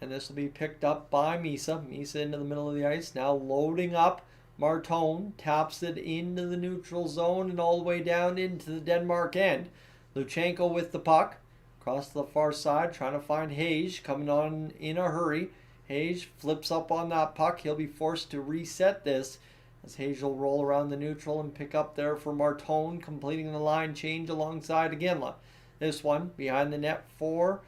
And this will be picked up by Misa. Misa into the middle of the ice. Now loading up. Martone taps it into the neutral zone and all the way down into the Denmark end. Luchenko with the puck. Across to the far side, trying to find Hage. Coming on in a hurry. Hage flips up on that puck. He'll be forced to reset this as Hage will roll around the neutral and pick up there for Martone, completing the line change alongside Iginla. This one behind the net for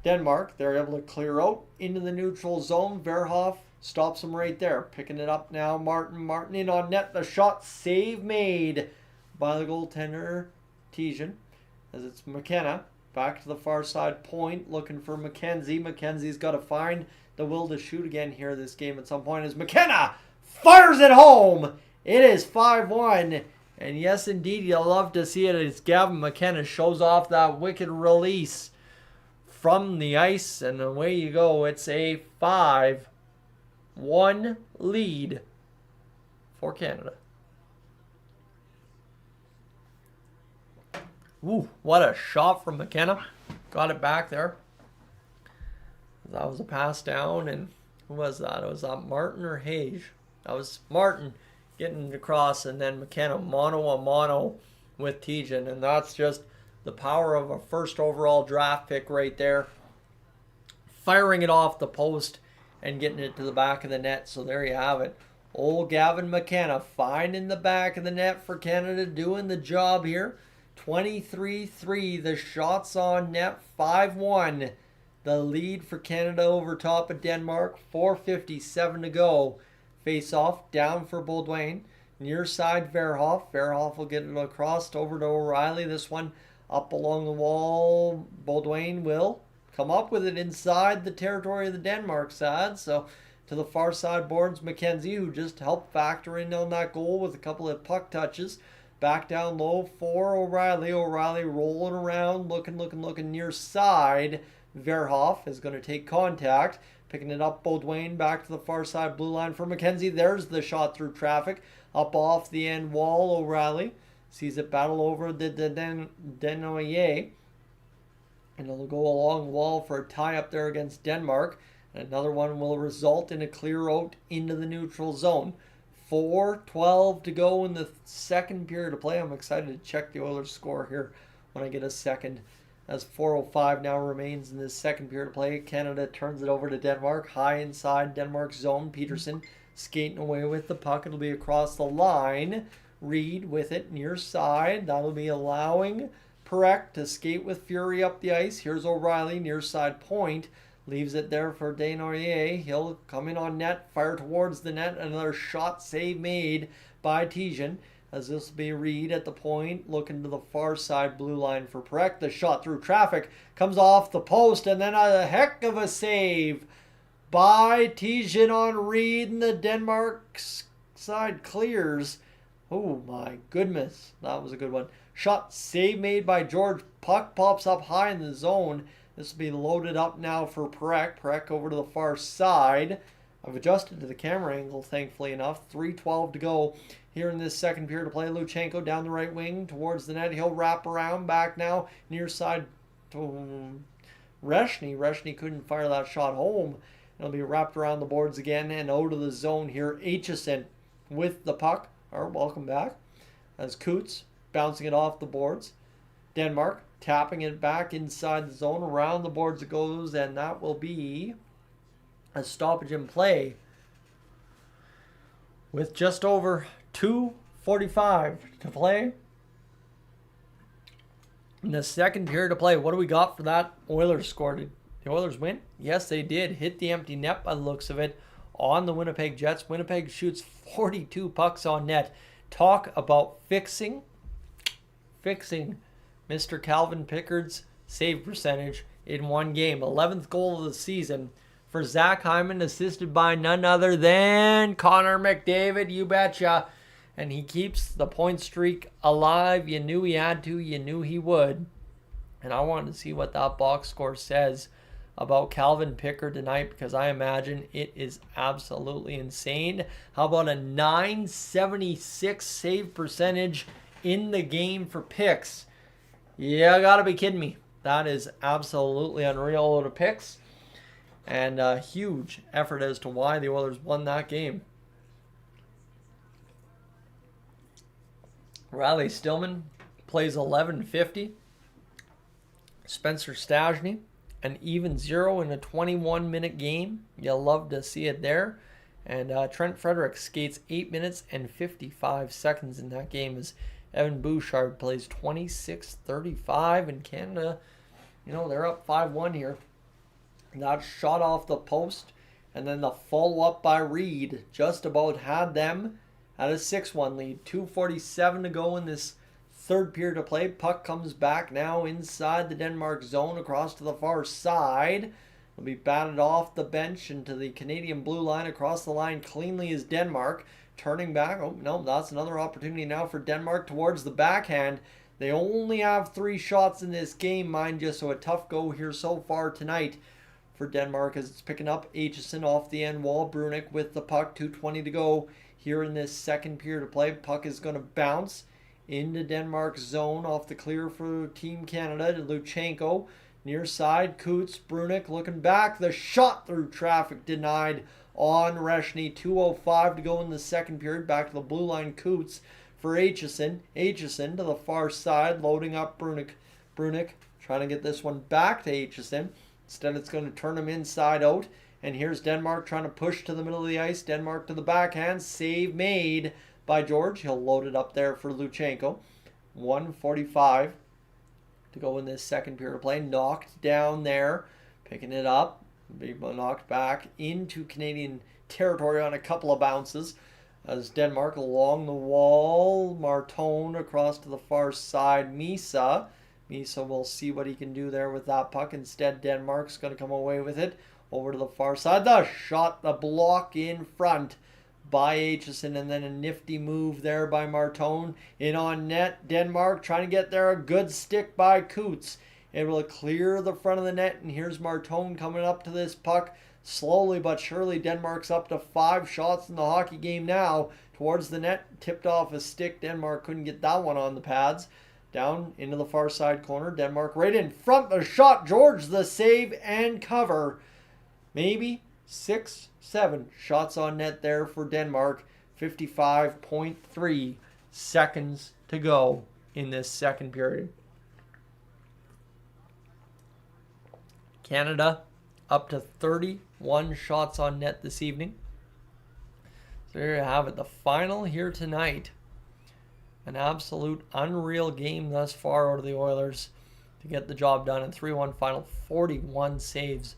Denmark. They're able to clear out into the neutral zone. Verhoff stops him right there. Picking it up now, Martin. Martin in on net. The shot save made by the goaltender, Tijan, as it's McKenna. Back to the far side point, looking for McKenzie. McKenzie's got to find the will to shoot again here this game at some point as McKenna fires it home. It is 5-1. And yes, indeed, you'll love to see it as Gavin McKenna shows off that wicked release from the ice. And away you go. It's a 5-1 lead for Canada. Ooh, what a shot from McKenna. Got it back there. That was a pass down, and who was that? Was that Martin or Hage? That was Martin getting across, and then McKenna mano-a-mano with Tijan, and that's just the power of a first overall draft pick right there. Firing it off the post and getting it to the back of the net, so there you have it. Old Gavin McKenna finding the back of the net for Canada, doing the job here. 23-3, the shots on net, 5-1. The lead for Canada over top of Denmark, 4:57 to go. Face off, down for Baudouin. Near side, Verhoff. Verhoff will get it across over to O'Reilly. This one up along the wall. Baudouin will come up with it inside the territory of the Denmark side. So to the far side boards, McKenzie, who just helped factor in on that goal with a couple of puck touches. Back down low for O'Reilly. O'Reilly rolling around, looking near side. Verhoff is going to take contact. Picking it up, Baudouin back to the far side blue line for McKenzie. There's the shot through traffic. Up off the end wall, O'Reilly sees it battle over the Denoyer. And it'll go along the wall for a tie up there against Denmark. And another one will result in a clear out into the neutral zone. 4:12 to go in the second period of play. I'm excited to check the Oilers score here when I get a second. As 4:05 now remains in this second period of play. Canada turns it over to Denmark. High inside Denmark's zone. Peterson skating away with the puck. It'll be across the line. Reed with it near side. That'll be allowing Perek to skate with fury up the ice. Here's O'Reilly near side point. Leaves it there for Denoyer. He'll come in on net, fire towards the net. Another shot save made by Tijan. As this will be Reed at the point, looking to the far side blue line for Perek. The shot through traffic comes off the post, and then a heck of a save by Tijan on Reed, and the Denmark side clears. Oh my goodness, that was a good one. Shot save made by George. Puck pops up high in the zone. This will be loaded up now for Prek. Prek over to the far side. I've adjusted to the camera angle, thankfully enough. 3:12 to go here in this second period to play. Luchenko down the right wing towards the net. He'll wrap around back now near side to Reshny. Reshny couldn't fire that shot home. It'll be wrapped around the boards again and out of the zone here. Aitchison with the puck. Welcome back. As Coots bouncing it off the boards. Denmark tapping it back inside the zone. Around the boards it goes, and that will be a stoppage in play with just over 2:45 to play in the second period to play. What do we got for that Oilers score? Did the Oilers win? Yes, they did. Hit the empty net by the looks of it on the Winnipeg Jets. Winnipeg shoots 42 pucks on net. Talk about fixing Mr. Calvin Pickard's save percentage in one game. 11th goal of the season for Zach Hyman, assisted by none other than Connor McDavid, you betcha. And he keeps the point streak alive. You knew he had to. You knew he would. And I wanted to see what that box score says about Calvin Pickard tonight, because I imagine it is absolutely insane. How about a .976 save percentage in the game for Picks? Yeah, gotta be kidding me. That is absolutely unreal out of Picks. And a huge effort as to why the Oilers won that game. Riley Stillman plays 11:50. Spencer Stajny, an even 0 in a 21-minute game. You'll love to see it there. And Trent Frederick skates 8 minutes and 55 seconds in that game as Evan Bouchard plays 26:35. And Canada, they're up 5-1 here. That shot off the post, and then the follow-up by Reed just about had them at a 6-1 lead. 2:47 to go in this third period to play. Puck comes back now inside the Denmark zone across to the far side. It'll be batted off the bench into the Canadian blue line. Across the line cleanly is Denmark. Turning back. Oh, no, that's another opportunity now for Denmark towards the backhand. They only have 3 shots in this game, mind you, so a tough go here so far tonight for Denmark as it's picking up. Aitchison off the end wall. Brunick with the puck. 2:20 to go here in this second period of play. Puck is going to bounce into Denmark's zone off the clear for Team Canada to Luchenko. Near side, Coots, Brunick looking back. The shot through traffic denied on Reshny. 2:05 to go in the second period. Back to the blue line, Coots for Aitchison. Aitchison to the far side, loading up Brunick. Brunick trying to get this one back to Aitchison. Instead, it's going to turn him inside out. And here's Denmark trying to push to the middle of the ice. Denmark to the backhand. Save made by George. He'll load it up there for Luchenko. 1:45 to go in this second period of play. Knocked down there. Picking it up. Be knocked back into Canadian territory on a couple of bounces. As Denmark along the wall. Martone across to the far side. Misa will see what he can do there with that puck. Instead, Denmark's going to come away with it. Over to the far side. The shot, the block in front by Aitchison. And then a nifty move there by Martone. In on net. Denmark trying to get there. A good stick by Coots. Able to clear the front of the net. And here's Martone coming up to this puck. Slowly but surely, Denmark's up to 5 shots in the hockey game now. Towards the net. Tipped off a stick. Denmark couldn't get that one on the pads. Down into the far side corner. Denmark right in front. The shot. George the save and cover. Maybe 6-7 shots on net there for Denmark. 55.3 seconds to go in this second period. Canada up to 31 shots on net this evening. So there you have it. The final here tonight. An absolute unreal game thus far out of the Oilers to get the job done in 3-1 final. 41 saves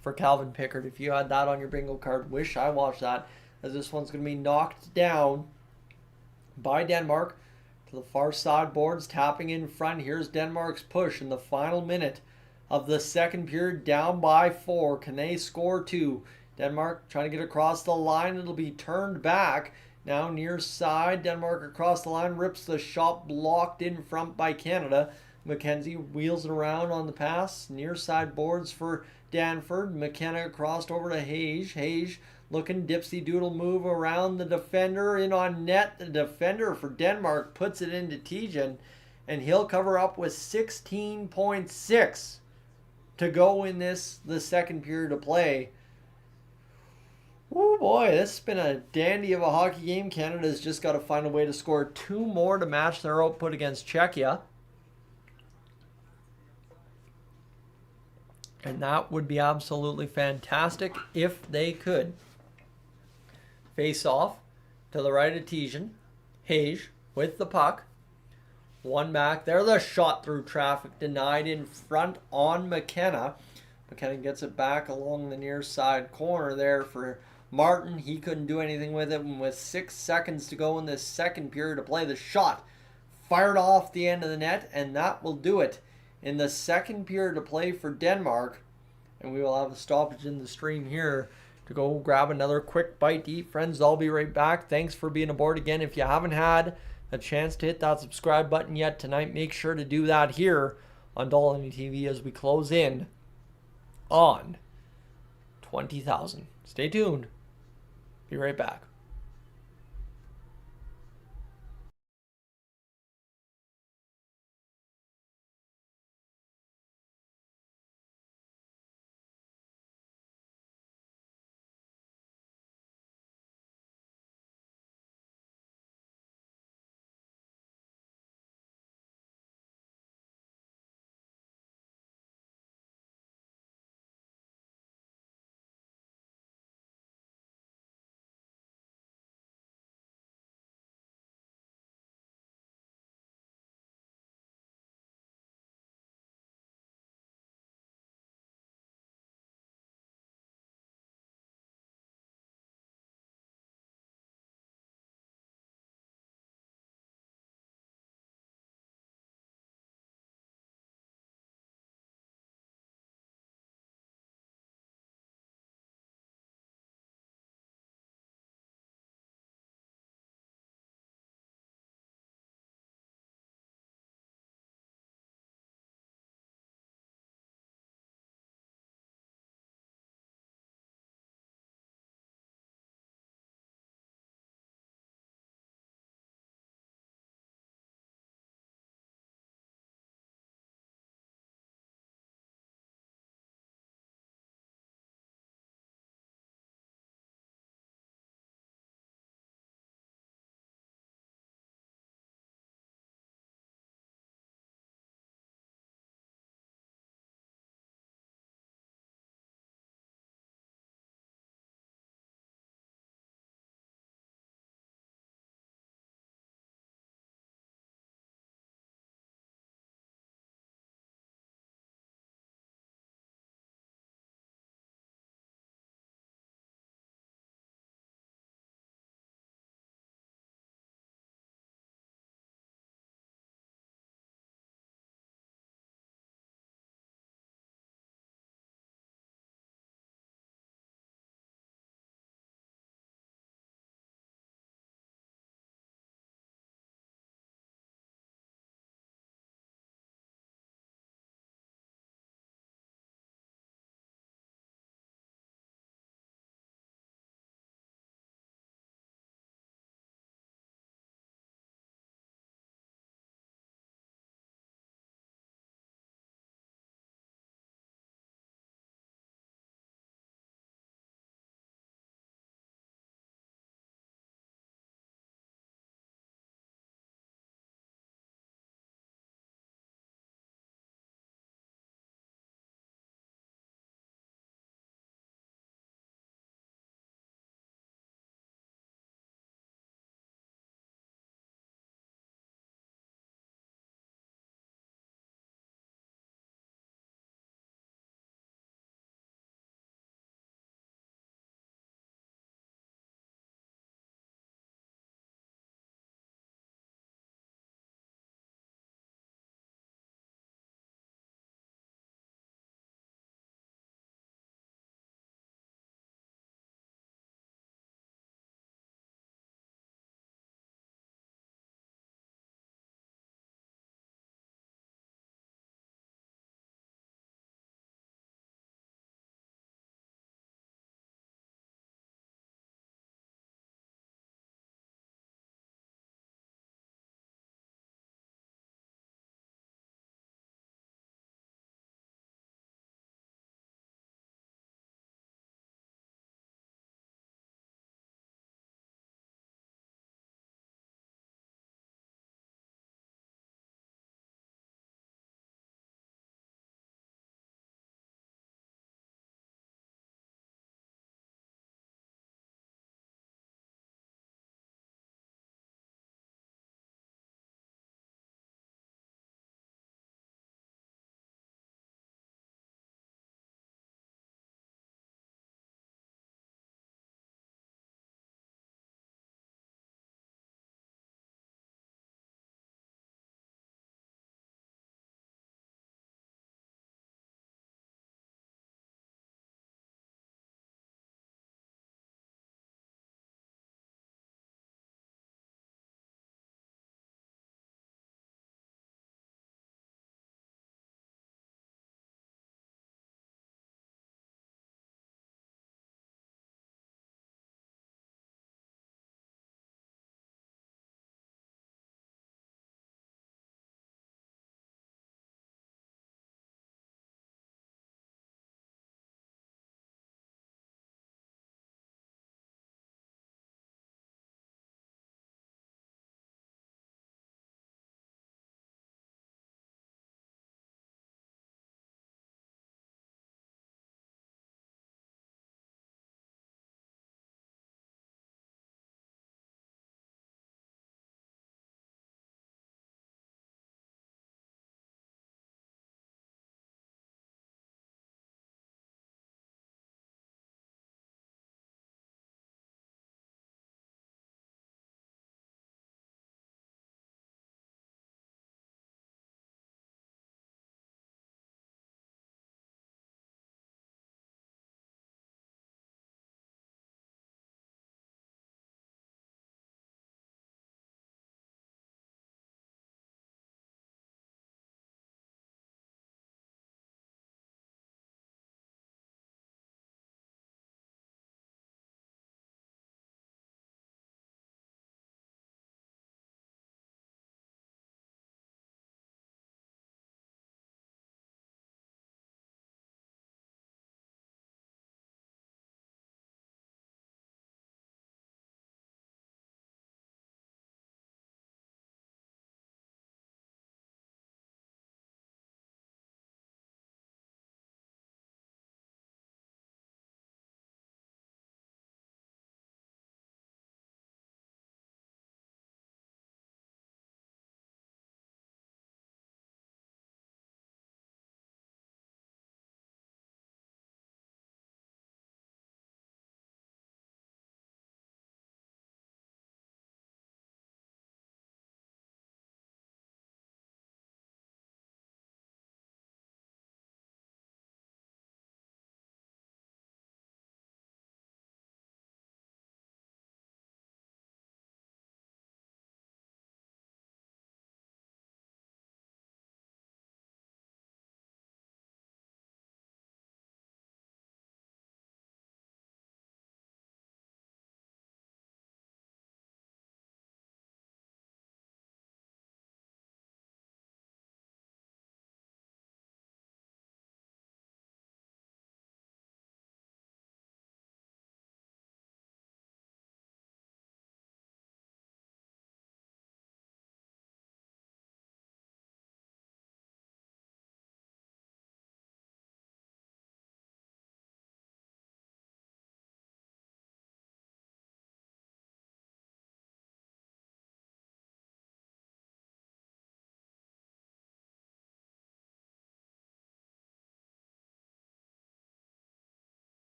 for Calvin Pickard. If you had that on your bingo card, wish I watched that, as this one's going to be knocked down by Denmark to the far side boards, tapping in front. Here's Denmark's push in the final minute of the second period, down by 4. Can they score 2? Denmark trying to get across the line. It'll be turned back. Now near side. Denmark across the line. Rips the shot, blocked in front by Canada. McKenzie wheels it around on the pass. Near side boards for Danford. McKenna crossed over to Hage. Hage looking dipsy doodle move around the defender. In on net. The defender for Denmark puts it into Tijan. And he'll cover up with 16.6 to go in the second period of play. Oh boy, this has been a dandy of a hockey game. Canada's just got to find a way to score 2 more to match their output against Czechia. And that would be absolutely fantastic if they could. Face off to the right of Tijan. Hage with the puck. One back there. The shot through traffic denied in front on McKenna. McKenna gets it back along the near side corner there for Martin. He couldn't do anything with it. And with 6 seconds to go in this second period of play, the shot fired off the end of the net. And that will do it in the second period of play for Denmark. And we will have a stoppage in the stream here to go grab another quick bite to eat. Friends, I'll be right back. Thanks for being aboard again. If you haven't had a chance to hit that subscribe button yet tonight, make sure to do that here on Dolynny TV as we close in on 20,000. Stay tuned. Be right back.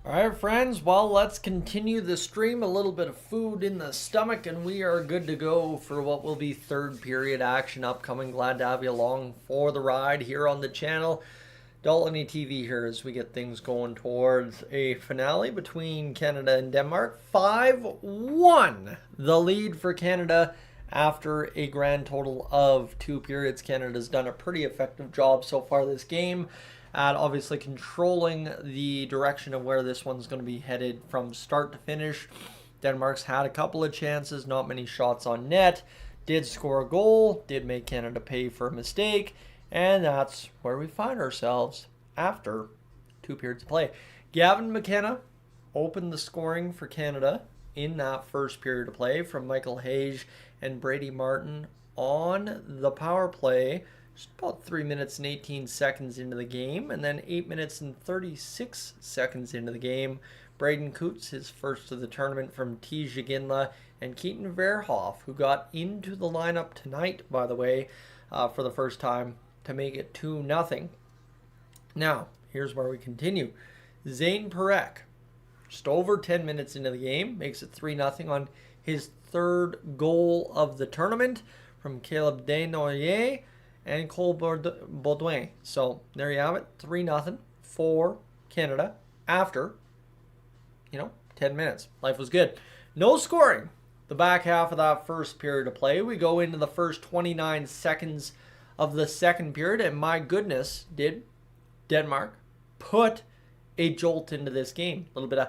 All right, friends. Well, let's continue the stream. A little bit of food in the stomach, and we are good to go for what will be third period action upcoming. Glad to have you along for the ride here on the channel. Dolynny TV here as we get things going towards a finale between Canada and Denmark. 5-1, the lead for Canada after a grand total of 2 periods. Canada's done a pretty effective job so far this game at obviously controlling the direction of where this one's going to be headed from start to finish. Denmark's had a couple of chances, not many shots on net, did score a goal, did make Canada pay for a mistake, and that's where we find ourselves after 2 periods of play. Gavin McKenna opened the scoring for Canada in that first period of play from Michael Hage and Brady Martin on the power play. Just about 3 minutes and 18 seconds into the game, and then 8 minutes and 36 seconds into the game, Braden Coots, his first of the tournament from Tij Ginla, and Keaton Verhoff, who got into the lineup tonight, by the way, for the first time, to make it 2-0. Now, here's where we continue. Zane Perek, just over 10 minutes into the game, makes it 3-0 on his third goal of the tournament from Caleb Desnoyers and Cole Baudouin. So there you have it, 3-0 for Canada after, 10 minutes. Life was good. No scoring the back half of that first period of play. We go into the first 29 seconds of the second period, and my goodness, did Denmark put a jolt into this game. A little bit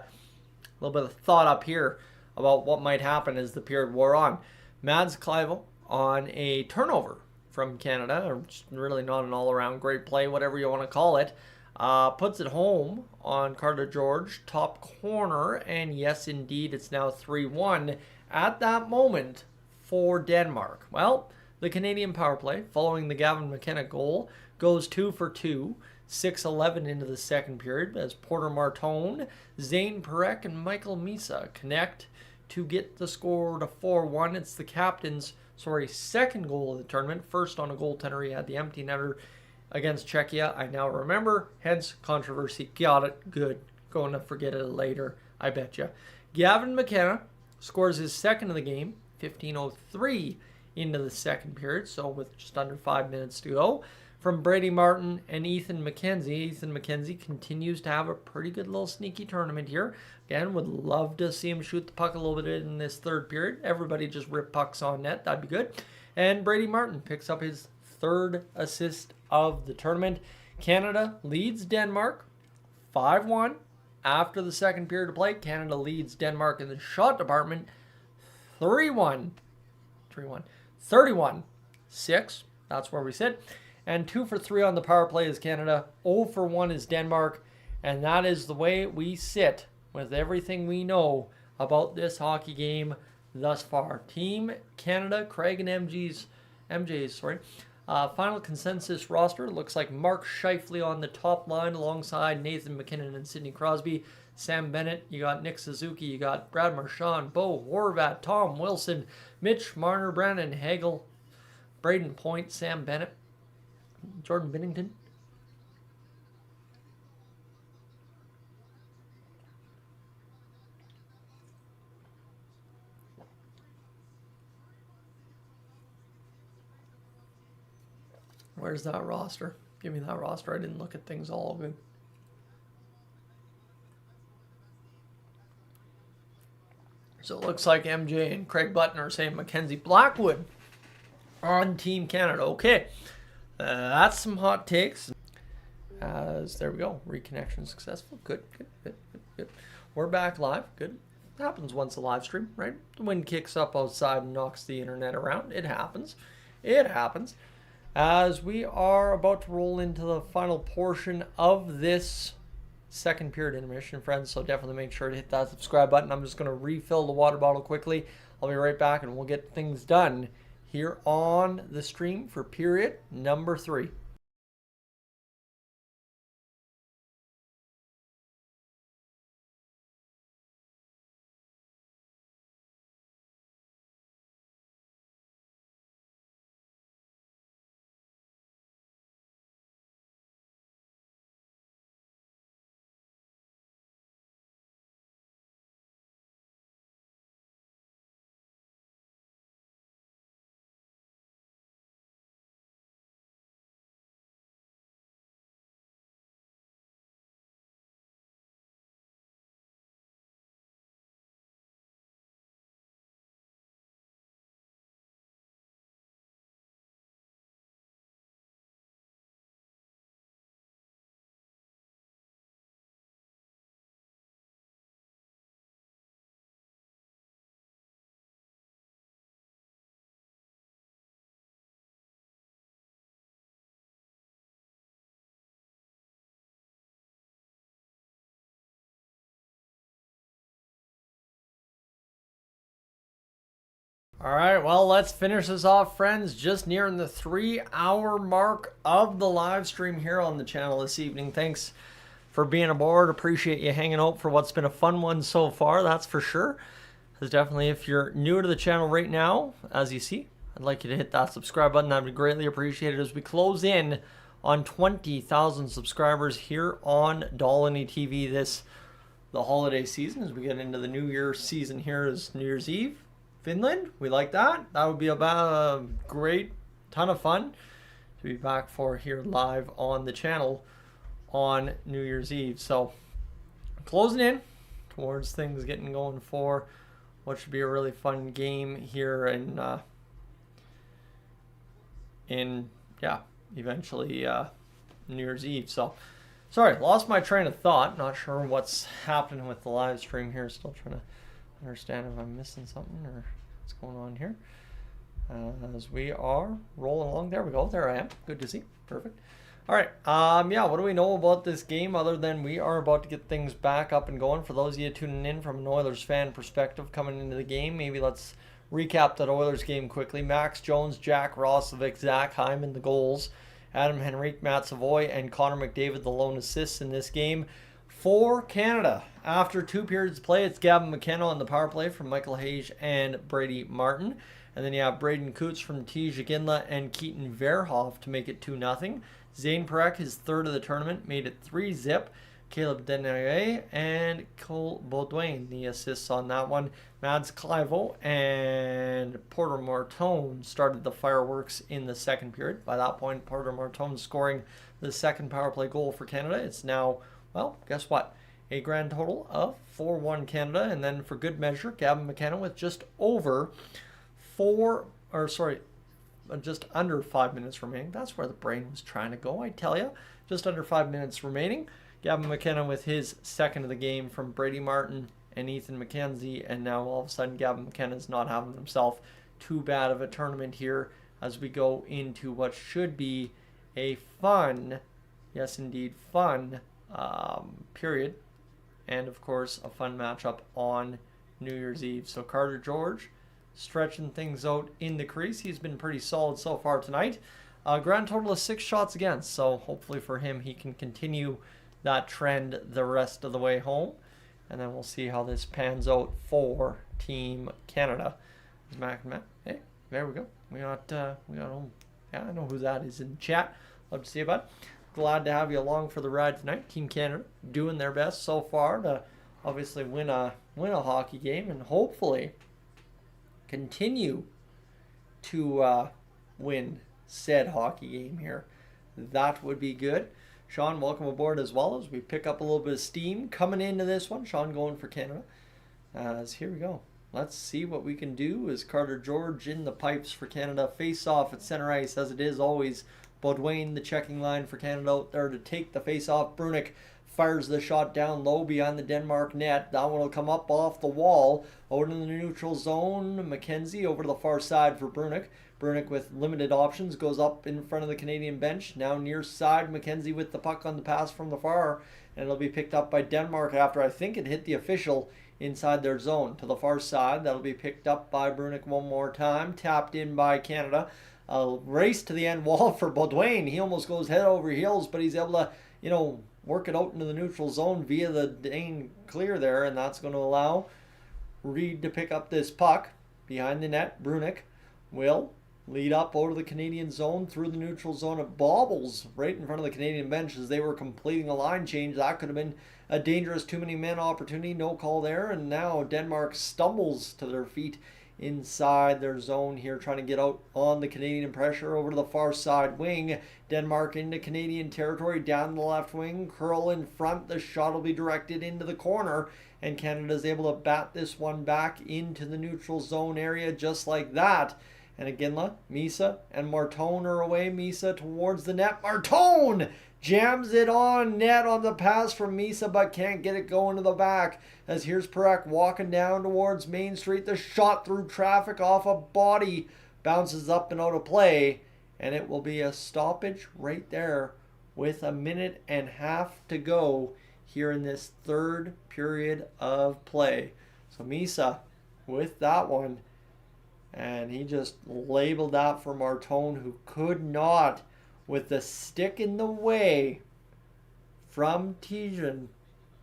of thought up here about what might happen as the period wore on. Mads Kleivel on a turnover from Canada, or really not an all-around great play, whatever you want to call it, puts it home on Carter George, top corner, and yes, indeed, it's now 3-1 at that moment for Denmark. Well, the Canadian power play, following the Gavin McKenna goal, goes 2 for 2, 6-11 into the second period, as Porter Martone, Zane Perek, and Michael Misa connect to get the score to 4-1. It's the captain's second goal of the tournament. First on a goaltender, he had the empty netter against Czechia. I now remember, hence controversy. Got it. Good. Going to forget it later, I bet you. Gavin McKenna scores his second of the game, 15:03 into the second period, so with just under 5 minutes to go, from Brady Martin and Ethan McKenzie. Ethan McKenzie continues to have a pretty good little sneaky tournament here. Again, would love to see him shoot the puck a little bit in this third period. Everybody just rip pucks on net. That'd be good. And Brady Martin picks up his third assist of the tournament. Canada leads Denmark 5-1 after the second period of play. Canada leads Denmark in the shot department 31-6. That's where we sit. And 2 for 3 on the power play is Canada. 0 for 1 is Denmark. And that is the way we sit with everything we know about this hockey game thus far. Team Canada, Craig and MJ's final consensus roster looks like Mark Scheifele on the top line alongside Nathan McKinnon and Sidney Crosby. Sam Bennett, you got Nick Suzuki, you got Brad Marchand, Bo Horvat, Tom Wilson, Mitch Marner, Brandon Hagel, Braden Point, Sam Bennett, Jordan Binnington. Where's that roster? Give me that roster. I didn't look at things all good. So it looks like MJ and Craig Button are saying Mackenzie Blackwood on Team Canada. Okay, that's some hot takes. There we go. Reconnection successful. Good. We're back live. Good. Happens once a live stream, right? The wind kicks up outside and knocks the internet around. It happens. As we are about to roll into the final portion of this second period intermission, friends, so definitely make sure to hit that subscribe button. I'm just going to refill the water bottle quickly. I'll be right back and we'll get things done here on the stream for period number 3. All right, well, let's finish this off, friends. Just nearing the 3-hour mark of the live stream here on the channel this evening. Thanks for being aboard. Appreciate you hanging out for what's been a fun one so far, that's for sure. Because definitely, if you're new to the channel right now, as you see, I'd like you to hit that subscribe button. That would be greatly appreciated as we close in on 20,000 subscribers here on Dolynny TV the holiday season, as we get into the New Year season here is New Year's Eve. Finland, we like that. That would be about a great ton of fun to be back for here live on the channel on New Year's Eve. So closing in towards things getting going for what should be a really fun game here eventually New Year's Eve. So sorry, lost my train of thought. Not sure what's happening with the live stream here. Still trying to understand if I'm missing something or what's going on here. As we are rolling along. There we go. There I am. Good to see. Perfect. All right. What do we know about this game other than we are about to get things back up and going? For those of you tuning in from an Oilers fan perspective coming into the game, maybe let's recap that Oilers game quickly. Max Jones, Jack Roslovic, Zach Hyman, the goals. Adam Henrique, Matt Savoy, and Connor McDavid, the lone assists in this game. For Canada, after 2 periods of play, it's Gavin McKenna on the power play from Michael Hayes and Brady Martin. And then you have Braden Coots from Tij Ginla and Keaton Verhoff to make it 2-0. Zane Parekh, his third of the tournament, made it 3-0. Caleb Denery and Cole Baudouin, the assists on that one. Mads Clivo and Porter Martone started the fireworks in the second period. By that point, Porter Martone scoring the second power play goal for Canada. It's now, well, guess what? A grand total of 4-1 Canada. And then for good measure, Gavin McKenna with just under 5 minutes remaining. That's where the brain was trying to go, I tell you. Just under 5 minutes remaining. Gavin McKenna with his second of the game from Brady Martin and Ethan McKenzie. And now all of a sudden Gavin McKenna's not having himself too bad of a tournament here as we go into what should be a fun, yes indeed, fun period. And of course a fun matchup on New Year's Eve. So Carter George stretching things out in the crease. He's been pretty solid so far tonight. Grand total of 6 shots against. So hopefully for him he can continue that trend the rest of the way home. And then we'll see how this pans out for Team Canada. Hey, there we go. We got home. Yeah, I know who that is in chat. Love to see you, bud. Glad to have you along for the ride tonight. Team Canada doing their best so far to obviously win a hockey game and hopefully continue to win said hockey game here. That would be good. Sean, welcome aboard as well as we pick up a little bit of steam coming into this one. Sean going for Canada. Here we go. Let's see what we can do as Carter George in the pipes for Canada. Face off at center ice as it is always. Baudouin, the checking line for Canada out there to take the face off. Brunick fires the shot down low behind the Denmark net. That one will come up off the wall. Out in the neutral zone. McKenzie over to the far side for Brunick. Brunick with limited options goes up in front of the Canadian bench. Now near side, McKenzie with the puck on the pass from the far. And it'll be picked up by Denmark after I think it hit the official inside their zone. To the far side, that'll be picked up by Brunick one more time. Tapped in by Canada. A race to the end wall for Baudouin. He almost goes head over heels, but he's able to, work it out into the neutral zone via the Dane clear there. And that's going to allow Reed to pick up this puck behind the net. Brunick will lead up over the Canadian zone through the neutral zone. It bobbles right in front of the Canadian bench as they were completing a line change. That could have been a dangerous too many men opportunity. No call there. And now Denmark stumbles to their feet inside their zone here, trying to get out on the Canadian pressure over to the far side wing. Denmark into Canadian territory, down the left wing, curl in front. The shot will be directed into the corner, and Canada's able to bat this one back into the neutral zone area just like that. And Ginla, Misa, and Martone are away. Misa towards the net. Martone jams it on net on the pass from Misa, but can't get it going to the back. As here's Parekh walking down towards Main Street. The shot through traffic off a body bounces up and out of play. And it will be a stoppage right there with 1.5 minutes to go here in this third period of play. So Misa with that one. And he just labeled that for Martone, who could not, with the stick in the way from Tijan,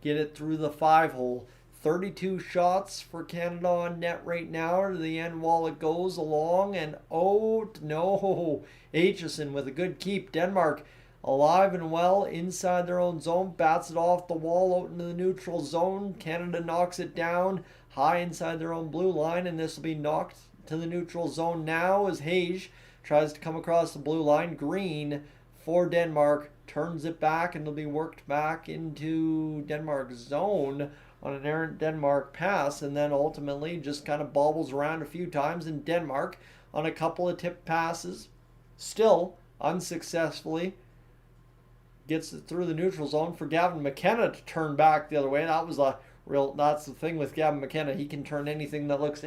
get it through the 5-hole. 32 shots for Canada on net right now. To the end wall it goes along. And oh no, Aitchison with a good keep. Denmark alive and well inside their own zone. Bats it off the wall out into the neutral zone. Canada knocks it down high inside their own blue line. And this will be knocked to the neutral zone now as Hage tries to come across the blue line. Green for Denmark turns it back, and it'll be worked back into Denmark's zone on an errant Denmark pass, and then ultimately just kind of bobbles around a few times, and Denmark on a couple of tip passes still unsuccessfully gets it through the neutral zone for Gavin McKenna to turn back the other way. That's the thing with Gavin McKenna. He can turn anything that looks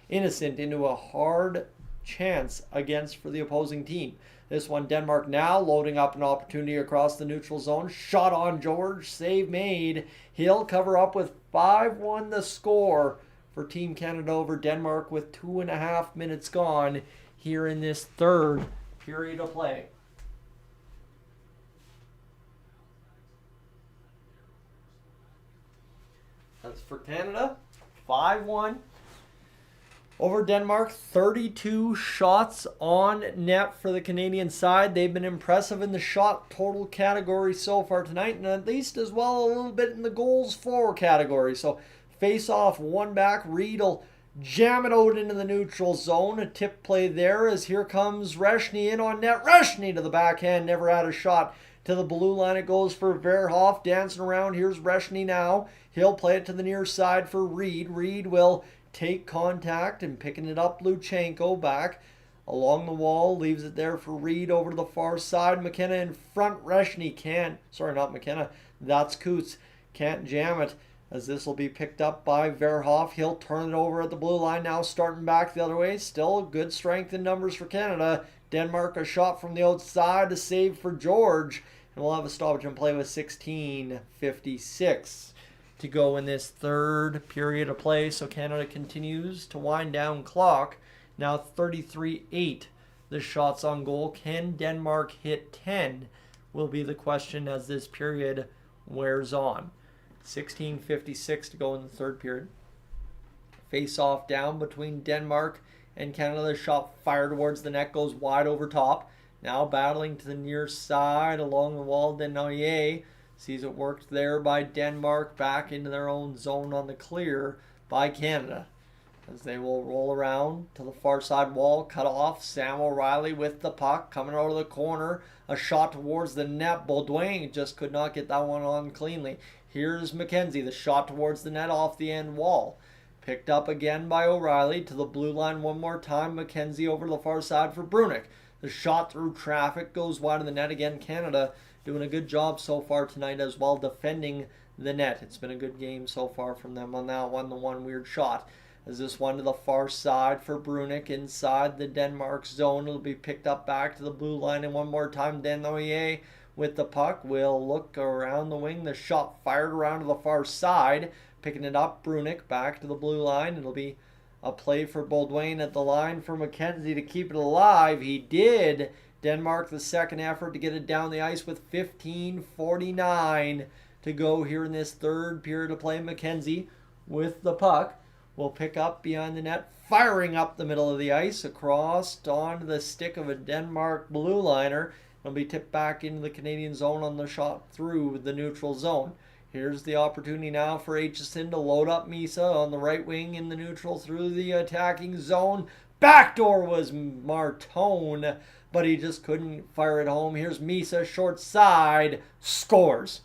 innocent into a hard chance against for the opposing team. This one, Denmark now loading up an opportunity across the neutral zone. Shot on George. Save made. He'll cover up with 5-1 the score for Team Canada over Denmark with 2.5 minutes gone here in this third period of play. That's for Canada. 5-1. Over Denmark, 32 shots on net for the Canadian side. They've been impressive in the shot total category so far tonight, and at least as well a little bit in the goals for category. So face off, one back. Reed will jam it out into the neutral zone. A tip play there as here comes Reshny in on net. Reshny to the backhand, never had a shot. To the blue line it goes for Verhoff, dancing around. Here's Reshny now. He'll play it to the near side for Reed. Reed will take contact and picking it up. Luchenko back along the wall, leaves it there for Reed over to the far side. McKenna in front. Reshny can't. Sorry, not McKenna. That's Coots. Can't jam it as this will be picked up by Verhoff. He'll turn it over at the blue line now, starting back the other way. Still good strength in numbers for Canada. Denmark a shot from the outside, a save for George. And we'll have a stoppage and play with 16:56 to go in this third period of play. So Canada continues to wind down clock. Now 33-8 the shots on goal. Can Denmark hit 10 will be the question as this period wears on. 16:56 to go in the third period. Face off down between Denmark and Canada. The shot fired towards the net goes wide over top. Now battling to the near side along the wall. Denoyer sees it worked there by Denmark, back into their own zone on the clear by Canada. As they will roll around to the far side wall, cut off. Sam O'Reilly with the puck, coming out of the corner. A shot towards the net. Baudouin just could not get that one on cleanly. Here's McKenzie, the shot towards the net off the end wall. Picked up again by O'Reilly to the blue line one more time. McKenzie over to the far side for Brunick. The shot through traffic goes wide of the net again. Canada doing a good job so far tonight as well defending the net. It's been a good game so far from them on that one. The one weird shot. As this one to the far side for Brunick inside the Denmark zone. It'll be picked up back to the blue line and one more time. Denoyer with the puck will look around the wing. The shot fired around to the far side. Picking it up, Brunick back to the blue line. It'll be a play for Baudouin at the line for McKenzie to keep it alive. He did. Denmark the second effort to get it down the ice with 15:49 to go here in this third period of play. McKenzie with the puck will pick up behind the net, firing up the middle of the ice across onto the stick of a Denmark blue liner. It'll be tipped back into the Canadian zone on the shot through the neutral zone. Here's the opportunity now for Aitchison to load up Misa on the right wing in the neutral through the attacking zone. Backdoor was Martone, but he just couldn't fire it home. Here's Misa, short side, scores.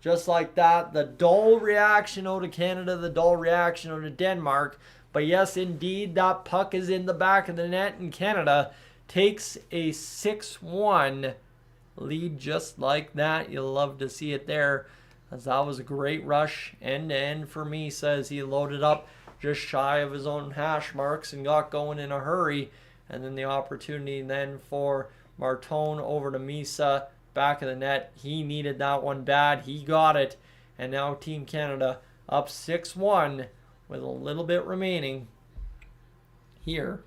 Just like that, the dull reaction out of Canada, the dull reaction out of Denmark. But yes, indeed, that puck is in the back of the net, and Canada takes a 6-1 lead just like that. You'll love to see it there, as that was a great rush end-to-end for Misa as he loaded up just shy of his own hash marks and got going in a hurry. And then the opportunity then for Martone over to Misa, back of the net. He needed that one bad. He got it. And now Team Canada up 6-1 with a little bit remaining here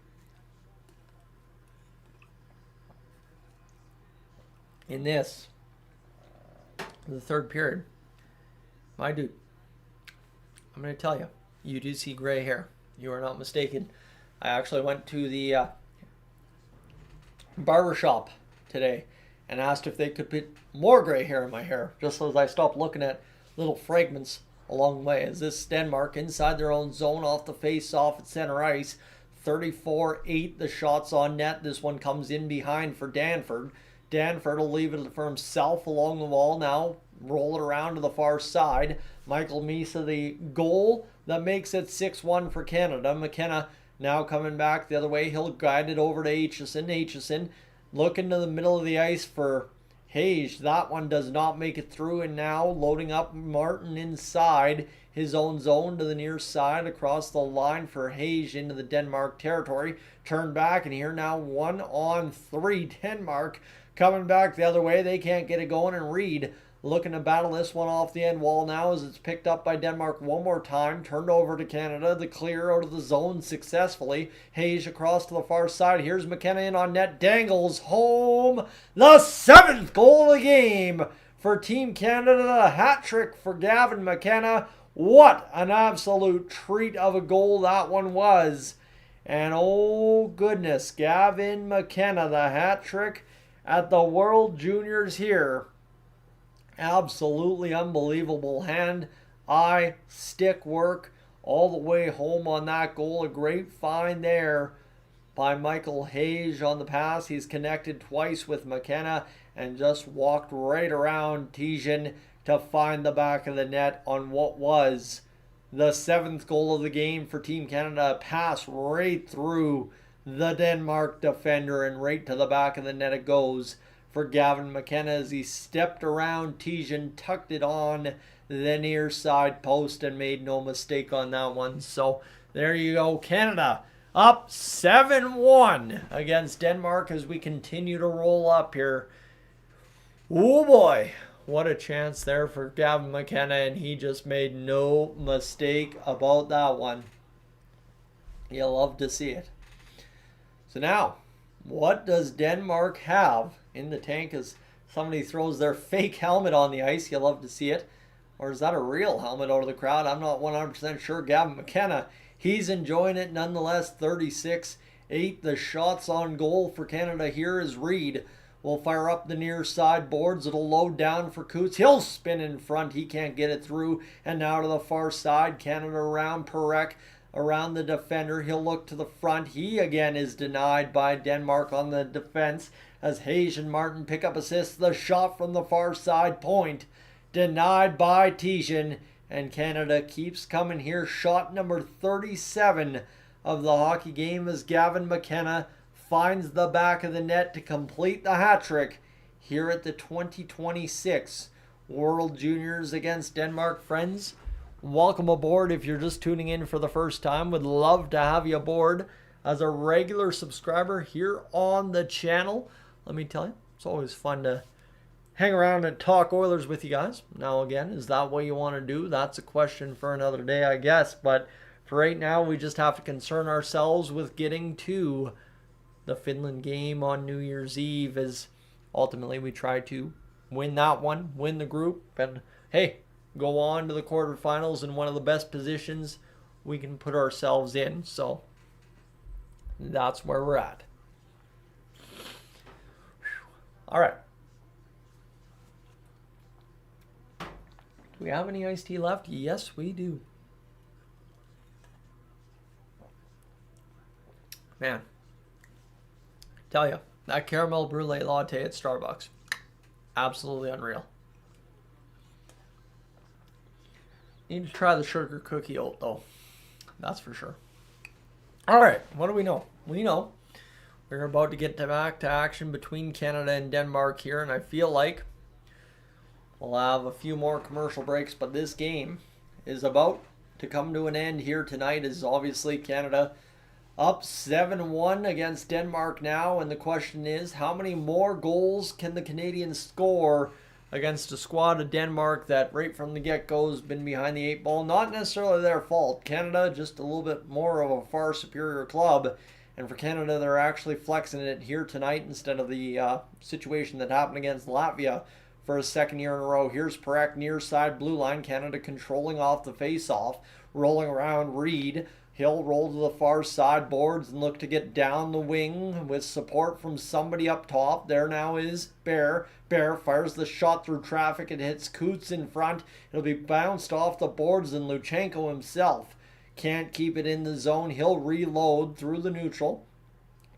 in this, the third period, my dude, I'm going to tell you, you do see gray hair. You are not mistaken. I actually went to the barber shop today and asked if they could put more gray hair in my hair, just as I stopped looking at little fragments along the way. As this Denmark inside their own zone off the face-off at center ice, 34-8 the shots on net. This one comes in behind for Danford. Danford will leave it for himself along the wall now. Roll it around to the far side. Michael Misa, the goal that makes it 6-1 for Canada. McKenna now coming back the other way. He'll guide it over to Aitchison. Aitchison looking to the middle of the ice for Hayes. That one does not make it through, and now loading up Martin inside his own zone to the near side across the line for Hayes into the Denmark territory. Turn back, and here now 1-on-3. Denmark coming back the other way. They can't get it going, and Reed looking to battle this one off the end wall now as it's picked up by Denmark one more time. Turned over to Canada. The clear out of the zone successfully. Hayes across to the far side. Here's McKenna in on net. Dangles home the 7th goal of the game for Team Canada. The hat trick for Gavin McKenna. What an absolute treat of a goal that one was. And oh goodness, Gavin McKenna, the hat trick at the World Juniors here. Absolutely unbelievable hand-eye stick work all the way home on that goal. A great find there by Michael Hayes on the pass. He's connected twice with McKenna and just walked right around Tijan to find the back of the net on what was the 7th goal of the game for Team Canada. A pass right through the Denmark defender and right to the back of the net it goes for Gavin McKenna as he stepped around Tijan, tucked it on the near side post and made no mistake on that one. So there you go. Canada up 7-1 against Denmark as we continue to roll up here. Oh boy, what a chance there for Gavin McKenna, and he just made no mistake about that one. You'll love to see it. So now, what does Denmark have in the tank as somebody throws their fake helmet on the ice? You'll love to see it. Or is that a real helmet out of the crowd? I'm not 100% sure. Gavin McKenna, he's enjoying it nonetheless. 36-8. The shots on goal for Canada here is Reed. Will fire up the near side boards. It'll load down for Coots. He'll spin in front. He can't get it through. And now to the far side. Canada around Perek. Around the defender. He'll look to the front. He again is denied by Denmark on the defense as Hayes and Martin pick up assists. The shot from the far side point denied by Tijan, and Canada keeps coming here. Shot number 37 of the hockey game as Gavin McKenna finds the back of the net to complete the hat trick here at the 2026 World Juniors against Denmark. Friends, welcome aboard. If you're just tuning in for the first time, would love to have you aboard as a regular subscriber here on the channel. Let me tell you, it's always fun to hang around and talk Oilers with you guys. Now again, is that what you want to do? That's a question for another day, I guess. But for right now, we just have to concern ourselves with getting to the Finland game on New Year's Eve, as ultimately we try to win that one, win the group, and hey, go on to the quarterfinals in one of the best positions we can put ourselves in. So that's where we're at. All right. Do we have any iced tea left? Yes, we do. Man, tell you, that caramel brulee latte at Starbucks, absolutely unreal. Need to try the sugar cookie oat though, that's for sure. All right, what do we know? We know we're about to get back to action between Canada and Denmark here, and I feel like we'll have a few more commercial breaks, but this game is about to come to an end here tonight, as obviously Canada up 7-1 against Denmark now, and the question is, how many more goals can the Canadians score against a squad of Denmark that right from the get-go has been behind the 8 ball? Not necessarily their fault. Canada just a little bit more of a far superior club, And for Canada, they're actually flexing it here tonight instead of the situation that happened against Latvia for a second year in a row. Here's Perek near side blue line. Canada controlling off the face-off. Rolling around Reed. He'll roll to the far side boards and look to get down the wing with support from somebody up top. There now is Bear. Bear fires the shot through traffic. It hits Coots in front. It'll be bounced off the boards, and Luchenko himself can't keep it in the zone. He'll reload through the neutral.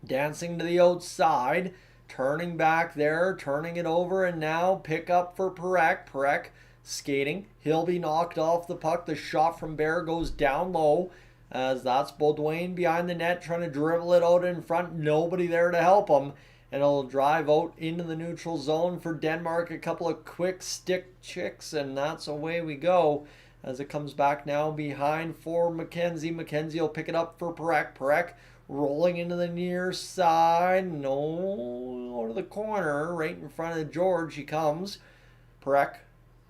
Dancing to the outside. Turning back there. Turning it over, and now pick up for Perek. Perek skating. He'll be knocked off the puck. The shot from Bear goes down low, as that's Beaudoin behind the net trying to dribble it out in front. Nobody there to help him. And it'll drive out into the neutral zone for Denmark. A couple of quick stick chicks, and that's away we go. As it comes back now behind for McKenzie. McKenzie will pick it up for Perek. Perek rolling into the near side. No, over the corner. Right in front of George he comes. Perek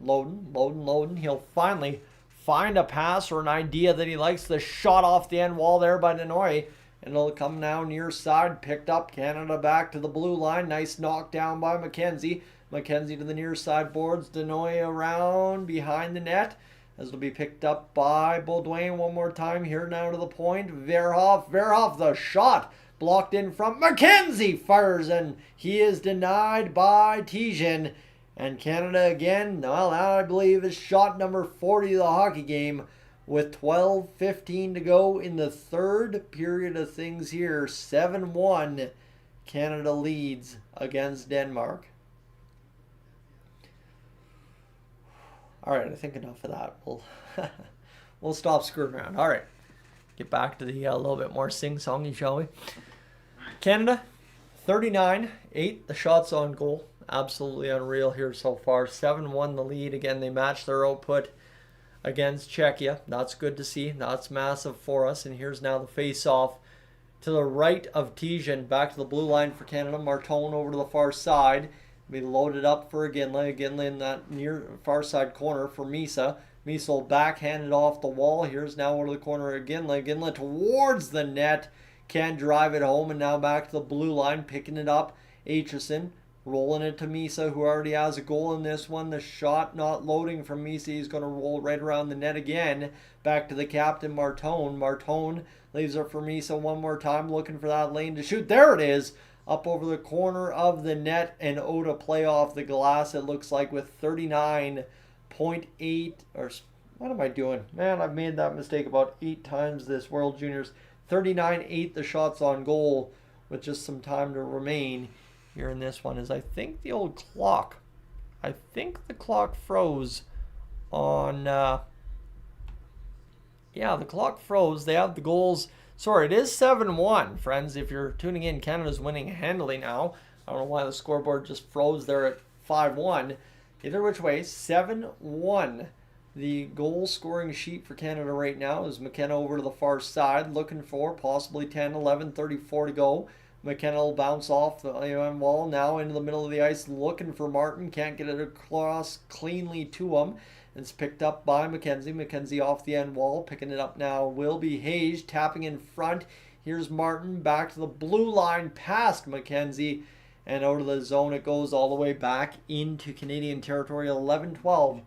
loading. He'll finally find a pass or an idea that he likes. The shot off the end wall there by Denoy. And it'll come now near side. Picked up. Canada back to the blue line. Nice knockdown by McKenzie. McKenzie to the near side boards. Denoy around behind the net. As it'll be picked up by Beaudoin one more time. Here now to the point. Verhoff the shot. Blocked in from McKenzie. Fires, and he is denied by Tijan. And Canada again, well, I believe is shot number 40 of the hockey game with 12:15 to go in the third period of things here. 7-1, Canada leads against Denmark. All right, I think enough of that. We'll stop screwing around. All right, get back to the little bit more sing-songy, shall we? Canada, 39-8, the shots on goal. Absolutely unreal here so far. 7-1 the lead. Again, they match their output against Czechia. That's good to see. That's massive for us. And here's now the face-off to the right of Tijan. Back to the blue line for Canada. Martone over to the far side. Be loaded up for Ginla. Ginla in that near far side corner for Misa. Misa will backhand it off the wall. Here's now over the corner of Ginla. Ginla towards the net. Can't drive it home. And now back to the blue line. Picking it up. Aitchison. Rolling it to Misa, who already has a goal in this one. The shot not loading from Misa. He's going to roll right around the net again. Back to the captain, Martone. Martone leaves it for Misa one more time, looking for that lane to shoot. There it is. Up over the corner of the net, and Oda play off the glass, it looks like, with 39.8. Or what am I doing? Man, I've made that mistake about 8 times this World Juniors. 39-8 the shots on goal with just some time to remain. Here in this one is, I think, the old clock. I think the clock froze on, yeah, the clock froze. They have the goals. Sorry, it is 7-1, friends. If you're tuning in, Canada's winning handily now. I don't know why the scoreboard just froze there at 5-1. Either which way, 7-1. The goal scoring sheet for Canada right now is McKenna over to the far side, looking for possibly 10, 11, 34 to go. McKenna will bounce off the wall now into the middle of the ice, looking for Martin. Can't get it across cleanly to him. It's picked up by McKenzie. McKenzie off the end wall. Picking it up now will be Hayes, tapping in front. Here's Martin back to the blue line past McKenzie. And out of the zone it goes all the way back into Canadian territory. 11-12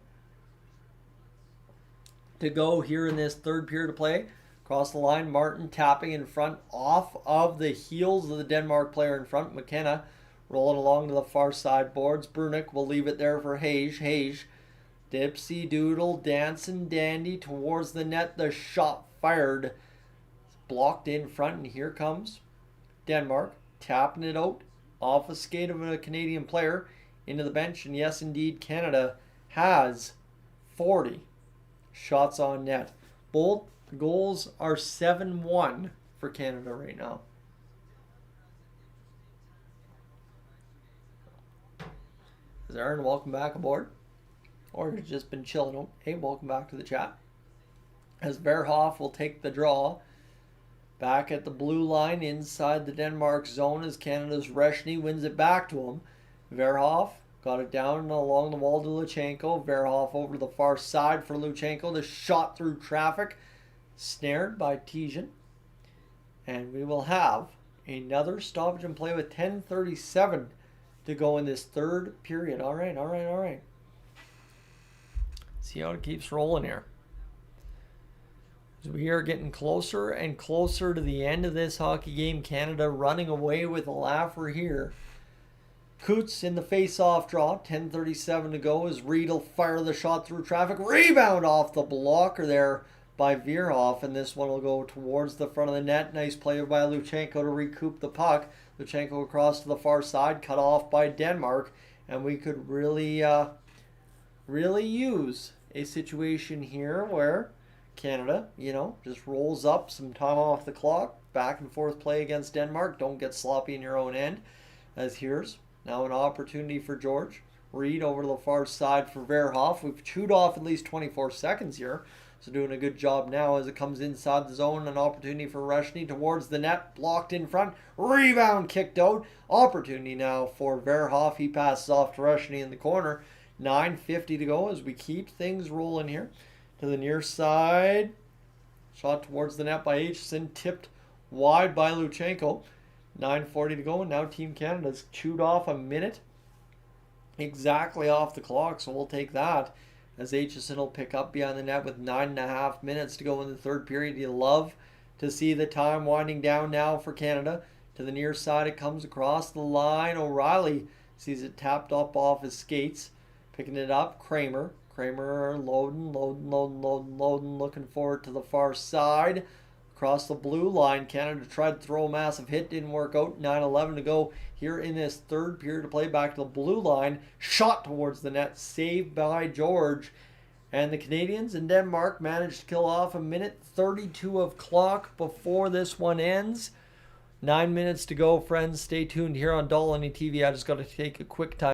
to go here in this third period of play. Across the line, Martin tapping in front off of the heels of the Denmark player in front. McKenna rolling along to the far side boards. Brunik will leave it there for Hayes. Hayes, dipsy doodle, dancing dandy towards the net. The shot fired. It's blocked in front, and here comes Denmark. Tapping it out off a skate of a Canadian player into the bench. And yes, indeed, Canada has 40 shots on net. Both the goals are 7-1 for Canada right now. Is Aaron, welcome back aboard. Or you've just been chilling out. Hey, welcome back to the chat. As Verhoff will take the draw. Back at the blue line inside the Denmark zone as Canada's Reshny wins it back to him. Verhoff got it down and along the wall to Luchenko. Verhoff over to the far side for Luchenko. The shot through traffic. Snared by Tijan. And we will have another stoppage in play with 10:37 to go in this third period. All right. See how it keeps rolling here. As we are getting closer and closer to the end of this hockey game. Canada running away with a laugher here. Coots in the face-off draw. 10:37 to go as Reed will fire the shot through traffic. Rebound off the blocker there by Veerhoff, and this one will go towards the front of the net. Nice play by Luchenko to recoup the puck. Luchenko across to the far side, cut off by Denmark, and we could really use a situation here where Canada, just rolls up some time off the clock, back and forth play against Denmark. Don't get sloppy in your own end. As here's now an opportunity for George. Reed over to the far side for Veerhoff. We've chewed off at least 24 seconds here. So doing a good job now as it comes inside the zone. An opportunity for Reshny towards the net. Blocked in front. Rebound kicked out. Opportunity now for Veerhoff. He passes off to Reshny in the corner. 9:50 to go as we keep things rolling here. To the near side. Shot towards the net by Aitchison. Tipped wide by Luchenko. 9:40 to go, and now Team Canada's chewed off a minute exactly off the clock, so we'll take that as Aitchison will pick up behind the net with 9.5 minutes to go in the third period. You love to see the time winding down now for Canada. To the near side, it comes across the line. O'Reilly sees it tapped up off his skates. Picking it up, Kramer loading, looking forward to the far side. Across the blue line, Canada tried to throw a massive hit, didn't work out. 9:11 to go here in this third period to play. Back to the blue line, shot towards the net, saved by George. And the Canadians and Denmark managed to kill off a minute 32 of clock before this one ends. 9 minutes to go, friends. Stay tuned here on Dolynny TV. I just got to take a quick time.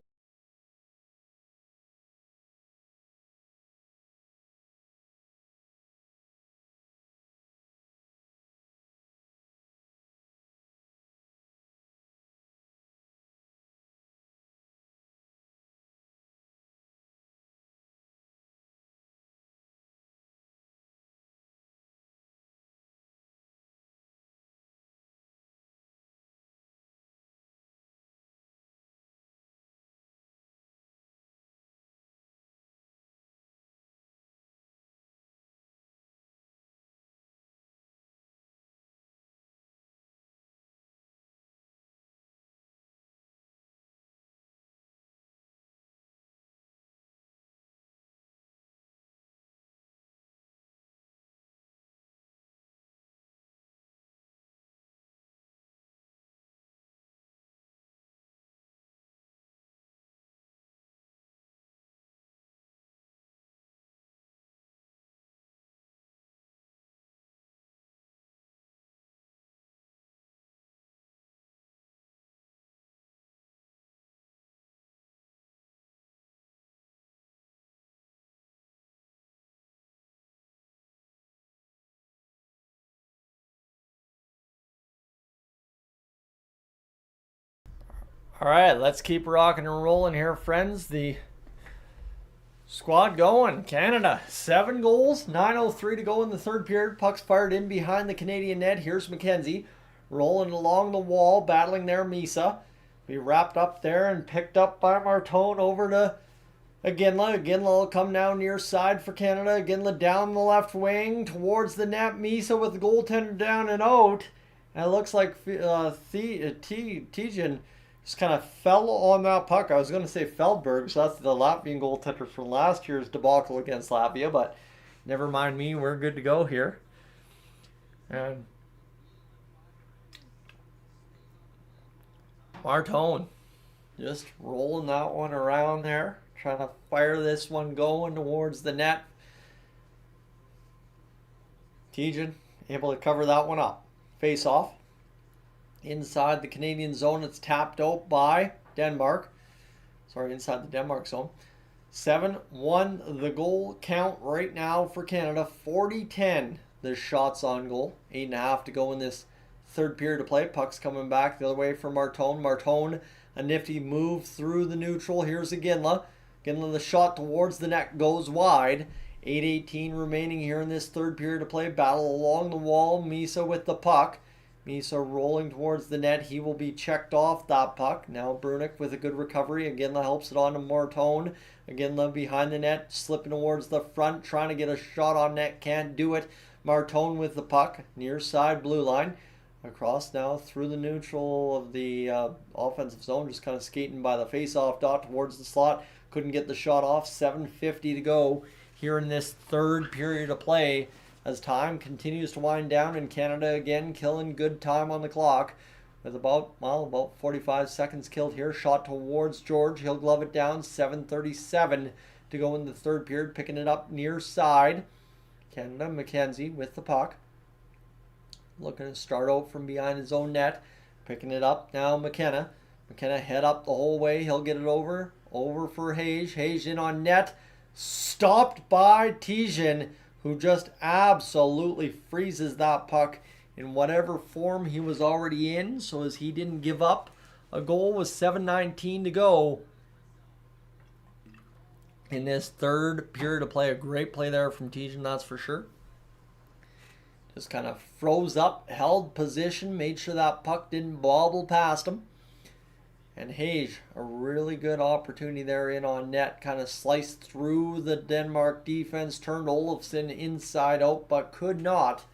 All right, let's keep rocking and rolling here, friends. The squad going. Canada, 7 goals, 9:03 to go in the third period. Puck's fired in behind the Canadian net. Here's McKenzie rolling along the wall, battling there Misa. Be wrapped up there and picked up by Martone over to Iginla. Iginla will come down near side for Canada. Iginla down the left wing towards the net. Misa with the goaltender down and out. And it looks like Tijan just kind of fell on that puck. I was going to say Feldberg, so that's the Latvian goaltender from last year's debacle against Latvia, but never mind me. We're good to go here. And Martone just rolling that one around there, trying to fire this one going towards the net. Tijan able to cover that one up. Face off. Inside the Canadian zone, it's tapped out by Denmark. Sorry, inside the Denmark zone. 7-1 the goal count right now for Canada. 40-10 the shots on goal. 8.5 to go in this third period of play. Puck's coming back the other way for Martone. Martone, a nifty move through the neutral. Here's Iginla. Iginla, the shot towards the net goes wide. 8:18 remaining here in this third period of play. Battle along the wall. Misa with the puck. Misa rolling towards the net. He will be checked off that puck. Now Brunick with a good recovery. Again, helps it on to Martone. Again, behind the net, slipping towards the front, trying to get a shot on net. Can't do it. Martone with the puck. Near side blue line. Across now through the neutral of the offensive zone. Just kind of skating by the face-off dot towards the slot. Couldn't get the shot off. 7:50 to go here in this third period of play, as time continues to wind down, and Canada again killing good time on the clock with about 45 seconds killed here. Shot towards George. He'll glove it down. 7:37 to go in the third period. Picking it up near side. Canada, McKenzie with the puck. Looking to start out from behind his own net. Picking it up now, McKenna. McKenna head up the whole way. He'll get it over. Over for Hayes. Hayes in on net. Stopped by Tijan, who just absolutely freezes that puck in whatever form he was already in, so as he didn't give up a goal with 7:19 to go in this third period of play. A great play there from Tijan, that's for sure. Just kind of froze up, held position, made sure that puck didn't bobble past him. And Hayes, a really good opportunity there in on net. Kind of sliced through the Denmark defense, turned Olofsson inside out, but could not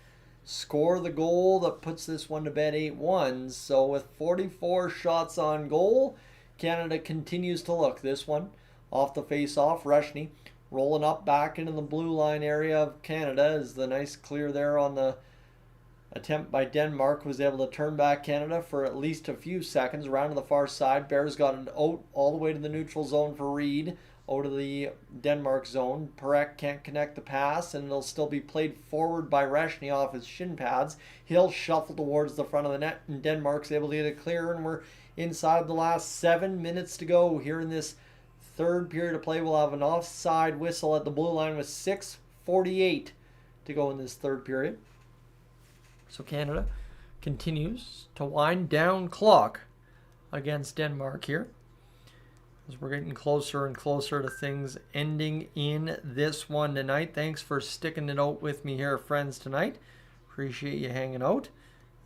score the goal that puts this one to bed 8-1. So with 44 shots on goal, Canada continues to look. This one off the face-off, Reshny rolling up back into the blue line area of Canada, as the nice clear there on the attempt by Denmark was able to turn back Canada for at least a few seconds. Around to the far side, Bears got it out all the way to the neutral zone for Reed, out of the Denmark zone. Perek can't connect the pass, and it'll still be played forward by Reshny off his shin pads. He'll shuffle towards the front of the net, and Denmark's able to get it clear, and we're inside the last 7 minutes to go here in this third period of play. We'll have an offside whistle at the blue line with 6:48 to go in this third period. So Canada continues to wind down clock against Denmark here, as we're getting closer and closer to things ending in this one tonight. Thanks for sticking it out with me here, friends, tonight. Appreciate you hanging out,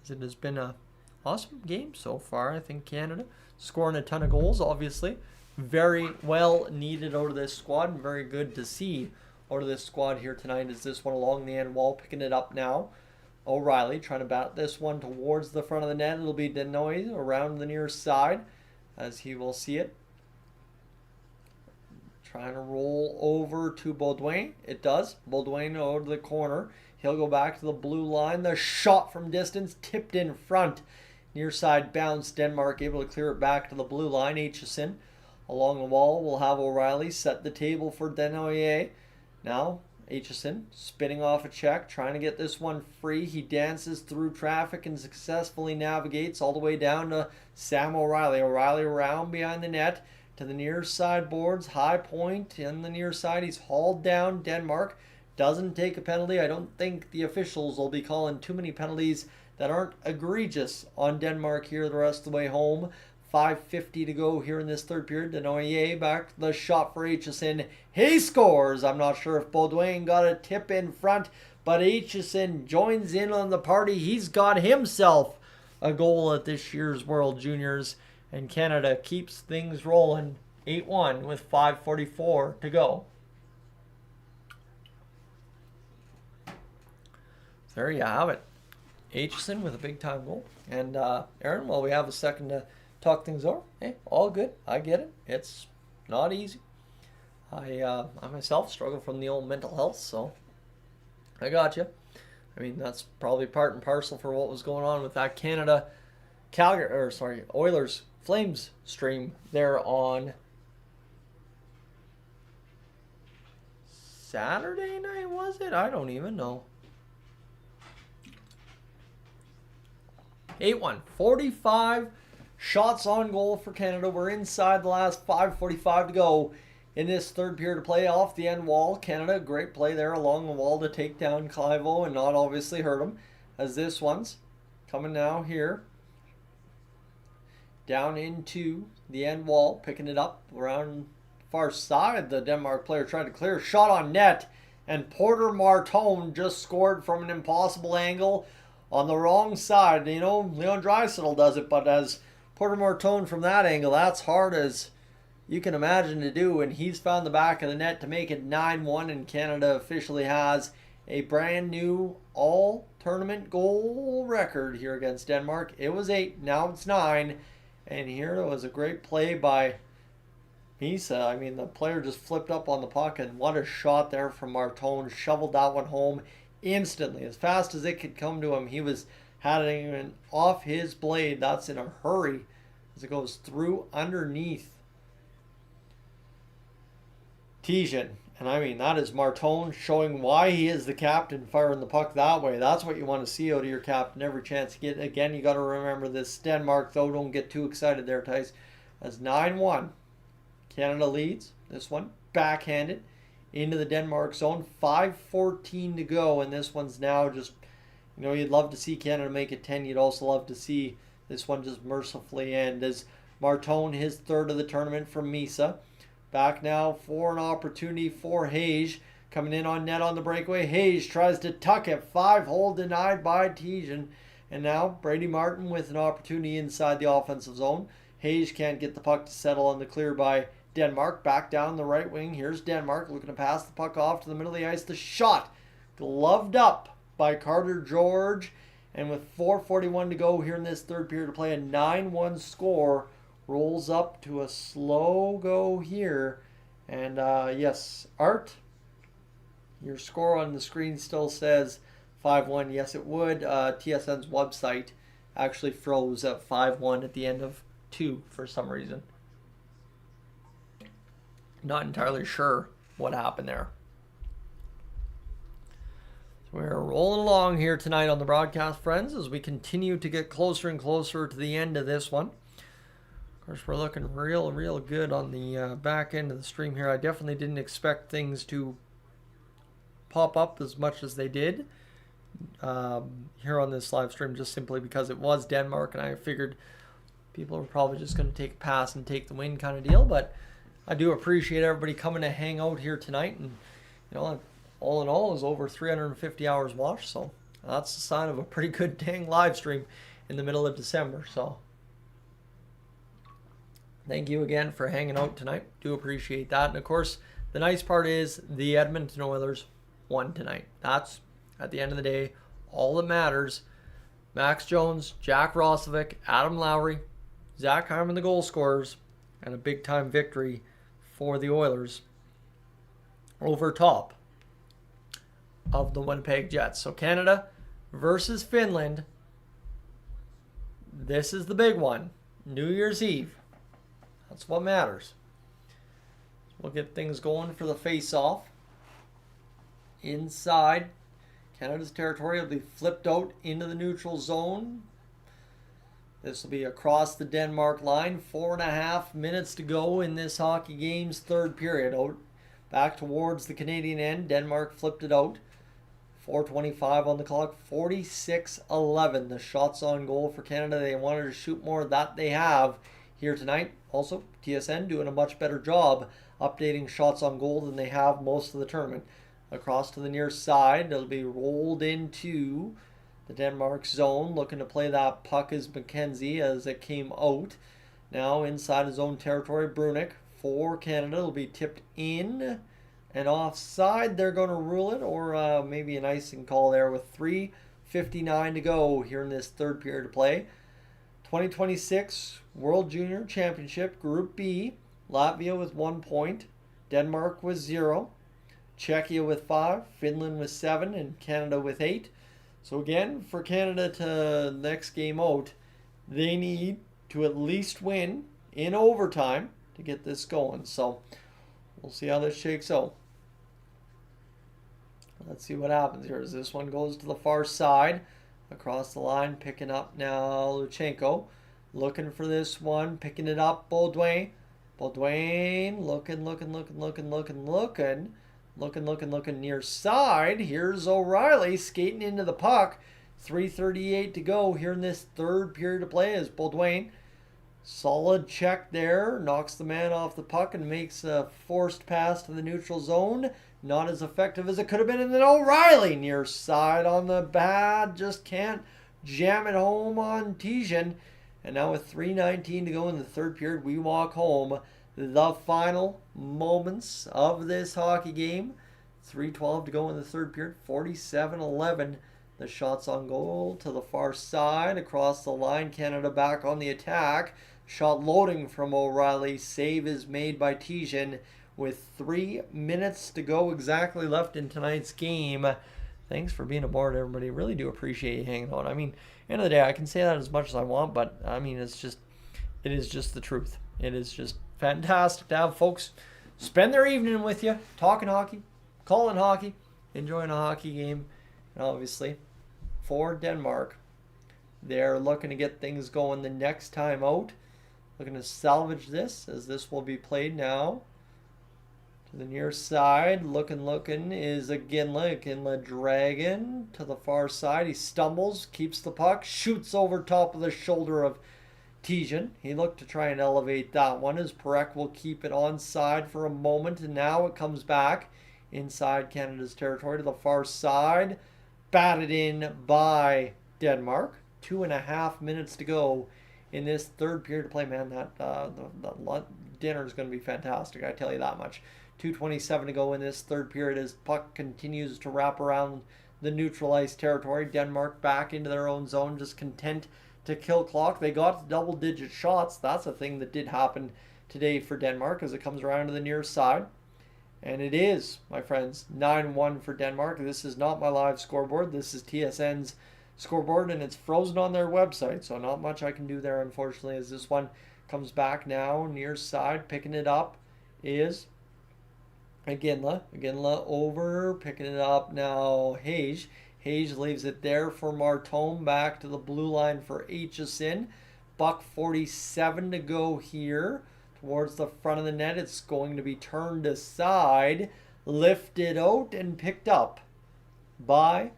as it has been a awesome game so far. I think Canada scoring a ton of goals, obviously. Very well needed out of this squad, and very good to see out of this squad here tonight, as this one along the end wall, picking it up now. O'Reilly trying to bat this one towards the front of the net. It'll be Denoy around the near side, as he will see it. Trying to roll over to Baudouin. It does. Baudouin over to the corner. He'll go back to the blue line. The shot from distance, tipped in front. Near side bounce. Denmark able to clear it back to the blue line. Aitchison along the wall. We'll have O'Reilly set the table for Denoyer. Now Aitchison spinning off a check, trying to get this one free. He dances through traffic and successfully navigates all the way down to Sam O'Reilly. O'Reilly around behind the net to the near side boards. High point in the near side. He's hauled down. Denmark doesn't take a penalty. I don't think the officials will be calling too many penalties that aren't egregious on Denmark here the rest of the way home. 5:50 to go here in this third period. Denoyer back the shot for Aitchison. He scores. I'm not sure if Baudouin got a tip in front, but Aitchison joins in on the party. He's got himself a goal at this year's World Juniors, and Canada keeps things rolling 8-1 with 5:44 to go. There you have it. Aitchison with a big time goal. And Aaron, while we have a second to talk things over, hey, all good. I get it. It's not easy. I myself struggle from the old mental health, so I got you. I mean, that's probably part and parcel for what was going on with that Oilers Flames stream there on Saturday night, was it? I don't even know. 8-1. 45 shots on goal for Canada. We're inside the last 5:45 to go in this third period of play. Off the end wall, Canada, great play there along the wall to take down Clivo and not obviously hurt him, as this one's coming now here down into the end wall, picking it up around far side. The Denmark player tried to clear, shot on net, and Porter Martone just scored from an impossible angle on the wrong side. You know, Leon Draisaitl does it, but as Porter Martone from that angle, that's hard as you can imagine to do, and he's found the back of the net to make it 9-1, and Canada officially has a brand new all-tournament goal record here against Denmark. It was 8, now it's 9, and here was a great play by Misa. I mean, the player just flipped up on the puck, and what a shot there from Martone. Shoveled that one home instantly. As fast as it could come to him, he was having it off his blade. That's in a hurry as it goes through underneath Tijan. And I mean, that is Martone showing why he is the captain, firing the puck that way. That's what you want to see out of your captain every chance you get. Again, you got to remember this. Denmark, though, don't get too excited there, Tice. As 9-1. Canada leads this one, backhanded into the Denmark zone. 5:14 to go, and this one's now just, you know, you'd love to see Canada make it 10. You'd also love to see this one just mercifully end as Martone, his third of the tournament from Misa. Back now for an opportunity for Hayes. Coming in on net on the breakaway. Hayes tries to tuck it. 5-hole denied by Tijan. And now Brady Martin with an opportunity inside the offensive zone. Hayes can't get the puck to settle on the clear by Denmark. Back down the right wing. Here's Denmark looking to pass the puck off to the middle of the ice. The shot gloved up by Carter George. And with 4:41 to go here in this third period to play, a 9-1 score rolls up to a slow go here. And yes, Art, your score on the screen still says 5-1. Yes, it would. TSN's website actually froze at 5-1 at the end of 2 for some reason. Not entirely sure what happened there. So we're rolling along here tonight on the broadcast, friends, as we continue to get closer and closer to the end of this one. Of course, we're looking real good on the back end of the stream here. I definitely didn't expect things to pop up as much as they did here on this live stream, just simply because it was Denmark, and I figured people were probably just going to take a pass and take the win kind of deal. But I do appreciate everybody coming to hang out here tonight, and you know, all in all, is over 350 hours watched, so that's a sign of a pretty good dang live stream in the middle of December. So thank you again for hanging out tonight. Do appreciate that. And of course, the nice part is the Edmonton Oilers won tonight. That's, at the end of the day, all that matters. Max Jones, Jack Roslovic, Adam Lowry, Zach Hyman, the goal scorers, and a big-time victory for the Oilers over top of the Winnipeg Jets. So Canada versus Finland. This is the big one. New Year's Eve. That's what matters. We'll get things going for the face-off. Inside Canada's territory, will be flipped out into the neutral zone. This will be across the Denmark line. 4.5 minutes to go in this hockey game's third period. Out back towards the Canadian end. Denmark flipped it out. 4:25 on the clock. 46-11. The shots on goal for Canada. They wanted to shoot more. That they have here tonight. Also, TSN doing a much better job updating shots on goal than they have most of the tournament. Across to the near side. It'll be rolled into the Denmark zone. Looking to play that puck is McKenzie as it came out. Now inside his own territory, Brunick for Canada. It'll be tipped in and offside. They're going to rule it, or maybe an icing call there with 3:59 to go here in this third period of play. 2026 World Junior Championship, Group B. Latvia with 1 point. Denmark with 0. Czechia with 5. Finland with 7. And Canada with 8. So again, for Canada to next game out, they need to at least win in overtime to get this going. So we'll see how this shakes out. Let's see what happens here as this one goes to the far side. Across the line, picking up now Luchenko. Looking for this one, picking it up, Baudouin. Baudouin looking near side. Here's O'Reilly skating into the puck. 3:38 to go here in this third period of play as Baudouin. Solid check there. Knocks the man off the puck and makes a forced pass to the neutral zone. Not as effective as it could have been. And then O'Reilly near side on the bad. Just can't jam it home on Tijan. And now with 3:19 to go in the third period, we walk home. The final moments of this hockey game. 3:12 to go in the third period, 47-11. The shots on goal to the far side, across the line, Canada back on the attack. Shot loading from O'Reilly, save is made by Tijan with 3 minutes to go exactly left in tonight's game. Thanks for being aboard, everybody. Really do appreciate you hanging on. I mean, end of the day, I can say that as much as I want, but I mean, it is just the truth. It is just fantastic to have folks spend their evening with you, talking hockey, calling hockey, enjoying a hockey game. And obviously, for Denmark, they're looking to get things going the next time out. Looking to salvage this, as this will be played now. To the near side, looking is Iginla. Iginla dragging to the far side. He stumbles, keeps the puck, shoots over top of the shoulder of Tijan. He looked to try and elevate that one, as Perek will keep it onside for a moment, and now it comes back inside Canada's territory to the far side. Batted in by Denmark. 2.5 minutes to go in this third period to play. Man, that dinner is going to be fantastic, I tell you that much. 2:27 to go in this third period as puck continues to wrap around the neutral ice territory. Denmark back into their own zone, just content to kill clock. They got double-digit shots. That's a thing that did happen today for Denmark as it comes around to the near side. And it is, my friends, 9-1 for Denmark. This is not my live scoreboard. This is TSN's scoreboard, and it's frozen on their website, so not much I can do there, unfortunately, as this one comes back now. Near side, picking it up is Iginla. Iginla over, picking it up now, Hage. Hage leaves it there for Martome, back to the blue line for Aitchison. $1:47 to go here. Towards the front of the net, it's going to be turned aside, lifted out, and picked up by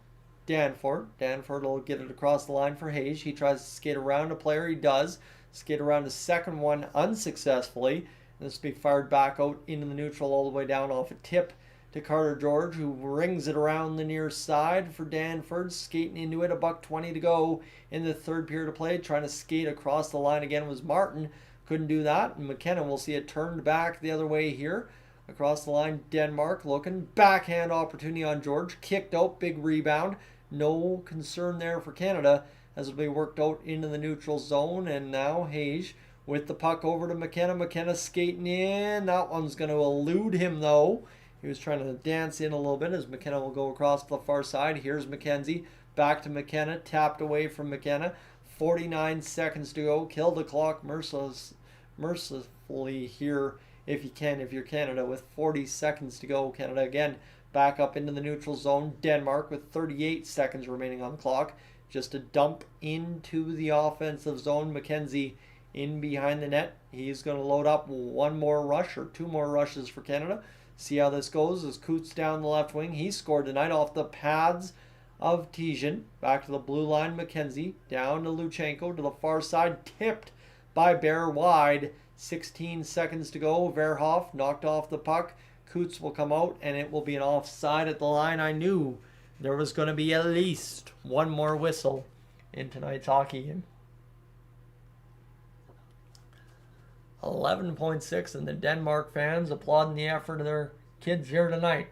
Danford. Danford will get it across the line for Hage. He tries to skate around a player. He does. Skate around a second one unsuccessfully. And this will be fired back out into the neutral all the way down off a tip to Carter George, who rings it around the near side for Danford. Skating into it, $1:20 to go in the third period of play. Trying to skate across the line again was Martin. Couldn't do that. And McKenna will see it turned back the other way here. Across the line, Denmark looking. Backhand opportunity on George. Kicked out. Big rebound. No concern there for Canada as it'll be worked out into the neutral zone. And now Hage with the puck over to McKenna. McKenna skating in. That one's going to elude him, though. He was trying to dance in a little bit as McKenna will go across to the far side. Here's McKenzie. Back to McKenna. Tapped away from McKenna. 49 seconds to go. Kill the clock mercifully here if you can, if you're Canada, with 40 seconds to go. Canada again back up into the neutral zone. Denmark with 38 seconds remaining on the clock. Just a dump into the offensive zone. McKenzie in behind the net. He's going to load up one more rush or two more rushes for Canada. See how this goes as Coots down the left wing. He scored tonight off the pads of Tijan. Back to the blue line, McKenzie. Down to Luchenko to the far side. Tipped by Bear wide. 16 seconds to go. Verhoff knocked off the puck. Coots will come out, and it will be an offside at the line. I knew there was going to be at least one more whistle in tonight's hockey game. 11.6, and the Denmark fans applauding the effort of their kids here tonight.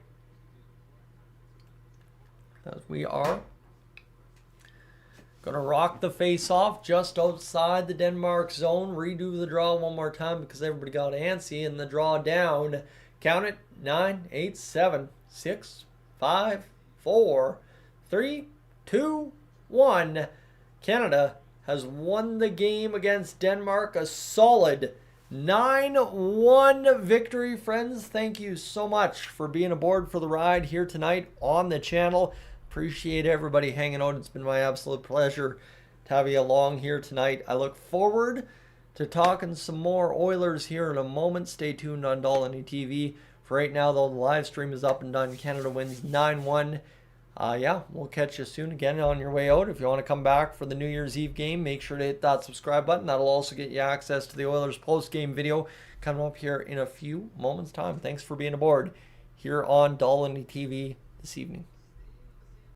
As we are going to rock the face-off just outside the Denmark zone. Redo the draw one more time because everybody got antsy. And the draw down. Count it. 9, 8, 7, 6, 5, 4, 3, 2, 1. Canada has won the game against Denmark. A solid 9-1 victory, friends. Thank you so much for being aboard for the ride here tonight on the channel. Appreciate everybody hanging out. It's been my absolute pleasure to have you along here tonight. I look forward to talking some more Oilers here in a moment. Stay tuned on Dolynny TV. For right now, though, the live stream is up and done. Canada wins 9-1. Yeah, we'll catch you soon again on your way out. If you want to come back for the New Year's Eve game, make sure to hit that subscribe button. That'll also get you access to the Oilers post-game video coming up here in a few moments' time. Thanks for being aboard here on Dolynny TV this evening.